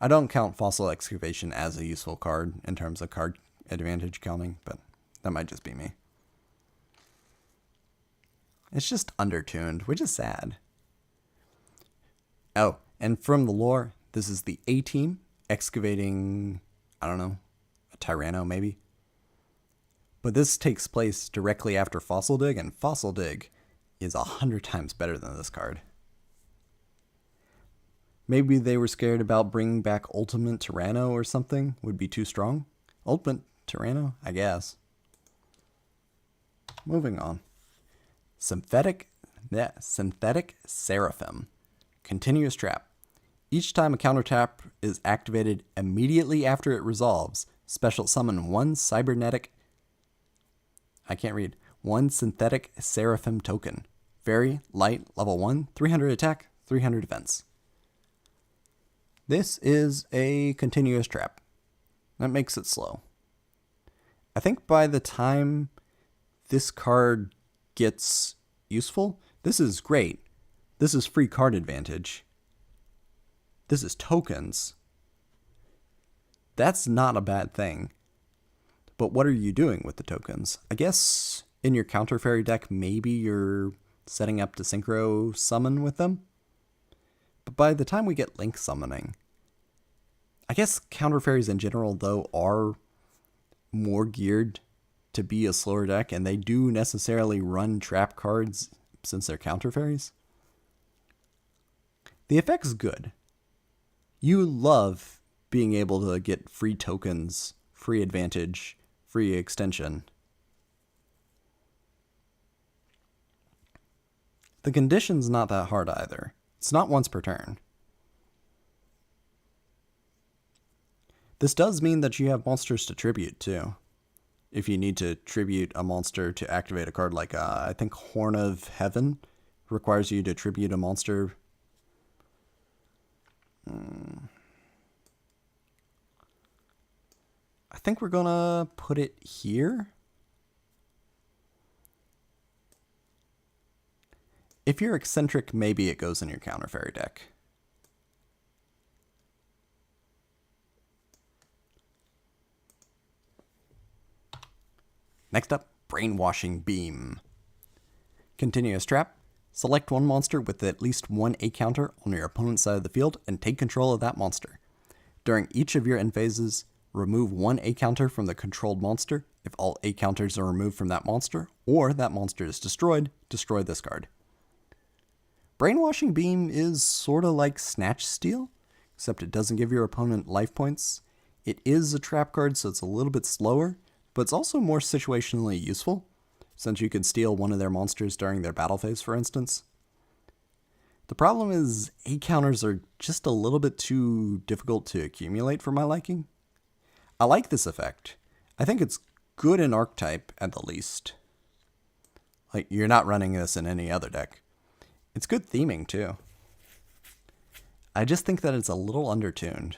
I don't count Fossil Excavation as a useful card in terms of card advantage counting, but that might just be me. It's just undertuned, which is sad. Oh, and from the lore, this is the A team excavating, I don't know, a Tyranno maybe. But this takes place directly after Fossil Dig, and Fossil Dig is 100 times better than this card. Maybe they were scared about bringing back Ultimate Tyranno or something would be too strong. Ultimate Tyranno, I guess. Moving on. Synthetic Seraphim. Continuous trap. Each time a counter tap is activated immediately after it resolves, special summon one synthetic Seraphim token. Very light, level 1, 300 attack, 300 defense. This is a continuous trap. That makes it slow. I think by the time this card gets useful, this is great. This is free card advantage. This is tokens. That's not a bad thing. But what are you doing with the tokens? I guess in your Counter Fairy deck, maybe you're setting up to synchro summon with them. But by the time we get Link summoning, I guess Counter Fairies in general, though, are more geared to be a slower deck, and they do necessarily run trap cards since they're Counter Fairies. The effect's good. You love being able to get free tokens, free advantage, free extension. The condition's not that hard either. It's not once per turn. This does mean that you have monsters to tribute too. If you need to tribute a monster to activate a card like, I think Horn of Heaven requires you to tribute a monster. I think we're gonna put it here. If you're eccentric, maybe it goes in your counter fairy deck. Next up, Brainwashing Beam. Continuous trap. Select one monster with at least one A counter on your opponent's side of the field and take control of that monster. During each of your end phases, remove one A counter from the controlled monster. If all A counters are removed from that monster, or that monster is destroyed, destroy this card. Brainwashing Beam is sorta like Snatch Steal, except it doesn't give your opponent life points. It is a trap card, so it's a little bit slower, but it's also more situationally useful, since you can steal one of their monsters during their battle phase, for instance. The problem is A counters are just a little bit too difficult to accumulate for my liking. I like this effect. I think it's good in archetype at the least. Like, you're not running this in any other deck. It's good theming too. I just think that it's a little undertuned.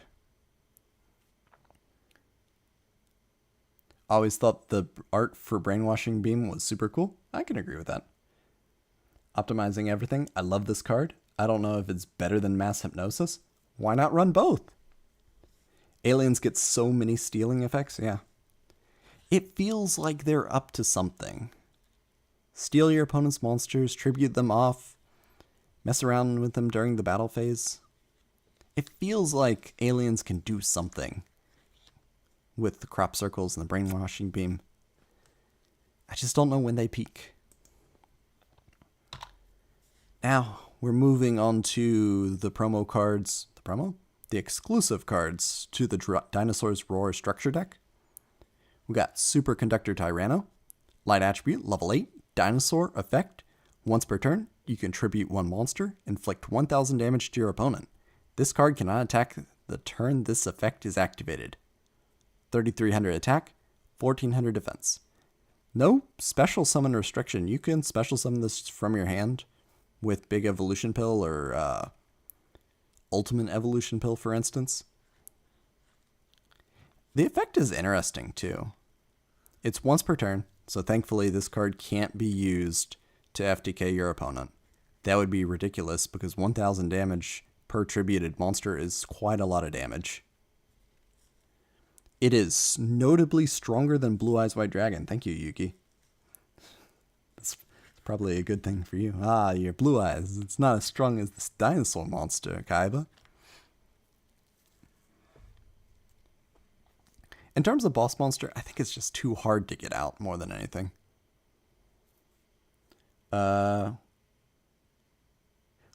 Always thought the art for Brainwashing Beam was super cool. I can agree with that. Optimizing everything. I love this card. I don't know if it's better than Mass Hypnosis. Why not run both? Aliens get so many stealing effects, yeah. It feels like they're up to something. Steal your opponent's monsters, tribute them off, mess around with them during the battle phase. It feels like aliens can do something with the crop circles and the Brainwashing Beam. I just don't know when they peak. Now, we're moving on to the promo cards. The exclusive cards to the Dinosaur's Roar structure deck. We got Superconductor Tyranno, Light Attribute, level 8, Dinosaur effect. Once per turn, you can tribute one monster, inflict 1000 damage to your opponent. This card cannot attack the turn this effect is activated. 3300 attack, 1400 defense. No special summon restriction. You can special summon this from your hand with Big Evolution Pill or Ultimate Evolution Pill, for instance. The effect is interesting too. It's once per turn, so thankfully this card can't be used to FTK your opponent. That would be ridiculous because 1000 damage per tributed monster is quite a lot of damage. It is notably stronger than Blue Eyes White Dragon. Thank you, Yuki. That's probably a good thing for you. Ah, your Blue Eyes. It's not as strong as this dinosaur monster, Kaiba. In terms of boss monster, I think it's just too hard to get out more than anything.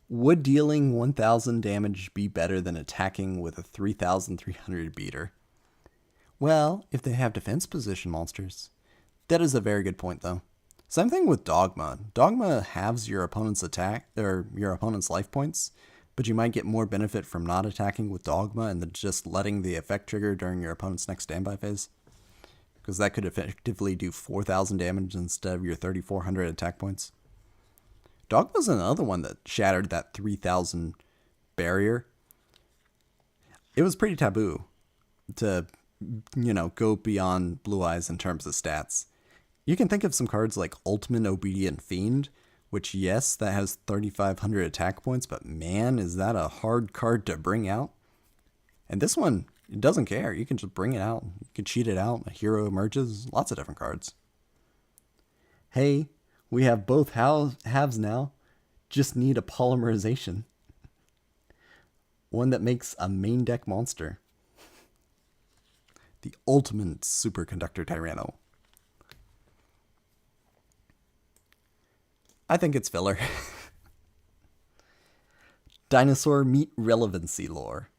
Would dealing 1000 damage be better than attacking with a 3300 beater? Well, if they have defense position monsters. That is a very good point, though. Same thing with Dogma. Dogma halves your opponent's attack, or your opponent's life points, but you might get more benefit from not attacking with Dogma and then just letting the effect trigger during your opponent's next standby phase. Because that could effectively do 4000 damage instead of your 3400 attack points. Dogma's another one that shattered that 3000 barrier. It was pretty taboo to, go beyond Blue Eyes in terms of stats. You can think of some cards like Ultimate Obedient Fiend, which, yes, that has 3500 attack points, but man, is that a hard card to bring out. And this one, it doesn't care. You can just bring it out. You can cheat it out. A hero emerges. Lots of different cards. Hey, we have both halves now. Just need a polymerization. One that makes a main deck monster. The ultimate Superconductor Tyranno. I think it's filler. Dinosaur meet relevancy lore.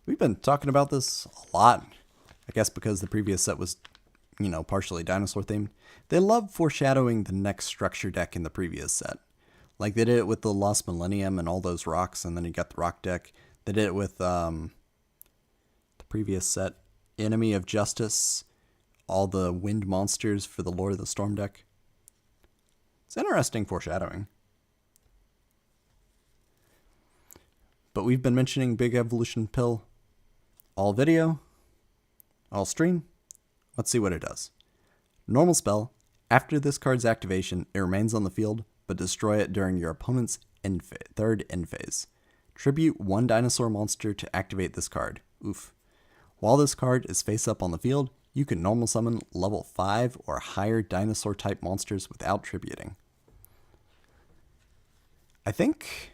We've been talking about this a lot. I guess because the previous set was, partially dinosaur themed. They love foreshadowing the next structure deck in the previous set. Like they did it with the Lost Millennium and all those rocks, and then you got the rock deck. They did it with the previous set, Enemy of Justice, all the wind monsters for the Lord of the Storm deck. It's interesting foreshadowing. But we've been mentioning Big Evolution Pill all video, all stream, Let's see what it does. Normal spell. After this card's activation, it remains on the field, but destroy it during your opponent's third end phase. Tribute 1 dinosaur monster to activate this card. Oof. While this card is face up on the field, you can normal summon level 5 or higher dinosaur type monsters without tributing. I think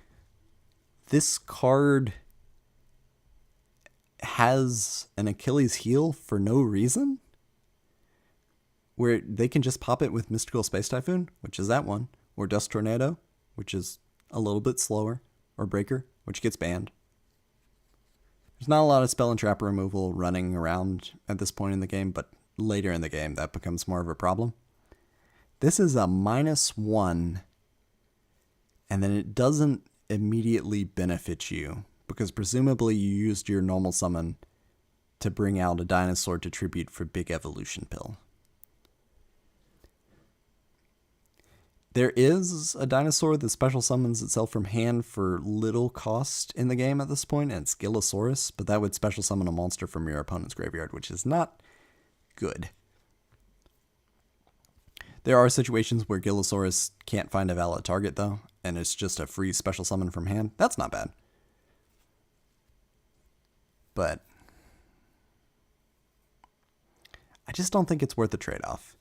this card has an Achilles heel for no reason, where they can just pop it with Mystical Space Typhoon, which is that one, or Dust Tornado, which is a little bit slower, or Breaker, which gets banned. There's not a lot of spell and trap removal running around at this point in the game, but later in the game that becomes more of a problem. This is a -1, and then it doesn't immediately benefit you, because presumably you used your normal summon to bring out a dinosaur to tribute for Big Evolution Pill. There is a dinosaur that special summons itself from hand for little cost in the game at this point, and it's Gillosaurus, but that would special summon a monster from your opponent's graveyard, which is not good. There are situations where Gillosaurus can't find a valid target, though, and it's just a free special summon from hand. That's not bad. But I just don't think it's worth the trade-off.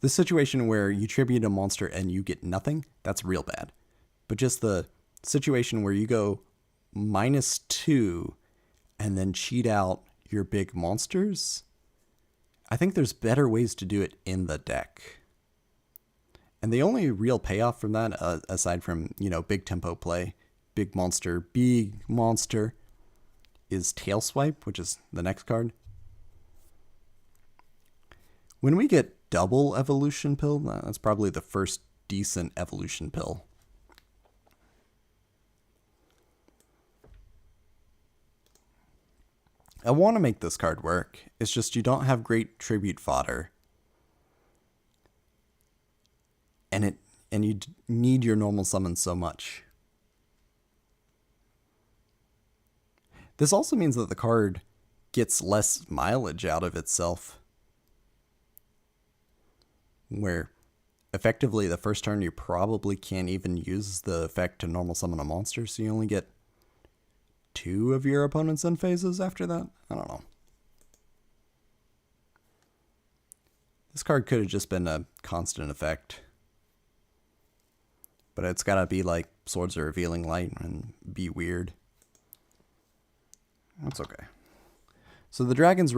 The situation where you tribute a monster and you get nothing, that's real bad. But just the situation where you go -2 and then cheat out your big monsters, I think there's better ways to do it in the deck. And the only real payoff from that, aside from, big tempo play, big monster, is Tail Swipe, which is the next card. When we get double Evolution Pill, that's probably the first decent Evolution Pill. I want to make this card work. It's just you don't have great tribute fodder. And you need your normal summon so much. This also means that the card gets less mileage out of itself, where effectively the first turn you probably can't even use the effect to normal summon a monster, so you only get 2 of your opponent's end phases after that? I don't know. This card could have just been a constant effect, but it's gotta be like Swords of Revealing Light and be weird. That's okay. So the Dragon's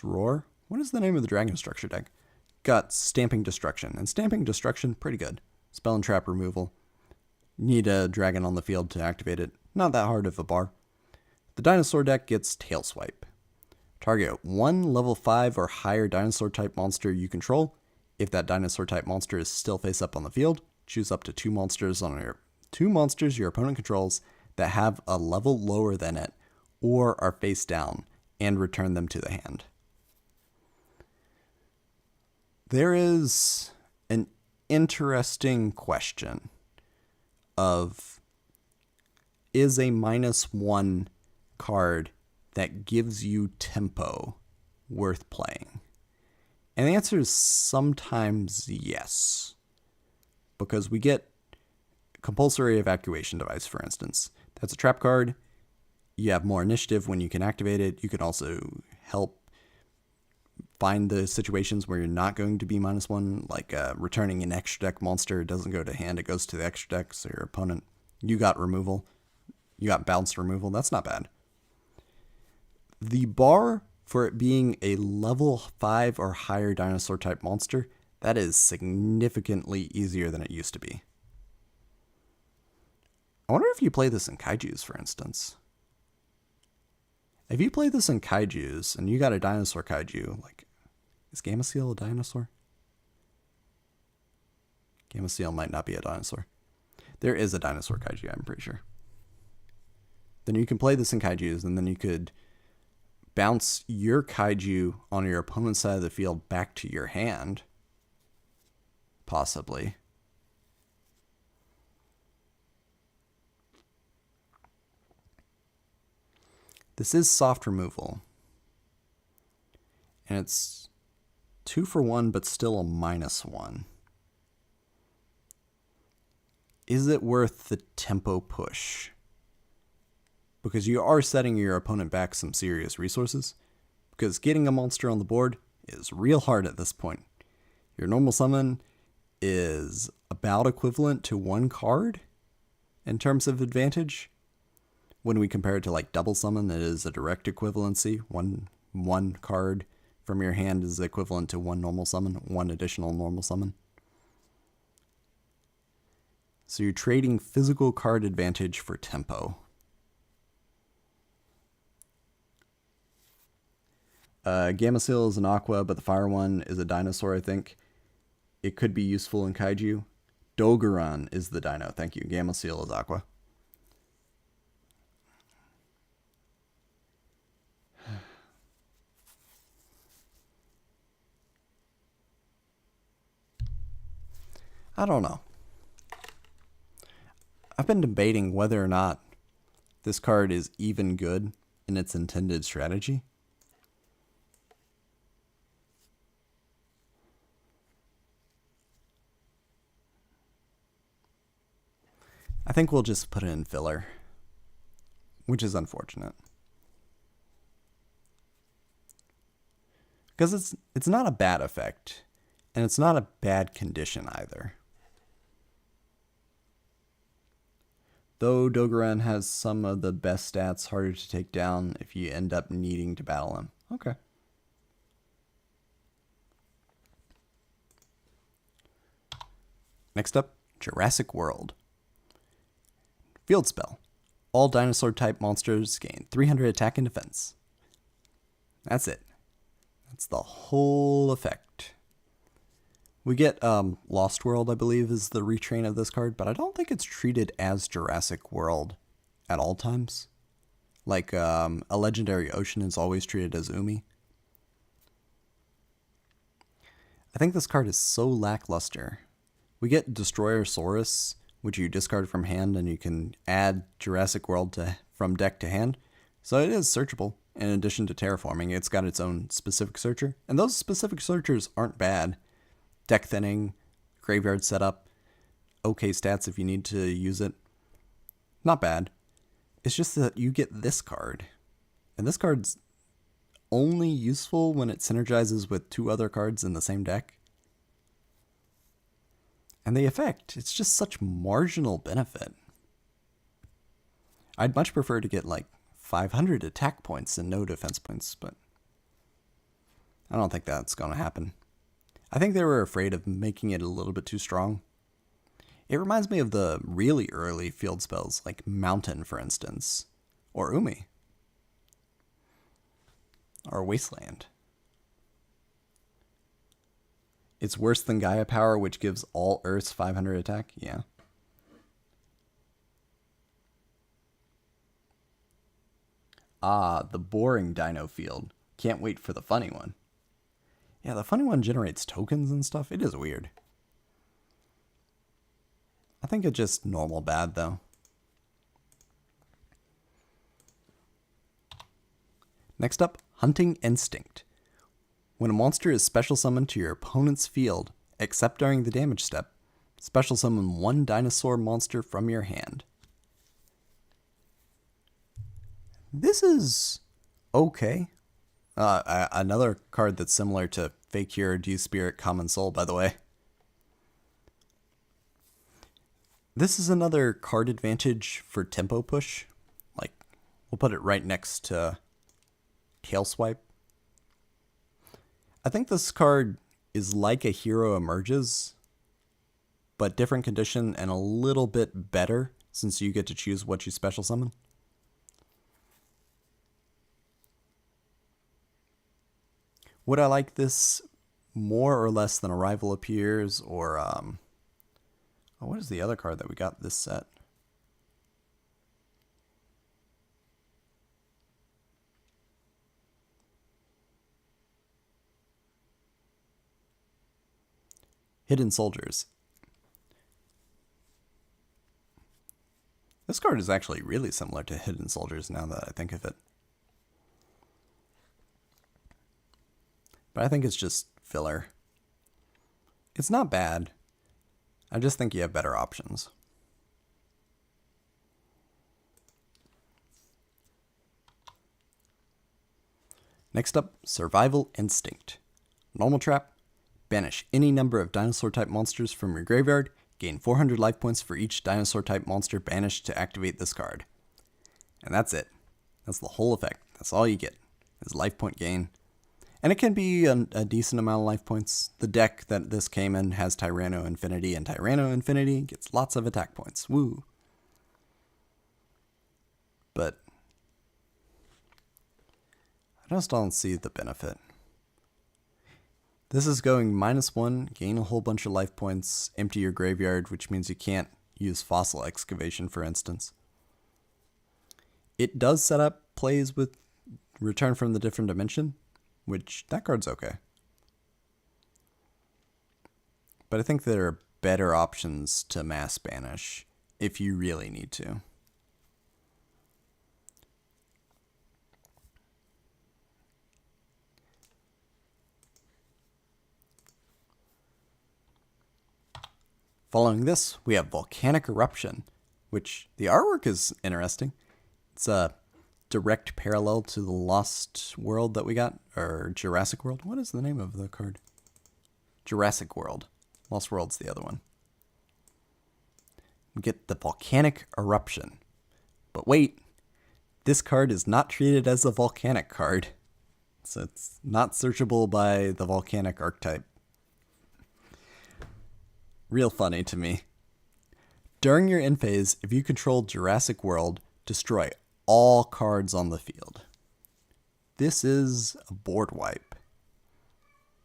Roar? What is the name of the Dragon Structure deck? Got Stamping Destruction, and Stamping Destruction, pretty good. Spell and trap removal. Need a dragon on the field to activate it. Not that hard of a bar. The dinosaur deck gets Tail Swipe. Target 1 level 5 or higher dinosaur type monster you control. If that dinosaur type monster is still face up on the field, choose up to 2 monsters your opponent controls that have a level lower than it or are face down, and return them to the hand. There is an interesting question of, is a -1 card that gives you tempo worth playing? And the answer is sometimes yes, because we get Compulsory Evacuation Device, for instance. That's a trap card. You have more initiative when you can activate it. You can also help find the situations where you're not going to be -1, like returning an extra deck monster. It doesn't go to hand, it goes to the extra deck, so your opponent, you got removal. You got bounced removal. That's not bad. The bar for it being a level 5 or higher dinosaur type monster, that is significantly easier than it used to be. I wonder if you play this in Kaijus, for instance. If you play this in Kaijus and you got a dinosaur Kaiju, like, is Gameciel a dinosaur? Gameciel might not be a dinosaur. There is a dinosaur Kaiju, I'm pretty sure. Then you can play this in Kaijus, and then you could bounce your Kaiju on your opponent's side of the field back to your hand. Possibly. This is soft removal. And it's 2 for 1, but still a -1. Is it worth the tempo push? Because you are setting your opponent back some serious resources. Because getting a monster on the board is real hard at this point. Your normal summon is about equivalent to 1 card in terms of advantage. When we compare it to like double summon, it is a direct equivalency. One card from your hand is equivalent to 1 normal summon, 1 additional normal summon. So you're trading physical card advantage for tempo. Gameciel is an aqua, but the fire one is a dinosaur, I think. It could be useful in Kaiju. Dogeron is the dino. Thank you. Gameciel is aqua. I don't know. I've been debating whether or not this card is even good in its intended strategy. I think we'll just put it in filler, which is unfortunate. Because it's not a bad effect, and it's not a bad condition either. Though Dogeron has some of the best stats, harder to take down if you end up needing to battle him. Okay. Next up, Jurassic World. Field spell. All dinosaur type monsters gain 300 attack and defense. That's it. That's the whole effect. We get Lost World, I believe, is the retrain of this card, but I don't think it's treated as Jurassic World at all times. Like a legendary ocean is always treated as Umi. I think this card is so lackluster. We get Destroyer Saurus, which you discard from hand, and you can add Jurassic World from deck to hand. So it is searchable. In addition to terraforming, it's got its own specific searcher. And those specific searchers aren't bad. Deck thinning, graveyard setup, okay stats if you need to use it. Not bad. It's just that you get this card. And this card's only useful when it synergizes with 2 other cards in the same deck. And the effect, it's just such marginal benefit. I'd much prefer to get like 500 attack points and no defense points, but I don't think that's going to happen. I think they were afraid of making it a little bit too strong. It reminds me of the really early field spells, like Mountain, for instance, or Umi, or Wasteland. It's worse than Gaia Power, which gives all Earths 500 attack? Yeah. Ah, the boring dino field. Can't wait for the funny one. Yeah, the funny one generates tokens and stuff. It is weird. I think it's just normal bad, though. Next up, Hunting Instinct. When a monster is special summoned to your opponent's field, except during the damage step, special summon 1 dinosaur monster from your hand. This is okay. Another card that's similar to Fake Hero, D Spirit, Common Soul, by the way. This is another card advantage for tempo push. Like, we'll put it right next to Tail Swipe. I think this card is like a Hero Emerges, but different condition and a little bit better since you get to choose what you special summon. Would I like this more or less than Arrival Appears or, what is the other card that we got this set? Hidden Soldiers. This card is actually really similar to Hidden Soldiers now that I think of it. but I think it's just filler. It's not bad. I just think you have better options. Next up, Survival Instinct. Normal trap. Banish any number of dinosaur-type monsters from your graveyard. Gain 400 life points for each dinosaur-type monster banished to activate this card. And that's it. That's the whole effect. That's all you get, is life point gain. And it can be a decent amount of life points. The deck that this came in has Tyranno Infinity, and Tyranno Infinity gets lots of attack points. Woo! But I just don't see the benefit. This is going -1, gain a whole bunch of life points, empty your graveyard, which means you can't use Fossil Excavation, for instance. It does set up plays with Return from the Different Dimension, which that card's okay. But I think there are better options to mass banish if you really need to. Following this, we have Volcanic Eruption, which the artwork is interesting. It's a direct parallel to the Lost World that we got, or Jurassic World. What is the name of the card? Jurassic World. Lost World's the other one. We get the Volcanic Eruption. But wait, this card is not treated as a volcanic card, so it's not searchable by the volcanic archetype. Real funny to me. During your end phase, if you control Jurassic World, destroy all cards on the field. This is a board wipe.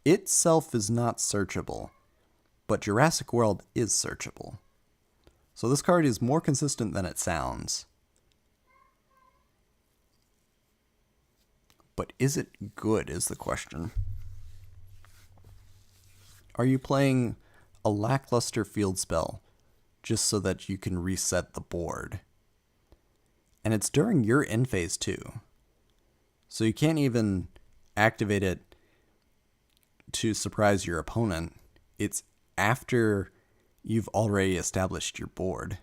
Itself is not searchable, but Jurassic World is searchable. So this card is more consistent than it sounds. But is it good is the question. Are you playing a lackluster field spell just so that you can reset the board? And it's during your end phase too. So you can't even activate it to surprise your opponent. It's after you've already established your board.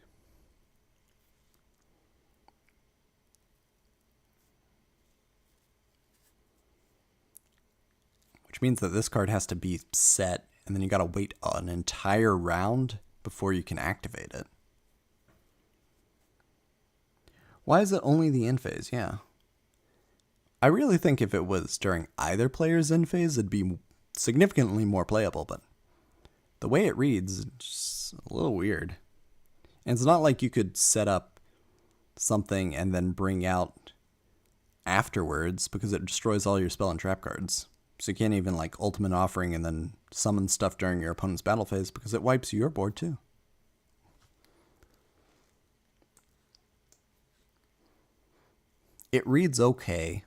Which means that this card has to be set, and then you gotta wait an entire round before you can activate it. Why is it only the end phase? Yeah. I really think if it was during either player's end phase, it'd be significantly more playable, but the way it reads is just a little weird. And it's not like you could set up something and then bring out afterwards, because it destroys all your spell and trap cards. So you can't even like Ultimate Offering and then summon stuff during your opponent's battle phase, because it wipes your board too. It reads okay.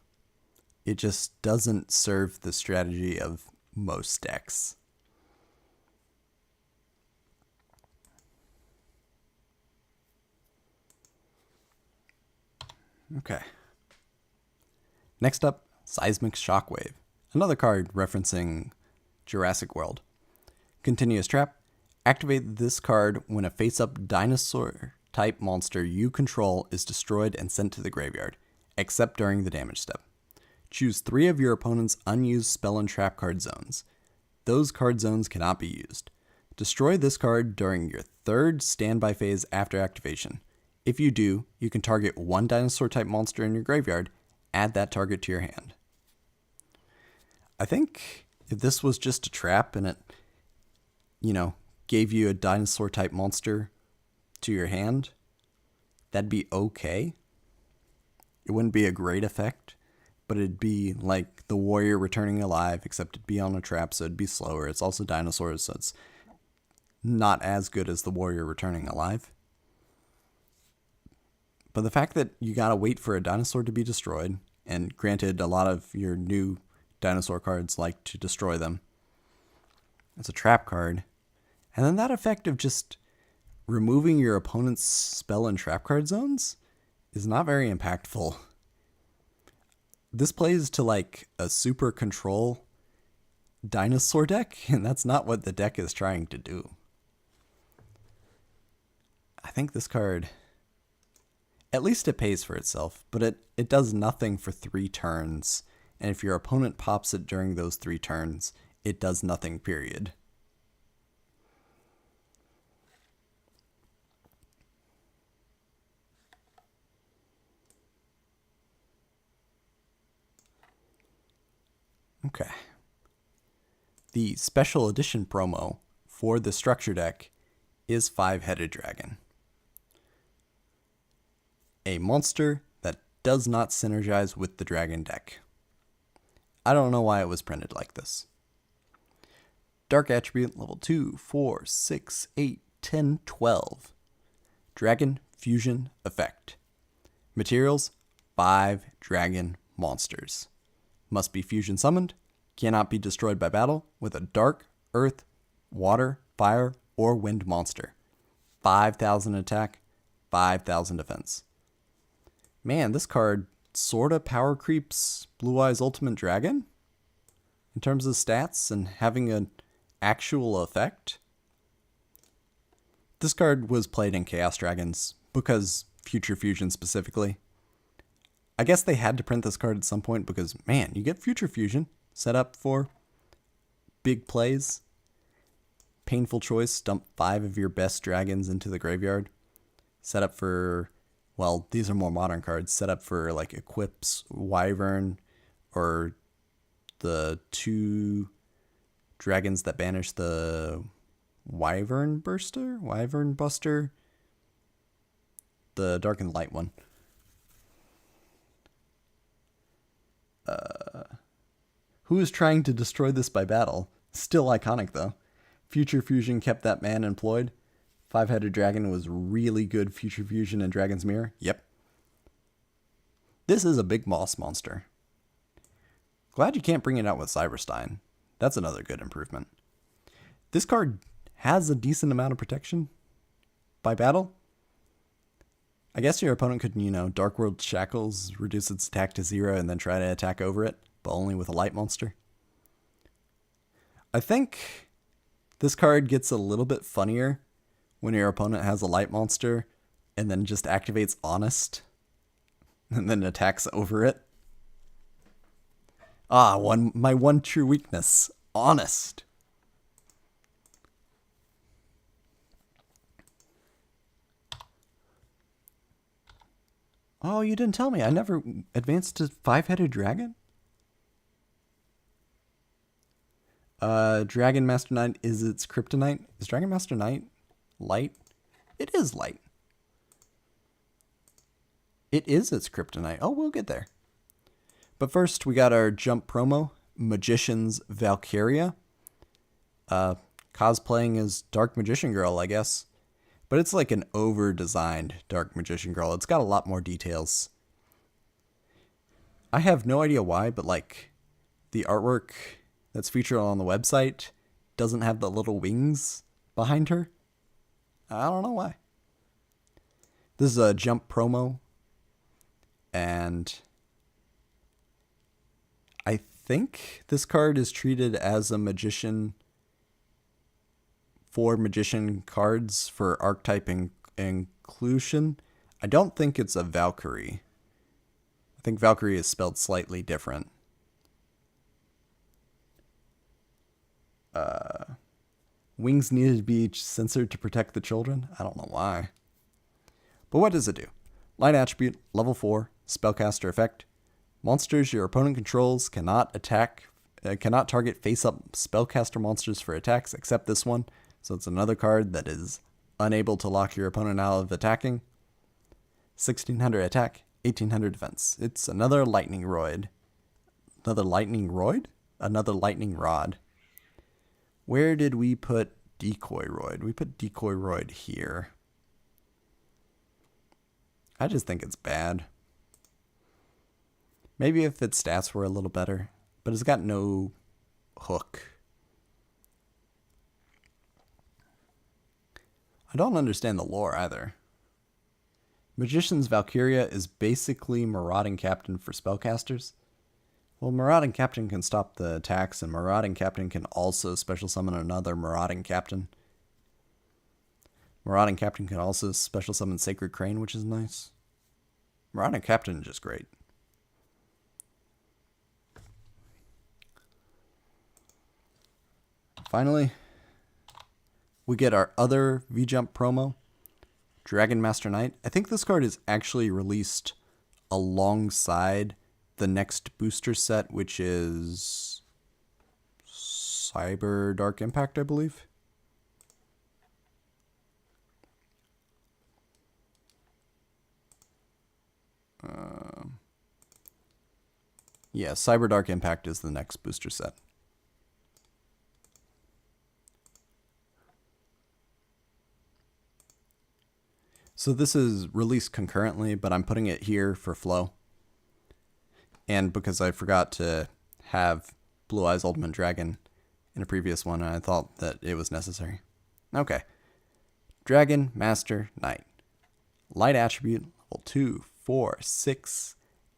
It just doesn't serve the strategy of most decks. Okay. Next up, Seismic Shockwave. Another card referencing Jurassic World. Continuous trap. Activate this card when a face-up dinosaur-type monster you control is destroyed and sent to the graveyard, except during the damage step. Choose 3 of your opponent's unused spell and trap card zones. Those card zones cannot be used. Destroy this card during your 3rd standby phase after activation. If you do, you can target 1 dinosaur-type monster in your graveyard, add that target to your hand. I think if this was just a trap and it, gave you a dinosaur-type monster to your hand, that'd be okay. It wouldn't be a great effect, but it'd be like the warrior returning alive, except it'd be on a trap, so it'd be slower. It's also dinosaurs, so it's not as good as the warrior returning alive. But the fact that you gotta wait for a dinosaur to be destroyed, and granted, a lot of your new dinosaur cards like to destroy them. It's a trap card. And then that effect of just removing your opponent's spell and trap card zones is not very impactful. This plays to like a super control dinosaur deck, and that's not what the deck is trying to do. I think this card, at least it pays for itself, but it does nothing for 3 turns, and if your opponent pops it during those 3 turns, it does nothing, period. Okay. The special edition promo for the structure deck is 5-headed dragon. A monster that does not synergize with the dragon deck. I don't know why it was printed like this. Dark attribute level 2, 4, 6, 8, 10, 12. Dragon fusion effect. Materials, 5 dragon monsters. Must be fusion summoned, cannot be destroyed by battle with a dark, earth, water, fire, or wind monster. 5,000 attack, 5,000 defense. Man, this card sorta power creeps Blue Eyes Ultimate Dragon in terms of stats and having an actual effect. This card was played in Chaos Dragons because Future Fusion specifically. I guess they had to print this card at some point because, man, you get Future Fusion set up for big plays. Painful choice, dump 5 of your best dragons into the graveyard. Set up for, well, these are more modern cards. Set up for, like, Equips, Wyvern, or the 2 dragons that banish the Wyvern Buster? The Dark and Light one. Who is trying to destroy this by battle? Still iconic, though. Future Fusion kept that man employed. 5-headed dragon was really good Future Fusion in Dragon's Mirror. Yep. This is a big moss monster. Glad you can't bring it out with Cyberstein. That's another good improvement. This card has a decent amount of protection by battle. I guess your opponent could, Dark World Shackles, reduce its attack to 0, and then try to attack over it, but only with a light monster. I think this card gets a little bit funnier when your opponent has a light monster and then just activates Honest and then attacks over it. My one true weakness, Honest. Oh, you didn't tell me. I never advanced to 5-headed dragon? Dragon Master Knight is its kryptonite. Is Dragon Master Knight light? It is light. It is its kryptonite. Oh, we'll get there. But first, we got our jump promo, Magician's Valkyria. Cosplaying as Dark Magician Girl, I guess. But it's like an over-designed Dark Magician Girl. It's got a lot more details. I have no idea why, but like the artwork that's featured on the website doesn't have the little wings behind her. I don't know why. This is a jump promo. And I think this card is treated as a magician for magician cards for archetype inclusion. I don't think it's a Valkyrie. I think Valkyrie is spelled slightly different. Wings needed to be censored to protect the children. I don't know why. But what does it do? Light attribute, level 4, spellcaster effect. Monsters your opponent controls cannot target face-up spellcaster monsters for attacks except this one. So it's another card that is unable to lock your opponent out of attacking. 1600 attack, 1800 defense. It's another lightning Roid. Another lightning Roid? Another lightning rod. Where did we put Decoy Roid? We put Decoy Roid here. I just think it's bad. Maybe if its stats were a little better, but it's got no hook. I don't understand the lore either. Magician's Valkyria is basically marauding captain for spellcasters. Well, Marauding Captain can stop the attacks, and Marauding Captain can also special summon another Marauding Captain. Marauding Captain can also special summon Sacred Crane, which is nice. Marauding Captain is just great. Finally, we get our other V-Jump promo, Dragon Master Knight. I think this card is actually released alongside the next booster set, which is Cyber Dark Impact, I believe. Yeah, Cyber Dark Impact is the next booster set. So this is released concurrently, but I'm putting it here for flow. And because I forgot to have Blue Eyes Ultimate Dragon in a previous one, and I thought that it was necessary. Okay. Dragon Master Knight. Light attribute, level 2, 4, 6,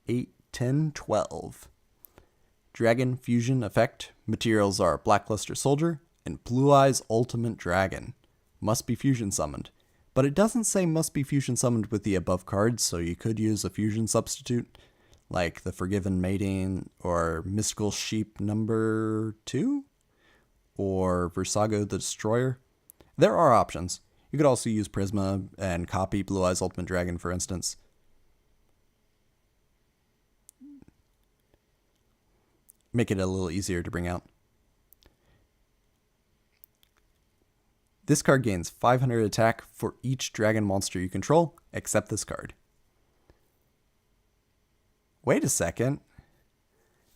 8, 10, 12. Dragon Fusion effect. Materials are Blackluster Soldier and Blue Eyes Ultimate Dragon. Must be fusion summoned. But it doesn't say must be fusion summoned with the above cards, so you could use a fusion substitute, like the Forgiven Mating or Mystical Sheep number 2, or Versago the Destroyer. There are options. You could also use Prisma and copy Blue Eyes Ultimate Dragon, for instance. Make it a little easier to bring out. This card gains 500 attack for each dragon monster you control, except this card. Wait a second.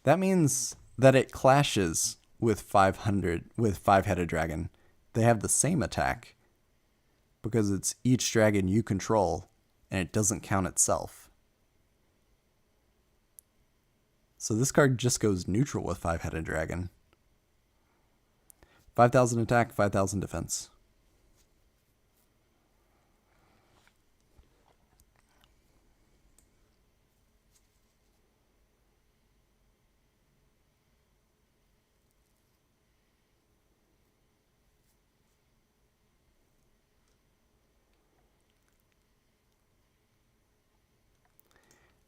That means that it clashes with 5-headed dragon. They have the same attack because it's each dragon you control and it doesn't count itself. So this card just goes neutral with 5-headed dragon. 5,000 attack, 5,000 defense.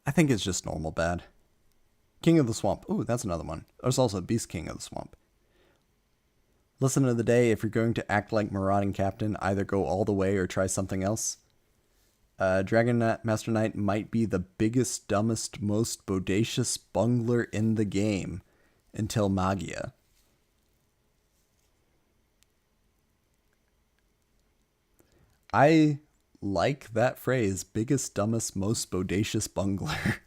I think it's just normal bad. King of the Swamp. Ooh, that's another one. There's also Beast King of the Swamp. Lesson of the day, if you're going to act like Marauding Captain, either go all the way or try something else. Dragon Master Knight might be the biggest, dumbest, most bodacious bungler in the game until Magia. I like that phrase, biggest, dumbest, most bodacious bungler.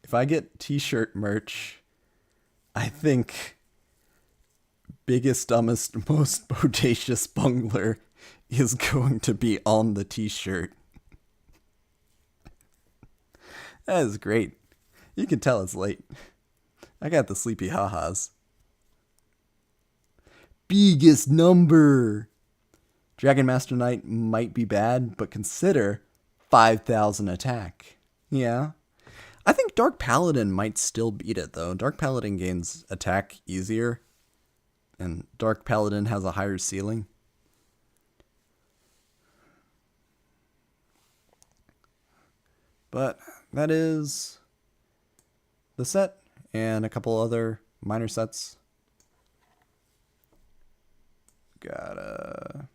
If I get t-shirt merch, I think biggest, dumbest, most bodacious bungler is going to be on the t-shirt. That is great. You can tell it's late. I got the sleepy ha-has. Biggest number. Dragon Master Knight might be bad, but consider 5,000 attack. Yeah. I think Dark Paladin might still beat it, though. Dark Paladin gains attack easier, and Dark Paladin has a higher ceiling. But that is the set, and a couple other minor sets. Gotta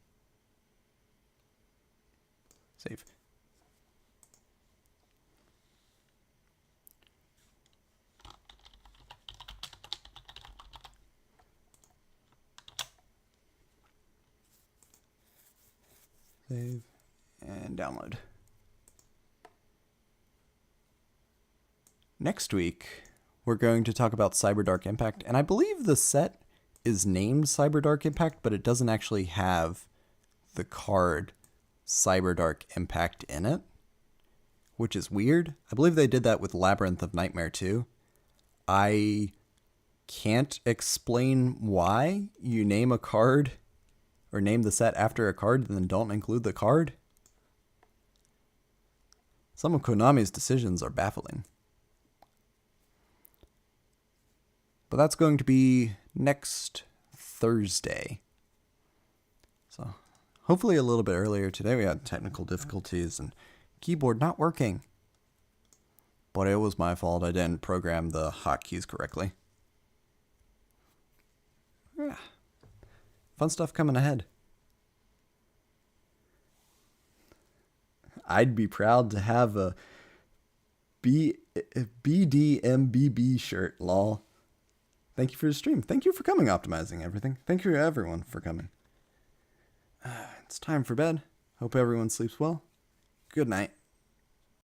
save. Save and download. Next week, we're going to talk about Cyber Dark Impact, and I believe the set is named Cyber Dark Impact, but it doesn't actually have the card Cyber Dark Impact in it, which is weird. I believe they did that with Labyrinth of Nightmare too. I can't explain why you name a card or name the set after a card and then don't include the card. Some of Konami's decisions are baffling. But that's going to be next Thursday. So hopefully a little bit earlier. Today we had technical difficulties and keyboard not working. But it was my fault. I didn't program the hotkeys correctly. Yeah. Fun stuff coming ahead. I'd be proud to have a BDMBB shirt, lol. Thank you for the stream. Thank you for coming, Optimizing Everything. Thank you everyone for coming. It's time for bed. Hope everyone sleeps well. Good night.